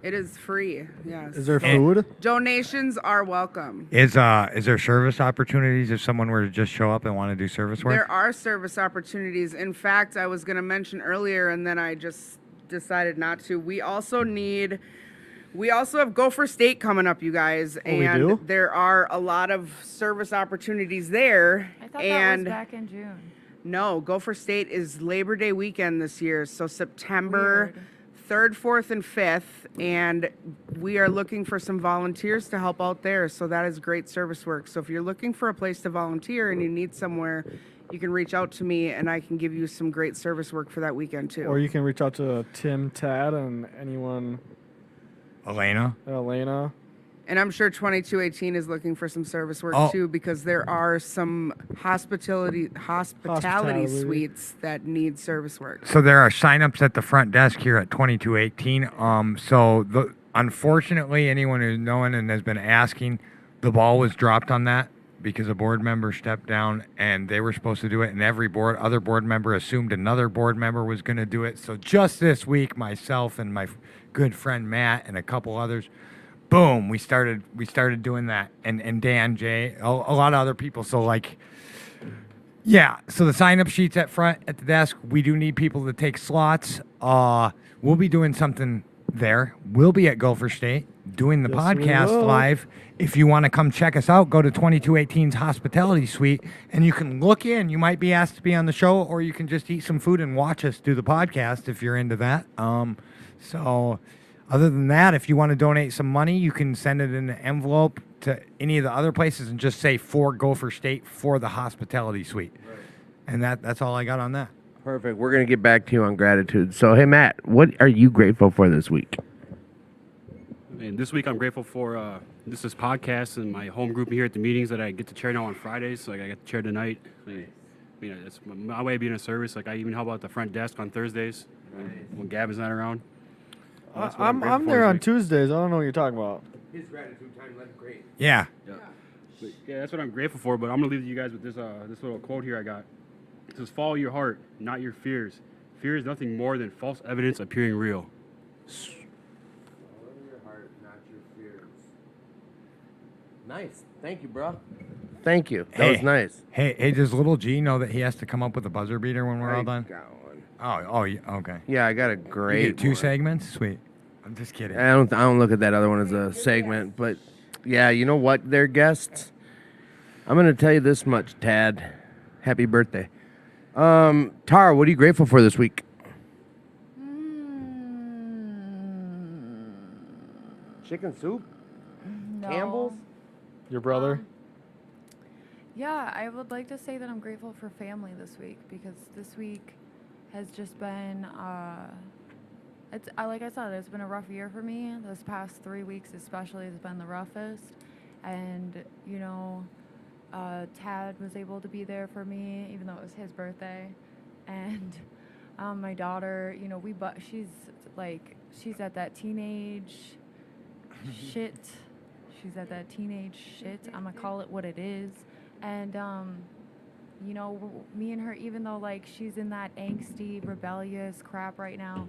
B: It is free, yes.
E: Is there food?
B: Donations are welcome.
F: Is there service opportunities if someone were to just show up and want to do service work?
B: There are service opportunities. In fact, I was going to mention earlier, and then I just decided not to. We also have Go for State coming up, you guys.
E: Oh, we
B: and
E: do?
B: there are a lot of service opportunities there.
A: I thought
B: and
A: that was back in June.
B: no, Go for State is Labor Day weekend this year. So September
A: Weird.
B: 3rd, 4th, and 5th. And we are looking for some volunteers to help out there. So that is great service work. So if you're looking for a place to volunteer and you need somewhere, you can reach out to me and I can give you some great service work for that weekend too.
E: Or you can reach out to Tim, Tad, and anyone,
F: Elena?
E: Elena.
B: And I'm sure 2218 is looking for some service work
F: Oh.
B: too, because there are some hospitality suites that need service work.
F: So there are signups at the front desk here at 2218. Unfortunately, anyone who's known and has been asking, the ball was dropped on that because a board member stepped down and they were supposed to do it, and every other board member assumed another board member was going to do it. So just this week, myself and my good friend Matt and a couple others, boom, we started doing that, and Dan, Jay, a lot of other people. So like, yeah. So the sign up sheets at front at the desk. We do need people to take slots. We'll be doing something there. We'll be at Gopher State doing the
E: Yes, we
F: podcast
E: will.
F: live. If you want to come check us out, go to 2218's hospitality suite and you can look in. You might be asked to be on the show, or you can just eat some food and watch us do the podcast if you're into that. So other than that, if you want to donate some money, you can send it in an envelope to any of the other places and just say for Gopher State for the hospitality suite. Right. And that's all I got on that.
D: Perfect. We're going to get back to you on gratitude. So, hey, Matt, what are you grateful for this week?
G: And this week I'm grateful for this podcast and my home group here at the meetings that I get to chair now on Fridays. Like I get to chair tonight. It's my way of being a service. Like I even help out the front desk on Thursdays when Gavin's not around. That's what
E: I'm
G: grateful for
E: there
G: this
E: on
G: week.
E: Tuesdays. I don't know what you're talking about.
D: His gratitude time, let it great.
F: Yeah.
G: Yeah, that's what I'm grateful for. But I'm gonna leave you guys with this little quote here I got. It says, "Follow your heart, not your fears. Fear is nothing more than false evidence appearing real."
D: Follow your heart, not your fears. Nice. Thank you, bro. Thank you. That was
F: Hey.
D: nice.
F: Hey, does little G know that he has to come up with a buzzer beater when we're all done?
D: Got one.
F: Oh, yeah, okay.
D: Yeah, I got a
F: You
D: great
F: get two
D: one.
F: segments? Sweet. I'm just kidding.
D: I don't look at that other one as a segment, but yeah, you know what? They're guests. I'm gonna tell you this much, Tad. Happy birthday. Tara, what are you grateful for this week? Chicken soup?
A: No.
D: Campbell's?
E: Your brother?
A: Yeah, I would like to say that I'm grateful for family this week, because this week has just been like I said, it's been a rough year for me. This past 3 weeks especially has been the roughest. And, Tad was able to be there for me, even though it was his birthday. And my daughter, she's at that teenage shit. She's at that teenage shit. I'm gonna call it what it is. And, me and her, even though like she's in that angsty, rebellious crap right now,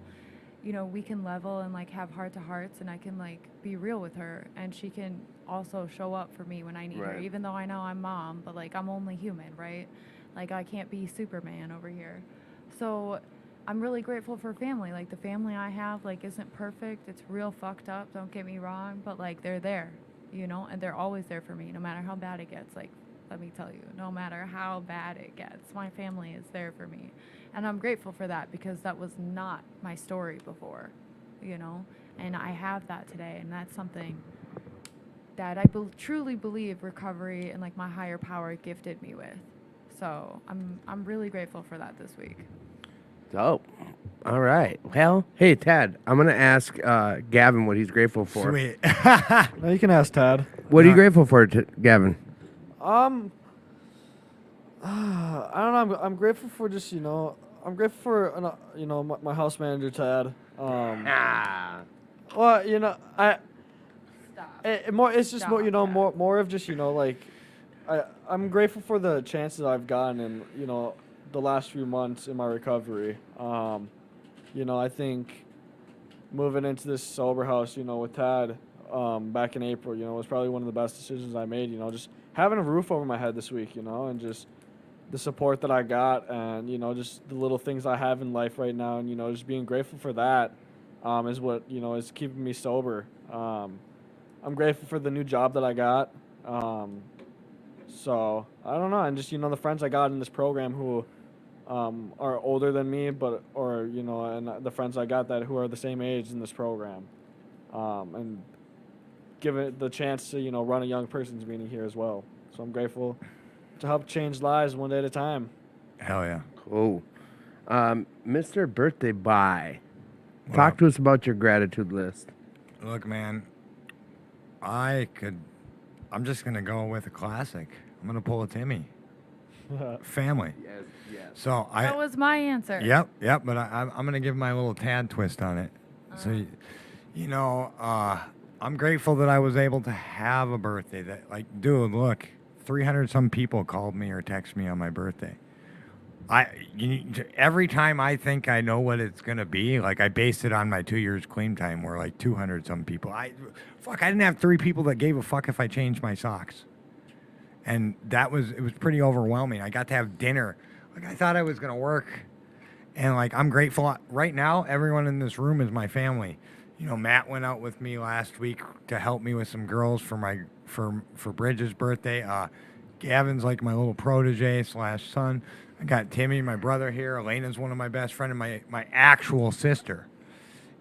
A: we can level and like have heart to hearts, and I can like be real with her, and she can also show up for me when I need her,
D: Right.
A: even though I know I'm mom, but like I'm only human, right? Like I can't be Superman over here. So I'm really grateful for family. Like the family I have like isn't perfect. It's real fucked up, don't get me wrong, but like they're there, and they're always there for me no matter how bad it gets. Like let me tell you, no matter how bad it gets, my family is there for me. And I'm grateful for that, because that was not my story before, and I have that today. And that's something that I truly believe recovery and like my higher power gifted me with. So I'm really grateful for that this week.
D: Dope. All right. Well, hey, Tad, I'm going to ask Gavin what he's grateful for.
F: Sweet.
E: No, you can ask Tad.
D: What are you grateful for, Gavin?
E: I don't know. I'm grateful for just I'm grateful for my house manager Tad. Well,
A: Stop.
E: it's just more
A: Stop.
E: more of just I'm grateful for the chances I've gotten in the last few months in my recovery. I think moving into this sober house, with Tad, back in April, was probably one of the best decisions I made. Just having a roof over my head this week, and just the support that I got, and just the little things I have in life right now, and just being grateful for that, is what is keeping me sober. I'm grateful for the new job that I got. So I don't know, and just the friends I got in this program who are older than me, and the friends I got who are the same age in this program, and give it the chance to run a young person's meeting here as well. So I'm grateful to help change lives one day at a time.
F: Hell yeah.
D: Cool. Mr. Birthday Bye, talk to us about your gratitude list.
F: Look, man, I'm just gonna go with a classic. I'm gonna pull a Timmy. Family.
D: Yes, yes.
F: So
A: That was my answer.
F: Yep. But I'm gonna give my little Tad twist on it. So, I'm grateful that I was able to have a birthday. That, like, dude, look, 300 some people called me or texted me on my birthday. Every time I think I know what it's gonna be, like I based it on my 2 years clean time, where like 200 some people. I didn't have 3 people that gave a fuck if I changed my socks, and it was pretty overwhelming. I got to have dinner, like I thought I was gonna work, and like I'm grateful right now. Everyone in this room is my family. Matt went out with me last week to help me with some girls for Bridget's birthday. Gavin's like my little protege / son. I got Timmy, my brother, here. Elena's one of my best friends, and my actual sister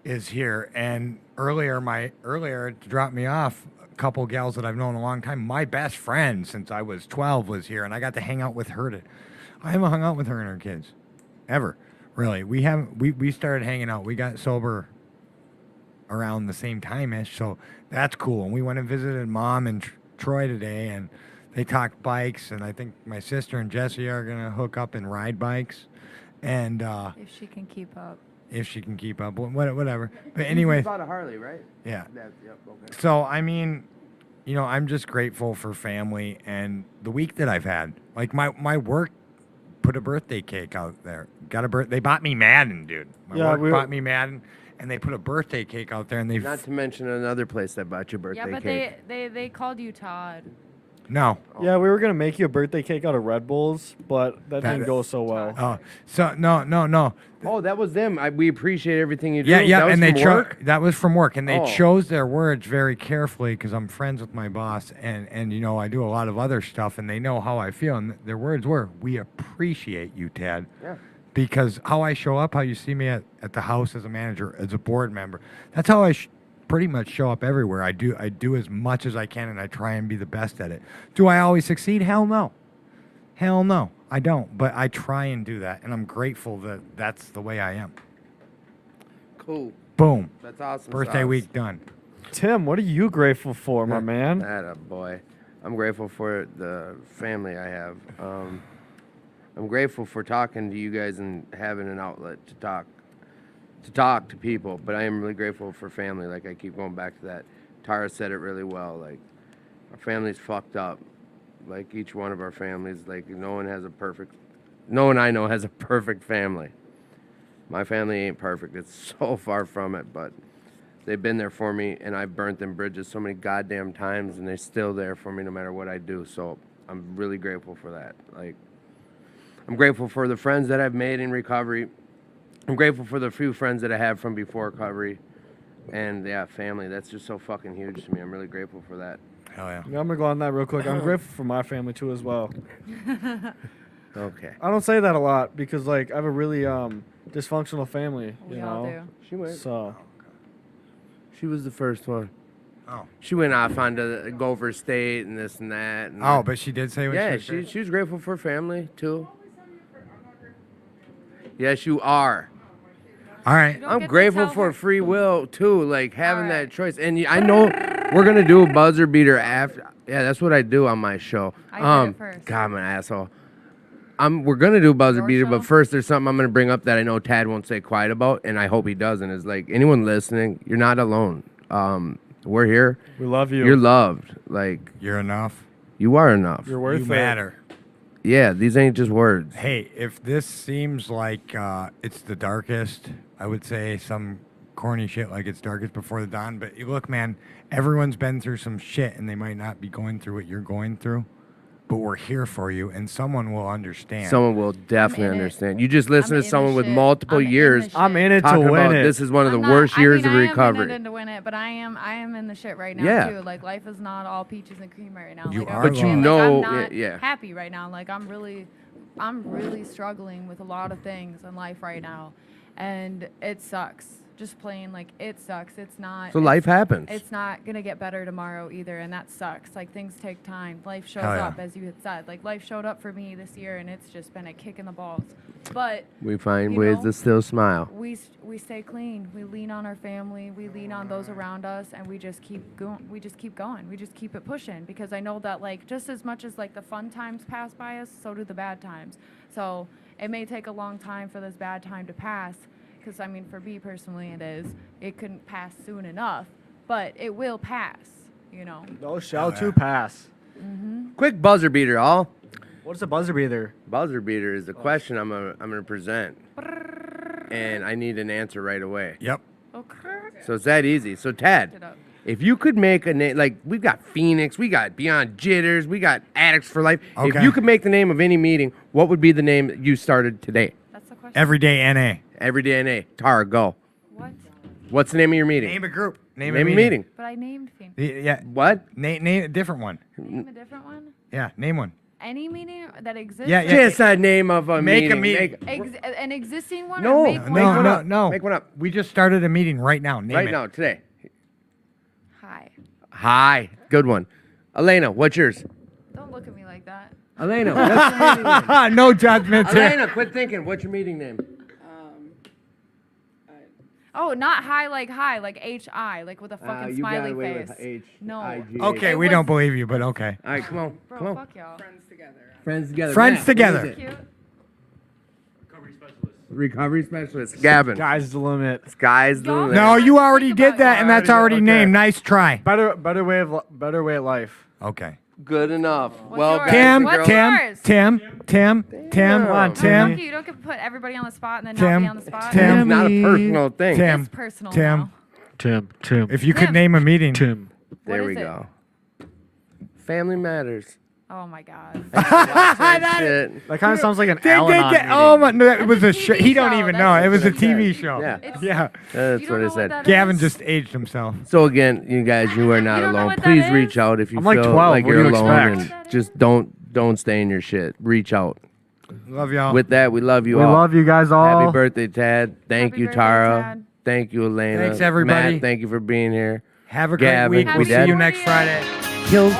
F: is here. And earlier to drop me off, a couple gals that I've known a long time. My best friend since I was 12 was here, and I got to hang out with her. I haven't hung out with her and her kids, ever, really. We started hanging out. We got sober around the same time-ish, so that's cool. And we went and visited Mom and Troy today, and they talked bikes, and I think my sister and Jesse are going to hook up and ride bikes. And
A: If she can keep up.
F: Whatever. But anyway,
D: You bought a Harley, right?
F: yeah.
D: Yep, okay.
F: So, I mean, I'm just grateful for family and the week that I've had. Like, my work put a birthday cake out there. They bought me Madden, dude. My work bought me Madden, and they put a birthday cake out there, and
D: Not to mention another place that bought you birthday
A: Yeah, but
D: cake.
A: they called you Todd.
F: No.
E: Yeah, we were gonna make you a birthday cake out of Red Bulls, but that didn't go so well.
F: Oh, so no.
D: Oh, that was them. We appreciate everything you do.
F: Yeah,
D: That was
F: and
D: from work?
F: that was from work, and they
D: Oh.
F: chose their words very carefully because I'm friends with my boss, and I do a lot of other stuff, and they know how I feel, and their words were, "We appreciate you, Tad."
D: Yeah.
F: Because how I show up, how you see me at the house as a manager, as a board member, that's how I pretty much show up everywhere. I do as much as I can, and I try and be the best at it. Do I always succeed? Hell no. I don't, but I try and do that, and I'm grateful that that's the way I am.
D: Cool.
F: Boom.
D: That's awesome.
F: Birthday
D: sauce.
F: week done.
E: Tim, what are you grateful for, my man?
D: Atta boy. I'm grateful for the family I have. I'm grateful for talking to you guys and having an outlet to talk to people, but I am really grateful for family. Like, I keep going back to that. Tara said it really well. Like, our family's fucked up. Like, each one of our families, like, no one I know has a perfect family. My family ain't perfect. It's so far from it, but they've been there for me, and I've burnt them bridges so many goddamn times, and they're still there for me no matter what I do. So I'm really grateful for that. Like, I'm grateful for the friends that I've made in recovery. I'm grateful for the few friends that I have from before recovery. And yeah, family, that's just so fucking huge to me. I'm really grateful for that.
F: Hell yeah.
E: Yeah, I'm gonna go on that real quick. I'm grateful for my family too as well.
D: Okay.
E: I don't say that a lot because like I have a really dysfunctional family.
A: We
E: You
A: all
E: know.
A: do.
D: She went.
E: So
D: She was the first one.
F: Oh.
D: She went off onto the Gopher State and this and that. And
F: Oh, but she did say what
D: yeah,
F: she was.
D: she was grateful for family too. Yes, you are.
F: All right.
A: Don't
D: I'm
A: get to
D: grateful
A: tell
D: for
A: her.
D: free will too, like having
A: Alright.
D: that choice. And I know we're gonna do a buzzer beater after. Yeah, that's what I do on my show.
A: I did it first.
D: God, I'm an asshole. We're gonna do a buzzer
A: Your
D: beater,
A: show?
D: but first there's something I'm gonna bring up that I know Tad won't say quiet about, and I hope he doesn't. Is like anyone listening, you're not alone. We're here.
E: we love you.
D: You're loved. Like
F: You're enough.
D: you are enough.
E: You're worth
F: You
E: it.
F: matter.
D: Yeah, these ain't just words.
F: Hey, if this seems like it's the darkest, I would say some corny shit like it's darkest before the dawn. But you look, man, everyone's been through some shit, and they might not be going through what you're going through. But we're here for you, and someone will understand.
D: Someone will definitely
A: in it.
D: understand. You just listen
A: I'm
D: to
A: in
D: someone
A: the
D: with
A: shit.
D: multiple
A: I'm in the
D: years
A: shit.
E: I'm in it to
D: talking
E: win
D: about
E: it.
D: this is one of the
A: I'm not-
D: worst years
A: I
D: of
A: mean, I am
D: recovery.
A: in it to win it, but I am in the shit right now
D: Yeah.
A: too. Like life is not all peaches and cream right now.
F: You
A: like, I
F: are
D: But you
A: understand,
D: know-
A: like, I'm not
D: yeah.
A: happy right now. Like I'm really struggling with a lot of things in life right now, and it sucks. just plain like it sucks. It's not.
D: So
A: it's-
D: life happens.
A: It's not gonna get better tomorrow either, and that sucks. Like things take time. Life shows
F: Hell yeah.
A: up, as you had said. Like life showed up for me this year, and it's just been a kick in the balls. But
D: We find
A: you
D: ways
A: know,
D: to still smile.
A: we stay clean. We lean on our family. We lean on those around us, and we just keep going. We just keep going. We just keep it pushing because I know that like just as much as like the fun times pass by us, so do the bad times. So it may take a long time for this bad time to pass. Because I mean, for me personally, it is. It couldn't pass soon enough, but it will pass. You know.
E: Those shall too pass.
D: Quick buzzer beater, all.
E: What's a buzzer beater?
D: Buzzer beater is the question I'm gonna present, and I need an answer right away.
F: Yep.
A: Okay.
D: So it's that easy. So Tad,
A: It up.
D: if you could make a name, like we've got Phoenix, we got Beyond Jitters, we got Addicts for Life. If
F: Okay.
D: you could make the name of any meeting, what would be the name that you started today?
A: That's the question.
F: Everyday NA.
D: Everyday NA. Tara, go.
A: What?
D: What's the name of your meeting?
F: Name a group. Name
D: a meeting.
A: But I named Phoenix.
F: Yeah.
D: What?
F: Name a different one.
A: Name a different one.
F: Yeah. Name one.
A: Any meeting that exists.
F: Yeah, yeah.
D: Just a name of a
F: Make a
D: meeting.
F: meeting.
A: An existing one.
D: No.
A: Or make
D: Make
A: one?
F: No,
D: one
F: no,
D: up.
F: no.
D: Make one up.
F: We just started a meeting right now. Name
D: Right
F: it.
D: now, today.
A: Hi.
D: Hi. Good one. Elena, what's yours?
A: Don't look at me like that.
D: Elena, what's your meeting name?
F: No judgments here.
D: Elena, quit thinking. What's your meeting name?
A: Oh, not high, like H-I, like with a fucking
D: you got
A: smiley
D: away
A: face.
D: with H.
A: No.
D: I-G-H.
F: Okay,
A: It
F: we
A: was-
F: don't believe you, but okay.
D: All right, come on.
A: Bro,
D: Come on.
A: fuck y'all.
B: Friends together.
D: Friends together.
F: Friends
D: Matt, what
F: together.
D: is it?
A: Cute.
G: Recovery specialist.
D: Recovery specialist. Gavin.
E: Sky's the limit.
D: Sky's the
A: Y'all-
D: limit.
F: No, you already
A: Think
F: did
A: about
F: that,
A: it.
F: and that's
E: Already
F: already
E: did, okay.
F: named. Nice try.
E: Better way at life.
F: Okay.
D: Good enough.
A: What's
D: well,
A: yours?
D: guys
F: Tim,
D: and
A: What's
D: girls,
F: Tim,
A: yours?
F: Tim, Tim, Tim,
D: Come on,
F: Tim,
A: Fuck you. You don't get to put everybody on the spot and then
F: Tim,
A: not be on the spot.
F: Tim.
D: It's not a personal thing.
F: Tim,
A: It's personal
F: Tim.
A: now.
E: Tim.
F: If you could
A: Tim.
F: name a meeting.
E: Tim.
D: There
A: What
D: we
A: is it?
D: go. Family Matters.
A: Oh my god.
D: That shit.
E: That kind of sounds like an
F: Ding, ding,
E: Al-Anon
F: ding. Oh my! No, it
A: That's
F: was
A: a
F: a show.
A: TV
F: He don't
A: show.
F: even
A: That's
F: know.
A: what
F: It was a
D: it
F: TV
D: said.
F: show.
D: Yeah.
A: It's-
F: Yeah.
D: That's
A: You
D: what
A: don't
D: it
A: know
D: said.
A: that
F: Gavin
A: is?
F: just aged himself.
D: So again, you guys, you are not
A: You don't know
D: alone.
A: what that
D: Please
A: is?
D: reach out if you
E: I'm
D: feel
E: like 12.
D: like
E: What do
D: you're
E: you
D: alone,
E: expect?
D: and just don't stay in your shit. Reach out.
F: Love y'all.
D: With that, we love you
E: We
D: all.
E: love you guys all.
D: Happy birthday, Tad. Thank
A: Happy
D: you,
A: birthday,
D: Tara.
A: Tad.
D: Thank you, Elena.
F: Thanks, everybody.
D: Matt, thank you for being here.
F: Have a great
D: Gavin,
F: week.
D: we
F: We'll see
D: dead?
F: you next Friday.
D: Kill.